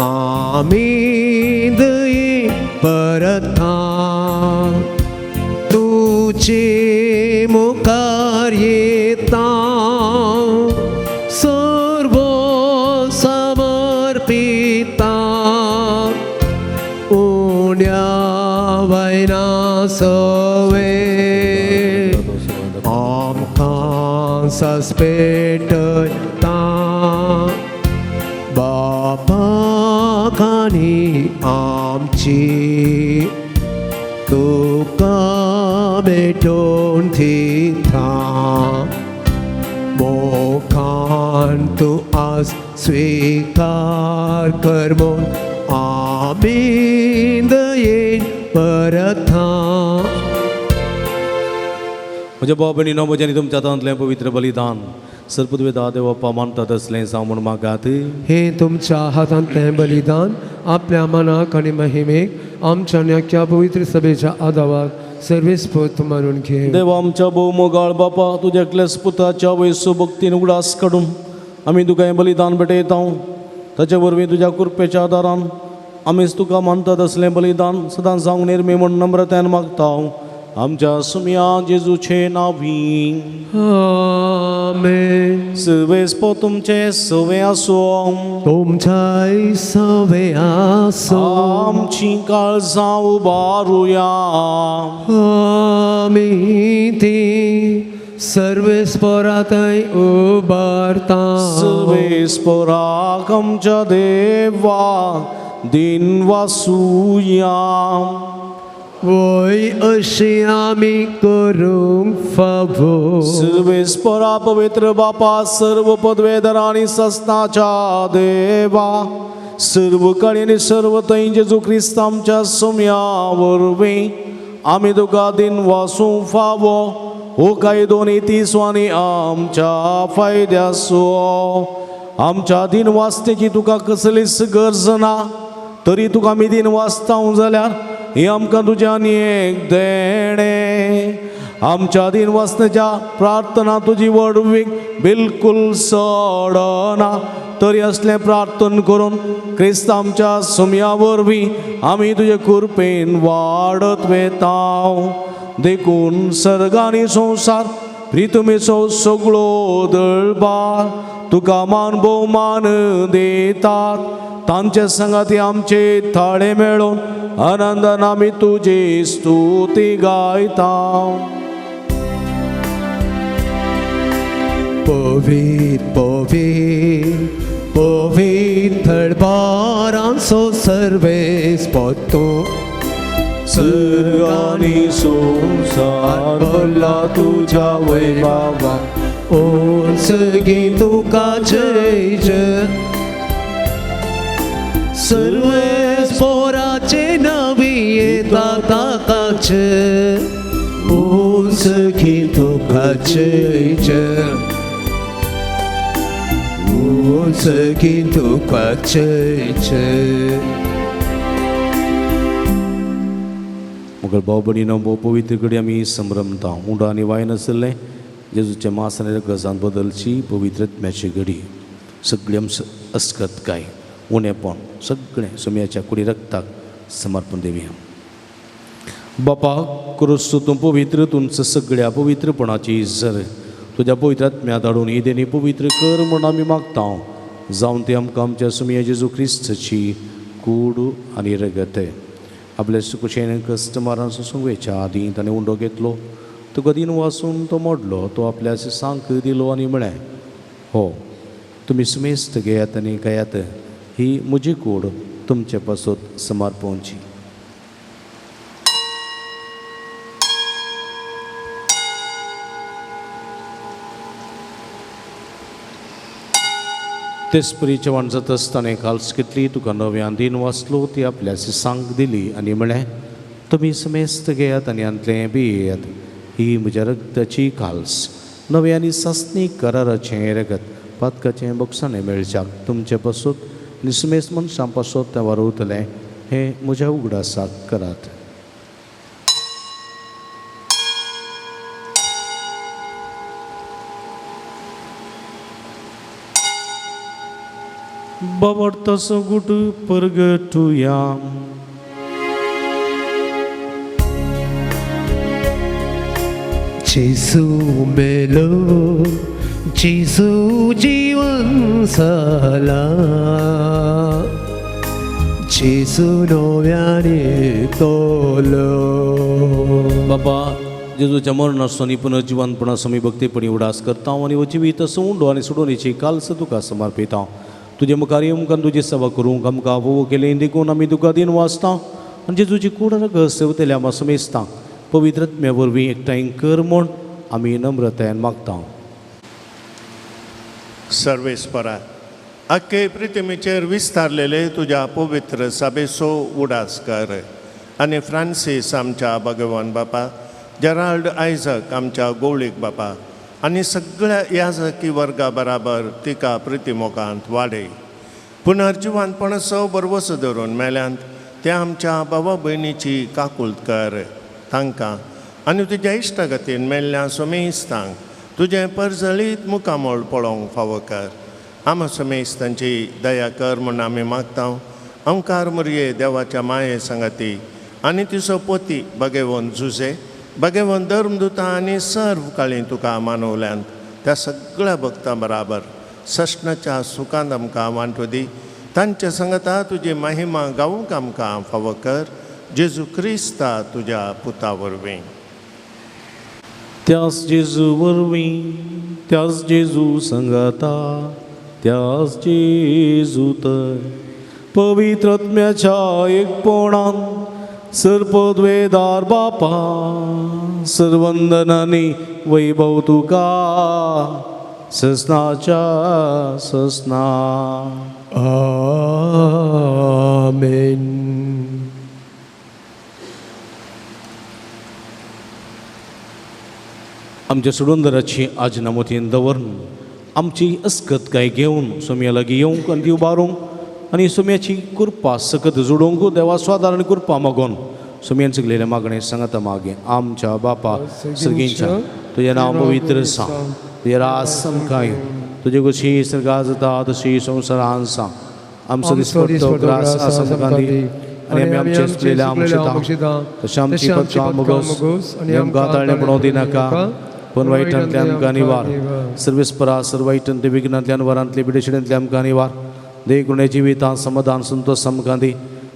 आमी दये परता. तुजे मुखार येता सर्व समर्पिता. उण्या वयना सवे आमकां सस्पेटता. बाबा खाणी आमची तुका भेटोवन दिता. मोखान तूं आस स्वीकार कर म्हूण आमी दयेन परता. म्हज्या भाव भयणीनो, म्हज्यानी तुमच्या हातांतलें पवित्र बलिदान सर्पद्वेदा देवप्पा मानतात असलें सांगून मागात. हे तुमच्या हातांतलें बलिदान आपल्या मनाक आनी महिमेक आमच्या नेक्या पवित्र सभेच्या आदाराक सर्वेस्पोत मारून घे. देवा आमच्या भोव मोगाळ बापा, तुज्या एकल्याच पुताच्या वयसू भक्तीन उगडास काडून आमी तुका हें बलिदान भेटयता. ताचे वरवीं तुज्या कृपेच्या आदारान आमीच तुका मानतात असलें बलिदान सदांच जावंक निर्मी म्हूण नम्रतायेन मागता. आमच्या सुमिया जेजूचे नांवी. आमेन. सर्वेस्पो तुमचे सवे आसो. तुमच्याय सवे आसो. आमची काळजां उबारुया. आमी ती सर्वेस्परांतय उबारता. सर्वेस्पराक आमच्या देवा दिन वासुया. वय अशी आमी करूंक फावो. सर्वेस्परा पवित्र बापा, सर्व पदवेधर आनी सस्ताच्या देवा, सर्व काळी आनी सर्व थंय जेजू क्रिस्त आमच्या सुम्या वरवीं आमी तुका दिन वासूंक फावो. हो काय दोनी तिसवांनी आमच्या फायद्याचो. आमच्या दिन वाचण्याची तुका कसलीच गरज ना, तरी तुका आमी दिन वाचता जाल्यार ही आमकां तुज्यान एक देणे. आमच्या दिन वाचण्याच्या प्रार्थना तुजी वडवीक बिलकुल सोडना, तरी असलें प्रार्थन करून क्रिस्त आमच्या सुमया वरवीं आमी तुजे कृपेन वाडत वेताव. देखून सर्ग आनी संवसार प्रितमेचो सगळो दळबार तुका मान भोवमान देतात. तांचे संगाती आमचे थाळे मेळोवन आनंदान आमी तुजी स्तुती गायता. पवित्र पवित्र पवित्र दळबारांचो सर्वेस पत्तो. सर्ग आनी संवसार भरला तुज्या वैभवा. ओ सगळी तुका जय जय. सर्वेस पोराचे नवी येता ताकाचे. ओ सगळी तुका जय जय. ओ सगळी तुका जय जय. मुगल भाव भयणीनो, भोव पवित्र घडी आमी संभ्रमता. उंडा आनी वायन आसले जेजूचे मांस आनी गजान बदलची पवित्र आत्म्याची घडी. सगळी आमची अस्कतकाय उणेपण सगळें सुमयाच्या कुडी रक्ताक समर्पण देवया. बापा क्रिस्त तूं पवित्र, तुमचं सगळ्या पवित्रपणाची इज्जत तुज्या पवित्र आत्म्या धाडून ही देणी पवित्र कर म्हूण आमी मागता. जावन ती आमकां आमच्या सुमया जेजू क्रिस्ताची कूड आनी रगत. आपल्या सुकुशेन कस्टमरांचो सुंगवेच्या आदीं ताणें उंडो घेतलो. तुका दिन वाचून तो मोडलो. तो आपल्या सांक दिलो आनी म्हळें, हो तुमी सुमेस्त घेयात आनी खायात. ही म्हजी कूड तुमचे पासत समर्पणची. तेच परीचे वाण जात आसतना काल्स घेतली. तुका नव्यान दिन वाचलो. ती आपल्या सांक दिली आनी म्हळें, तुमी समेस्त घेयात आनी आंतलें पियेयात. ही म्हज्या रगताची काल्स, नव्यानी सासणी कराराचें रगत पातकाचें बोक्साणें मेळच्याक तुमचे पासत आनी समेस्त मनशां पासत तें वारवतलें. हें म्हज्या उगडासाक करात. Bavartaso gutu pergetuyam. जेसू मेलो, जेसू जीवन साला. जेसू नव्याने तोलो. बाबा जेजूच्या मरणाचो आनी पुनर्जिवनपणाचो आमी भक्तीपणी उडास करता आनी हो जिवीत असो उंडो आनी सोडोवणेची काल्स तुका समर्पिता. तुजे मुखार येवंक तुजी सेवा करूंक आमकां फोव केलें. देखून आमी तुका दिन वाचता आनी जेजूची कूड रगत सेवतल्या आमी समेजता. पवित्र आत्म्या वरवीं एकठांय कर म्हूण आमी नम्रतायेन मागता. सर्वेस्परा, अख्खे पृथ्वीचेर विस्तारलेले तुज्या पवित्र सभेचो उडास कर आनी फ्रांसीस आमच्या भगवान बापा, जेराल्ड आयझक आमच्या गवळीक बापा आनी सगळ्या याजकी वर्गा बराबर तिका प्रतिमोगांत वाडय. पुनर्जिवनपणाचो बरवस धरून मेल्यांत त्या आमच्या भावा भयणीची काकुळट कर. तांकां आनी तुज्या इश्टगतीन मेल्ल्या समेस्तांक तुजें परजळीत मुखामोळ पळोवंक फावो कर. आम समेस्तांची दया कर म्हूण आमी मागता. ओंकार मुरये देवाच्या माये संगती आनी तिचो पोती भगेवन झुजे, भगेवन धर्मदुतां आनी सर्व काळी तुका मानवल्यांत त्या सगळ्या भक्तां बराबर सशणाच्या सुखांत आमकां वांटो दी. तांच्या संगता तुजी महिमा गावूंक आमकां फावो कर. जेजू क्रिस्ता तुज्या पुता वरवीं. त्याच जेजू वरवीं, त्याच जेजू संगता, त्याच जेजू तर पवित्र आत्म्याच्या एकपणान सर्पद्वेदार बापा सर्वंदनांनी वैभव तुका ससनाच्या ससना. आमेन. आमच्या सुडोंदराची आज नमोतीन दवरून आमची अस्कत काय घेऊन सोम्या लागीं येवंक आनी ती उबारूंक आनी सोम्याची कृपा सकत जोडूंक देवा स्वादार आनी कृपा मागोन सोम्यान सगलेले मागणें सांगता मागे आमच्या बापा सर्गींच्या तुजें नांव पवित्र आसा तुजें राज समकाय तुजे कशी सर्गां जाता तशी संवसारान सा आमचो दिसपट्टो ग्रास आसा समकांदी आनी आमी आमचे सुटलेले आमक्षिता तशें आमची पदकां मोगोस आनी आमकां ताळणे पडोवं नाका पण वायटांतल्यान आमकां निवार सर्वेस्परा सर्व वायटांतले विघ्नांतल्यान वरांतले बिडेशिडेंतले आमकां निवार देव जिवितां समाधान संतोष समकांदी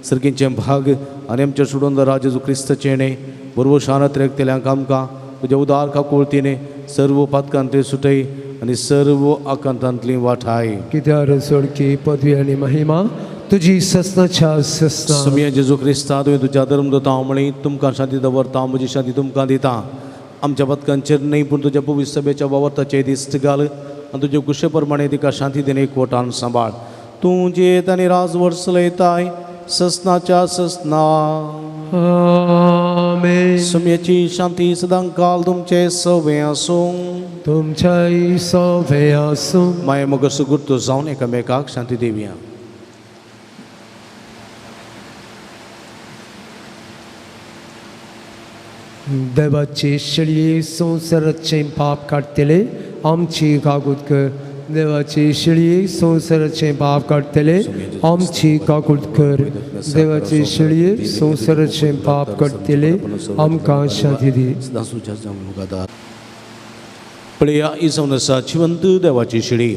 सर्गींचे भाग आनी आमचे सोडून राज क्रिस्ताचे णे बरोबर शानत रेखतेल्यांक आमकां तुज्या उदार काकुळतीने सर्व पातकांतली सुटय आनी सर्व आकांतांतली वाठाय कित्यार सोडकी पदवी आनी महिमा तुजी ससनाच्या ससना सुमिया जेजू क्रिस्ता तुवें तुज्या धर्मदूतां म्हळी तुमकां शांती दवरता म्हजी शांती तुमकां दिता आमच्या पदकांचेर न्ही पूण तुज्या पवित्र सभेच्या वावरताचे दिश्ट घाल आनी तुजे कुशे प्रमाणे तिका शांती दिने एकवटान सांबाळ तूं जेत आनी राजवट चलयताय ससनाच्या ससना आमेन सुमयेची शांती सदां काल तुमचे सवे आसूं तुमच्याय सवे आसूं माये मोग सुगुर्त जावन एकामेकाक शांती दिवया देवाचे शिळये संवसाराचे पाप काडटले आमची काकूट कर देवाचे शिळये संवसाराचे पाप काडटले आमची काकूट कर देवाचे शिळये संवसाराचे पाप काडटले आमकां शांती दी पळया ही जावन आसा जिवंत देवाची शिडी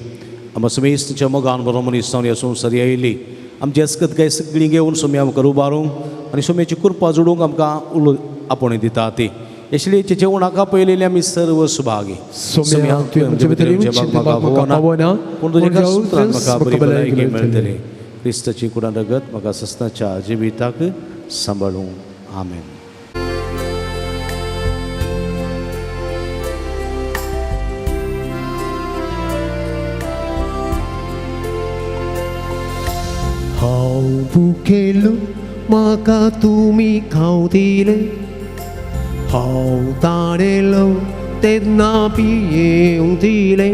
आमच्या समेस्तच्या मोगान बरो मनीस जावन ह्या संवसारी आयली आमची अस्कत काय सगळी घेवन सोम्या आमकां उबारूंक आनी सोम्याची कृपा जोडूंक आमकां आपोवणें दिता ती येशलेचे जेवणाका पयलेले आमी सर्व सुभागी सोम्या तुवें आमचे भितर येवंक म्हाका पावना पूण तुज्या सुत्रान म्हाका बरी भलायकी मेळटली क्रिस्ताची कुडान रगत म्हाका ससनाच्या जिविताक सांबाळूं आमेन हांव भुकेलो म्हाका तुमी खाव दिले हांव ताणेलो तेन्ना पियेवंक दिले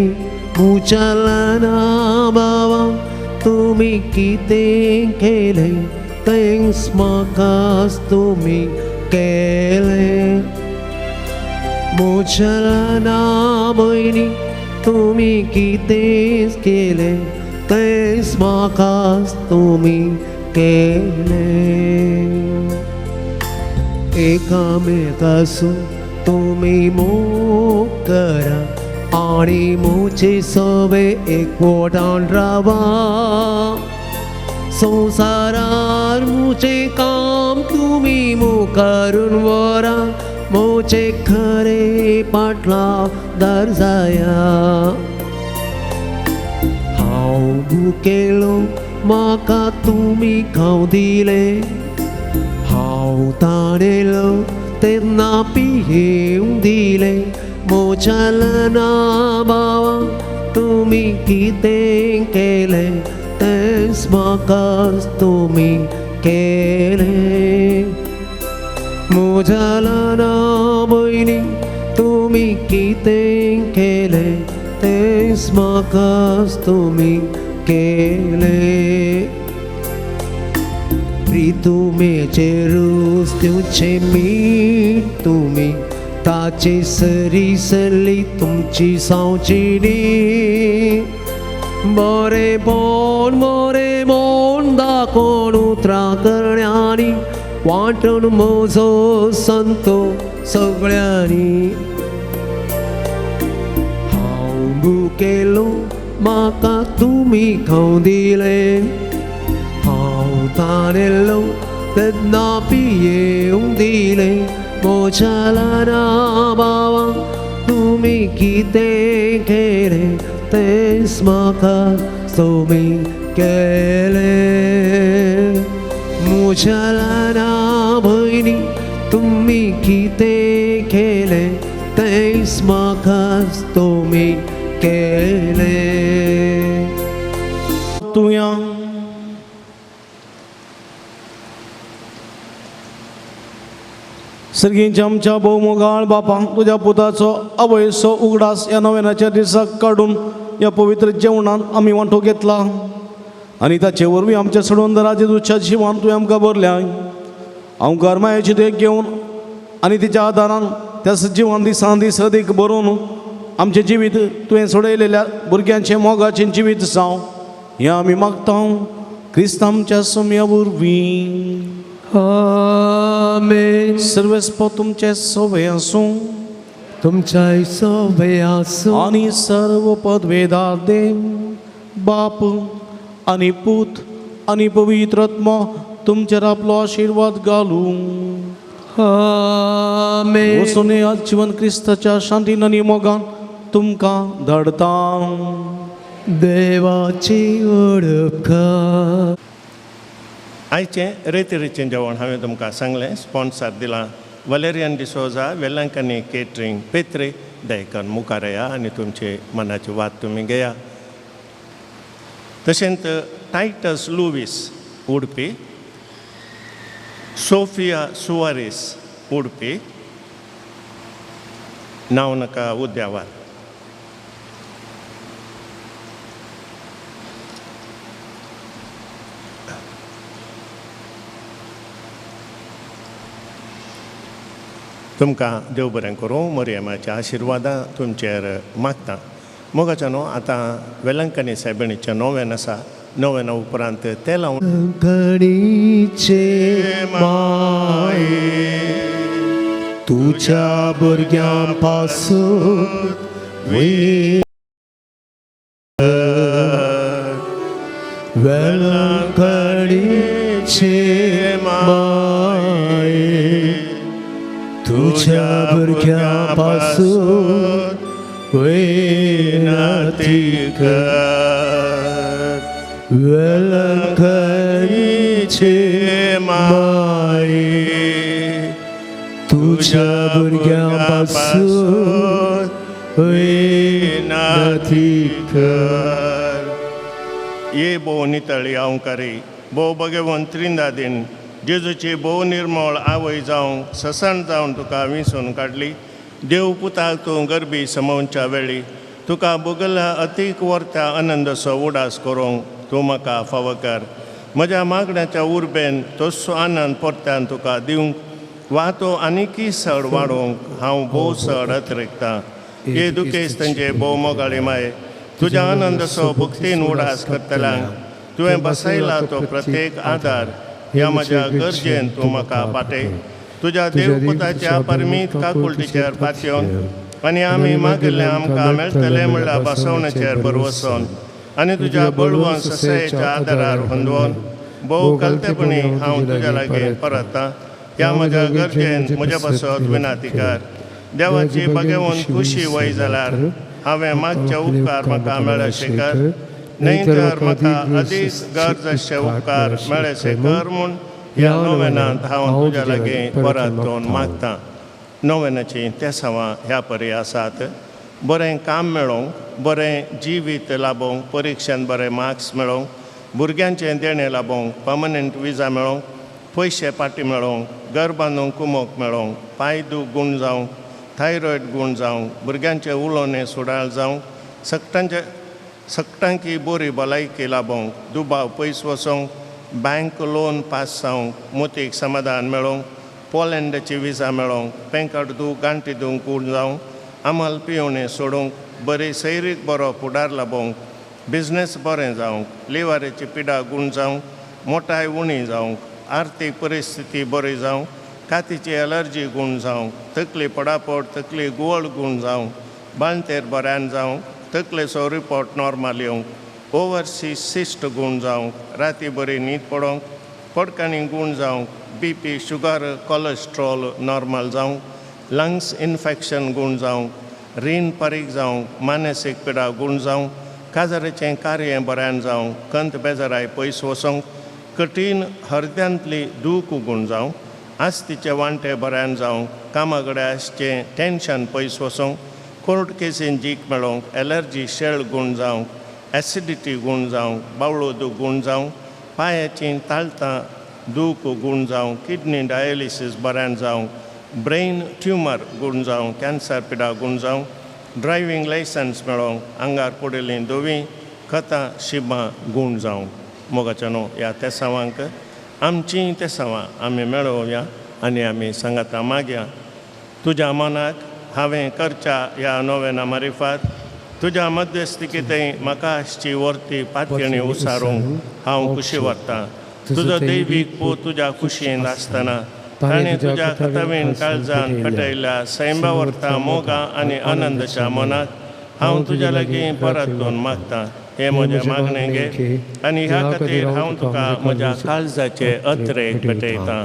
म्हज्या ल्हाना बाबा तुमी कितें केलें थँक्स म्हाकाच तुमी केलें म्हज्या ल्हाना भयणी तुमी कितें केलें थँक्स म्हाकाच तुमी केलें एकामेकासून तुमी मोग करा आनी म्हजे सवे एकवटान रावा संवसारार म्हजें काम तुमी मुखारून व्हरा म्हजे खरे पाटलादार जाया हांव भुकेलो म्हाका तुमी खाव दिले हांव ताणेलो तेन्ना पियेवंक दिले म्हज्या ल्हाना बाबा तुमी कितें केलें थँक्स म्हाकाच तुमी केलें म्हज्या ल्हाना भयणी तुमी कितें केलें थँक्स म्हाकाच तुमी केलें प्रितुमेचे रोस दिवचे मीठ तुमी ताचे सरी सरली तुमची सावचिणी बरे बोन दाखोवन उतरां करण्यांनी वांटून म्हजो संतो सगळ्यांनी हांव भुकेलो म्हाका तुमी खाव दिले हांव ताणेलो तेन्ना पियेवंक दिले म्हज्या ल्हाना बाबा तुमी कितें केलें थँक्स म्हाका तुमी केलें म्हज्या ल्हाना भयणी तुमी कितें केलें थँक्स म्हाकाच तुमी केलें तुया सर्गींच्या आमच्या भोवमोगाळ बापा तुज्या पुताचो अवयसो उगडास ह्या नव्यानाच्या दिसाक काडून या पवित्र जेवणात आमी वांटो घेतला आनी ताचे वरवीं आमच्या सडवंदराचे दुच्छाचे जिवान तुवें आमकां भरल्या हांव गरमायेचें देख घेवन आनी तिच्या आदारान त्या जिवान दिसान दीस अदीक बरोवन आमचें जिवीत तुवें सोडयलेल्या भुरग्यांचें मोगाचें जिवीत जावं हें आमी मागता क्रिस्तांच्या सोम्या वरवीं आमेन. सर्वेस्प तुमचे सोबे आसूं तुमच्या सोबे आसूं आनी सर्व पदवेदार देव बाप आनी पूत आनी पवित्र आत्मा तुमचेर आपलो आशिर्वाद घालूं. आमेन. वचून आज जीवन क्रिस्ताच्या शांतीन आनी मोगान तुमकां धाडटा. देवाची ओळख. आयचें रेतीरेचें जेवण हांवें तुमकां सांगलें. स्पॉन्सर दिलां वलेरियन डिसोजा, वेलंकनी केटरिंग, पेत्रे दयकन. मुखार येया आनी तुमचे मनाची वात तुमी घेया. तशेंच टायटस लुवीस उडपी, सोफिया सुवारीस उडपी, नांव नाका उद्यावार. तुमकां देव बरें करूं. मरियमाच्या आशिर्वादां तुमचेर मागता. मोगाच्या न्हू आतां वेलंकनी सायबिणीचें नोवेन आसा. नोवेना उपरांत तें लावन कणीचे माये तुझ्या भुरग्यां पासून वेलंकणीचे माये तुझ्या भुरग्यां पासून विनंती कर. वेलंकणीचे माये तुझ्या भुरग्यां पासून विनंती कर. ये भोव नितळी अवकारी, भोव भगवंत त्रिंदादीन, जेजूची भोव निर्मळ आवय जावं ससण जावन तुका विंसून काडली. देव पुताक तूं गरबी समोवच्या वेळी तुका भोगल्या अतीक वर्त्या आनंदसो उडास करूंक तूं म्हाका फावो कर. म्हज्या मागण्याच्या उर्बेन तस्सो आनंद परत्यान तुका दिवंक वा तो आनिकी सड वाडोवंक हांव भोव सड अतिरिक्ता. हे दुखेस्तंचे भोव मोगाळी माये, तुज्या आनंदसो भक्तीन उडास करतल्यांक तुवें बसयला तो प्रत्येक आदार ह्या म्हज्या गरजेन तूं म्हाका पाटय. तुज्या देवपुताच्या परमीत काकुळटीचेर पातयोन आनी आमी मागिल्लें आमकां मेळटलें म्हणल्यार बसवणेचेर बरवसून आनी तुज्या बळवंत ससयेच्या आदारार हुंदोवन भोव कलतेपणी हांव तुज्या लागीं परतां. ह्या म्हज्या गरजेन म्हज्या बसत विनाती कर. देवाची भगवंत खुशी वय जाल्यार हांवें मागचे उपकार म्हाका मेळशे कर. न्हय तर म्हाका अदीक गरजशे उपकार मेळशे कर म्हूण ह्या नोवेनांत हांव तुज्या लागीं परतून मागतां. नोवेनाची तेसावां ह्या परी आसात. बरें काम मेळोवंक, बरें जिवीत लाबोवंक, परिक्षेंत बरे मार्क्स मेळोवंक, भुरग्यांचें देणें लाबोवंक, पर्मनंट विजा मेळोवंक, पयशे पाटी मेळोवंक, घर बांदूंक कुमोक मेळोवंक, पांय दूख गूण जावंक, थायरॉयड गूण जावंक, भुरग्यांचे उलोवणे सुडाळ जावंक, सक्टांकी बरी भलायकी लाबोवंक, दुबाव पयस वचोंक, बँक लोन पास जावंक, मोतीक समाधान मेळोवंक, पोलंडाची विजा मेळोवंक, पेंकट दूख गांठी दूख गूण जावंक, आमल पिवणे सोडूंक, बरी सैरीक बरो फुडार लाबोवंक, बिझनेस बरें जावंक, लिव्हराची पिडा गूण जावंक, मोठाय उणी जावंक, आर्थीक परिस्थिती बरी जावंक, कातीची एलर्जी गूण जावंक, तकली पडापड तकली गुवळ गूण जावंक, बांदतेर बऱ्यान जावंक, तकलेचो रिपोर्ट नॉर्मल येवंक, ओवरसीज सिस्ट गूण जावंक, राती बरी न्हीद पडोवंक, पडकांनी गूण जावंक, BP, शुगर, कोलेस्ट्रॉल नॉर्मल जावंक, लंग्स इन्फेक्शन गूण जावंक, रीण पारीक जावंक, मानसीक पिडा गूण जावंक, काजाराचें कार्य बऱ्यान जावंक, कंत बेजाराय पयस वचोंक, कठीण हृदयांतली दूख गूण जावंक, आस्तीचे वांटे बऱ्यान जावंक, कामागड्याचें टेन्शन पयस वचोंक, कोर्ट केसीन जीक मेळोवंक, एलर्जी शेळ गूण जावंक, एसिडिटी गूण जावंक, बावळो दूख गूण जावंक, पांयाचीं ताळतां दूख गूण जावंक, किडनी डायलिसीस बऱ्यान जावंक, ब्रेन ट्युमर गूण जावंक, कॅन्सर पिडा गूण जावंक, ड्रायव्हिंग लायसन्स मेळोवंक आंगार पडिल्लीं दोवी खतां शिबां गूण जावंक मोगाच्या न्हू ह्या तेसावांक आमचीं तेसावां आमी मेळोवया आनी आमी सांगाता मागया. तुज्या मनाक हांवें करच्या ह्या नोवेना मारिफात तुज्या मध्यस्थिकेंतय म्हाका आसची वर्ती पातयेणी उसारूंक हांव खुशी व्हरतां. तुजो दैवीक पूत तुज्या खुशयेंत आसतना ताणें तुज्या खतावीण काळजान खटयल्या सैंबा वर्ता मोगा आनी आनंदाच्या मनाक हांव तुज्या लागीं परत दोन मागतां. हे म्हजें मागणें घे आनी ह्या खातीर हांव तुका म्हज्या काळजाचे अत्रेक भेटयतां.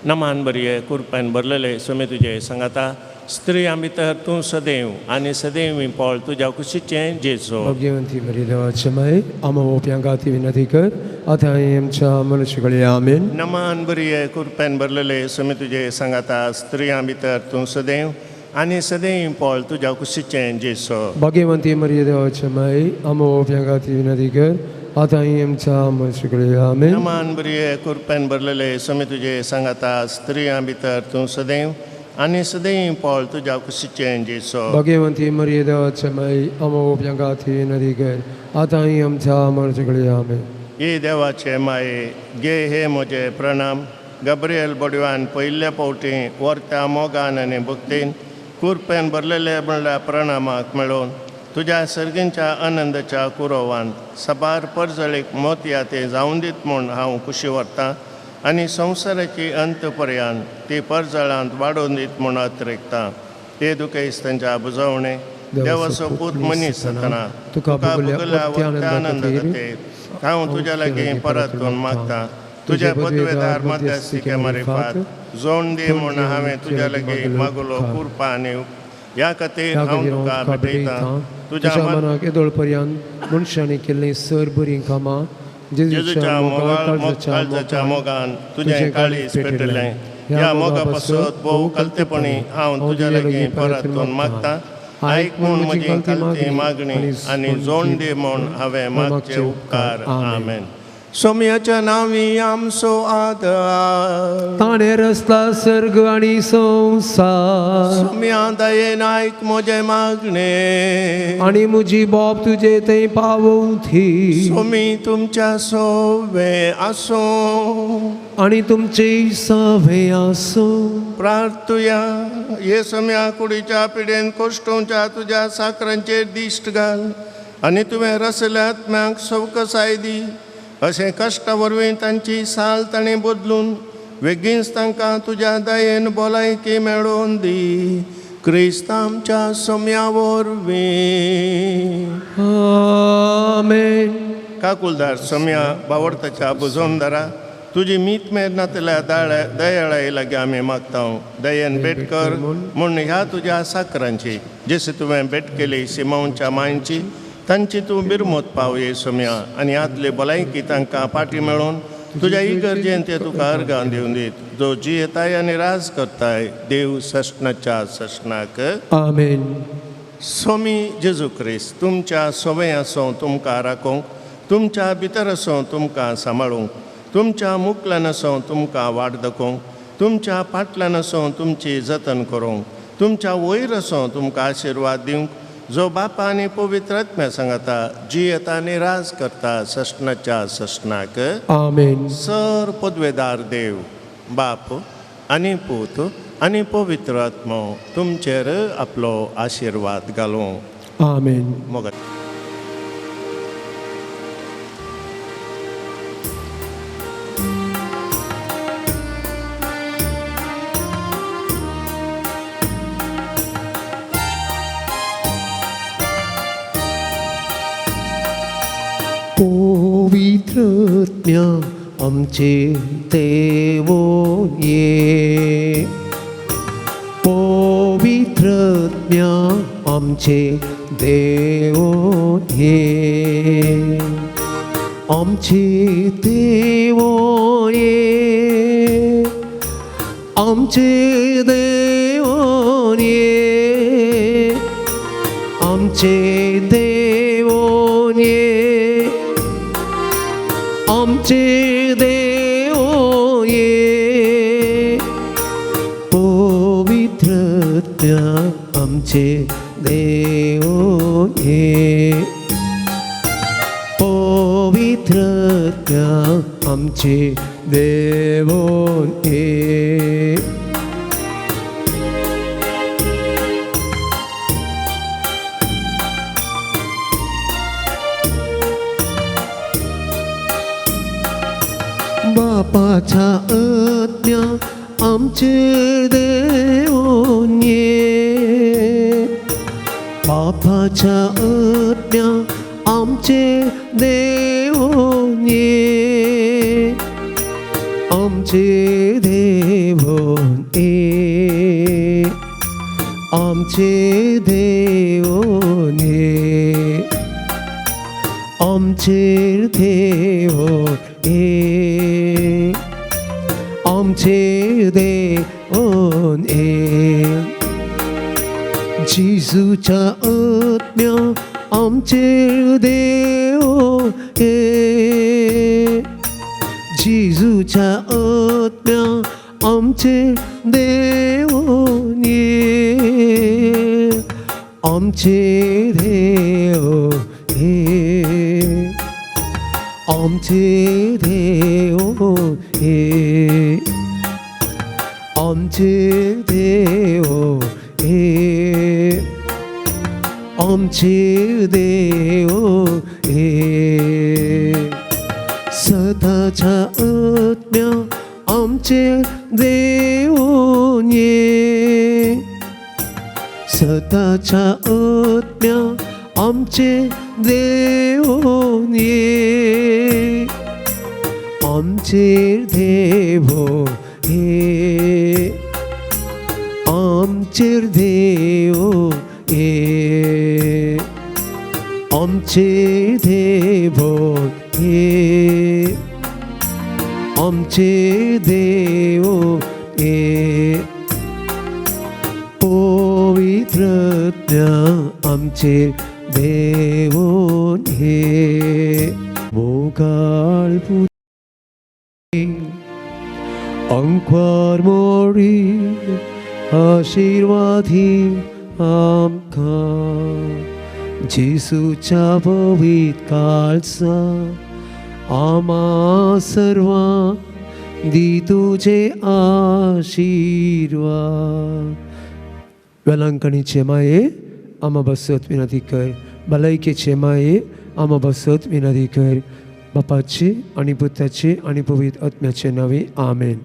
नमान बरये कुरपेन भरलेले सुमे तुजे सांगाता स्त्रियां भितर तूं सदैव आनी सदैव पोळ तुज्या कुशीचें जेजो. भाग्यवंती मरी देवाचे माय आमो ओप्यांगाती विनंती कर आता आमच्या मनुष्यकडे आमेन. नमान बरये कुरपेन भरलेले सुमे तुजे सांगाता स्त्रियां भितर तूं सदैव आनी सदैव पोळ तुज्या कुशीचें जेजो. भाग्यवंती मरी देवाचे माय आमो ओप्यांगाती विनंती कर आता आमच्या मनुष्यकडे आमेन. नमान बरये कुरपेन भरलेले सुमे तुजे सांगाता स्त्रियां भितर तूं सदैव आनी सदैव पोळ तुज्या कुशीचें जेजो. भाग्यवंती मरी देवाचे माय आमो ओप्यांगाती विनंती कर आता आमच्या मनुष्यकडे आमेन. हे देवाचे माये गे हे म्हजे प्रणाम. गब्रियल बडवान पयल्या फावटी वर्त्या मोगान आनी भक्तीन कुरपेन भरलेले म्हणल्या प्रणामाक मेळोवन तुज्या सर्गींच्या आनंदाच्या कुरोवान सबार परजळीक मोतया ते जावन दीत म्हूण हांव खुशी व्हरतां आनी संवसाराची अंत पर्यंत ती परजळांत वाडोवन दीत म्हूण अतिरिक्तां. हे दुखेस्तांच्या बुजवणे देवाचो पूत मनीस जातना तुका भुगल्या वर्त्या आनंद खातीर हांव तुज्या लागीं परत दोन मागतां. तुज्या पदवेदार मध्यस्थिके मारिफात जोड दी म्हूण हांवें तुज्या लागीं मागलो कुरपा आनी ह्या खातीर हांव तुका भेटयतां. तुज्या मनाक येदोळ पर्यंत मनशांनी केल्लीं सर बरीं कामां जेजूच्या काळजाच्या मोगान तुजें काळीज पेटयलें. ह्या मोगा पासत भोव कलतेपणी हांव तुज्या लागीं परत दोन मागतां. आयक म्हूण म्हजी कलती मागणी आनी जोड दी म्हूण हांवें मागचे उपकार. आमेन. सोम्याच्या नांवी आमचो आदार ताणें रचला सर्ग आनी संवसार. सोम्या दयेन आयक म्हजें मागणें आनी म्हजी बोब तुजे थंय पावोवथी. सोमी तुमच्या सोवे आसूं आनी तुमचे सावे आसूं. प्रार्थुया. हे सोम्या कुडीच्या पिडेन कोश्टोवच्या तुज्या साकरांचेर दिश्ट घाल आनी तुवें रसल्या आत्म्याक सवकसाय दी. अशें कश्टा वरवीं तांची साल ताणें बदलून बेगीनच तांकां तुज्या दयेन भलायकी मेळोवन दी. क्रिस्त आमच्या सोम्या वरवीं. आमेन. काकुलदार सोम्या बावडताच्या बुजोनदारा तुजी मीत मेरनातल्या दयाळाये लागीं आमी मागता. दयेन भेट कर म्हूण ह्या तुज्या साकरांची जशी तुवें भेट केली सिमोनच्या मांयची तांची तूं बिरमत पावये सोम्या आनी आदले भलायकी तांकां पाटी मेळोवन तुज्या इगर्जेन ते तुका अर्गां दिवन दीत. जो जियेताय आनी राज करताय देव सशनाच्या सशनाक. आमेन. सोमी जेजू क्रिस्त तुमच्या सोवे आसूं तुमकां राखोवंक, तुमच्या भितर आसूं तुमकां सांबाळूंक, तुमच्या मुखल्यान आसूं तुमकां वाट दाखोवंक, तुमच्या फाटल्यान आसूं तुमची जतन करूंक, तुमच्या वयर आसूं तुमकां आशिर्वाद दिवंक. जो बापा आनी पवित्र आत्म्या सांगाता जी येता आनी राज करता सशनाच्या सशनाक. आमेन. सर पदवेदार देव बाप आनी पूत आनी पवित्र आत्मो तुमचेर आपलो आशिर्वाद घालूं. आमेन. मोगा. पवित्रज्ञा आमचे देवो ये. पवित्रज्ञा आमचे देवो ये. आमचे देवो ये. आमचे देवो ये. आमचे देवो ये. आमचे देवो ये. पवित्रज्ञा आमचे देव आज्ञा आमची देवोन ये. बापाच्या आज्ञा आमचेर देवोन ये. बापाच्या आज्ञा आमचेर देवोन ये. आमचेर देवोन ये. आमचेर देवोन ये. आमचेर देवोन ये. आमचेर देवोन ये. जेजूच्या आज्ञा आमचेर देवोन ये. जेजूच्या आज्ञा आमचेर देवोन ये. आमचेर देवोन ये. आमचेर देवोन ये. आमचेर देवोन ये. आमचेर देवोन ये. सदाच्या आज्ञा आमचेर देवोन ये. सदाच्या आज्ञा आमचेर देवोन ये. आमचेर देवोन ये. आमचेर देवोन ये. आमचेर देवोन ये. आमचेर देवोन ये. पवित्र आमचेर देवोन ये. मोगाळ अंኳर मोरी आशीर्वादी आमकां जेजूच्या पवित्र काळजा आम्हा सर्वांक दी तुझे आशीर्वाद. वेलांकणीचे माये आम्हा बसत विनंती कर. भलायकेचे माये आम्हा बसत विनंती कर. बापाचे आणि पुत्राचे आणि पवित्र आत्म्याचे नावे आमेन.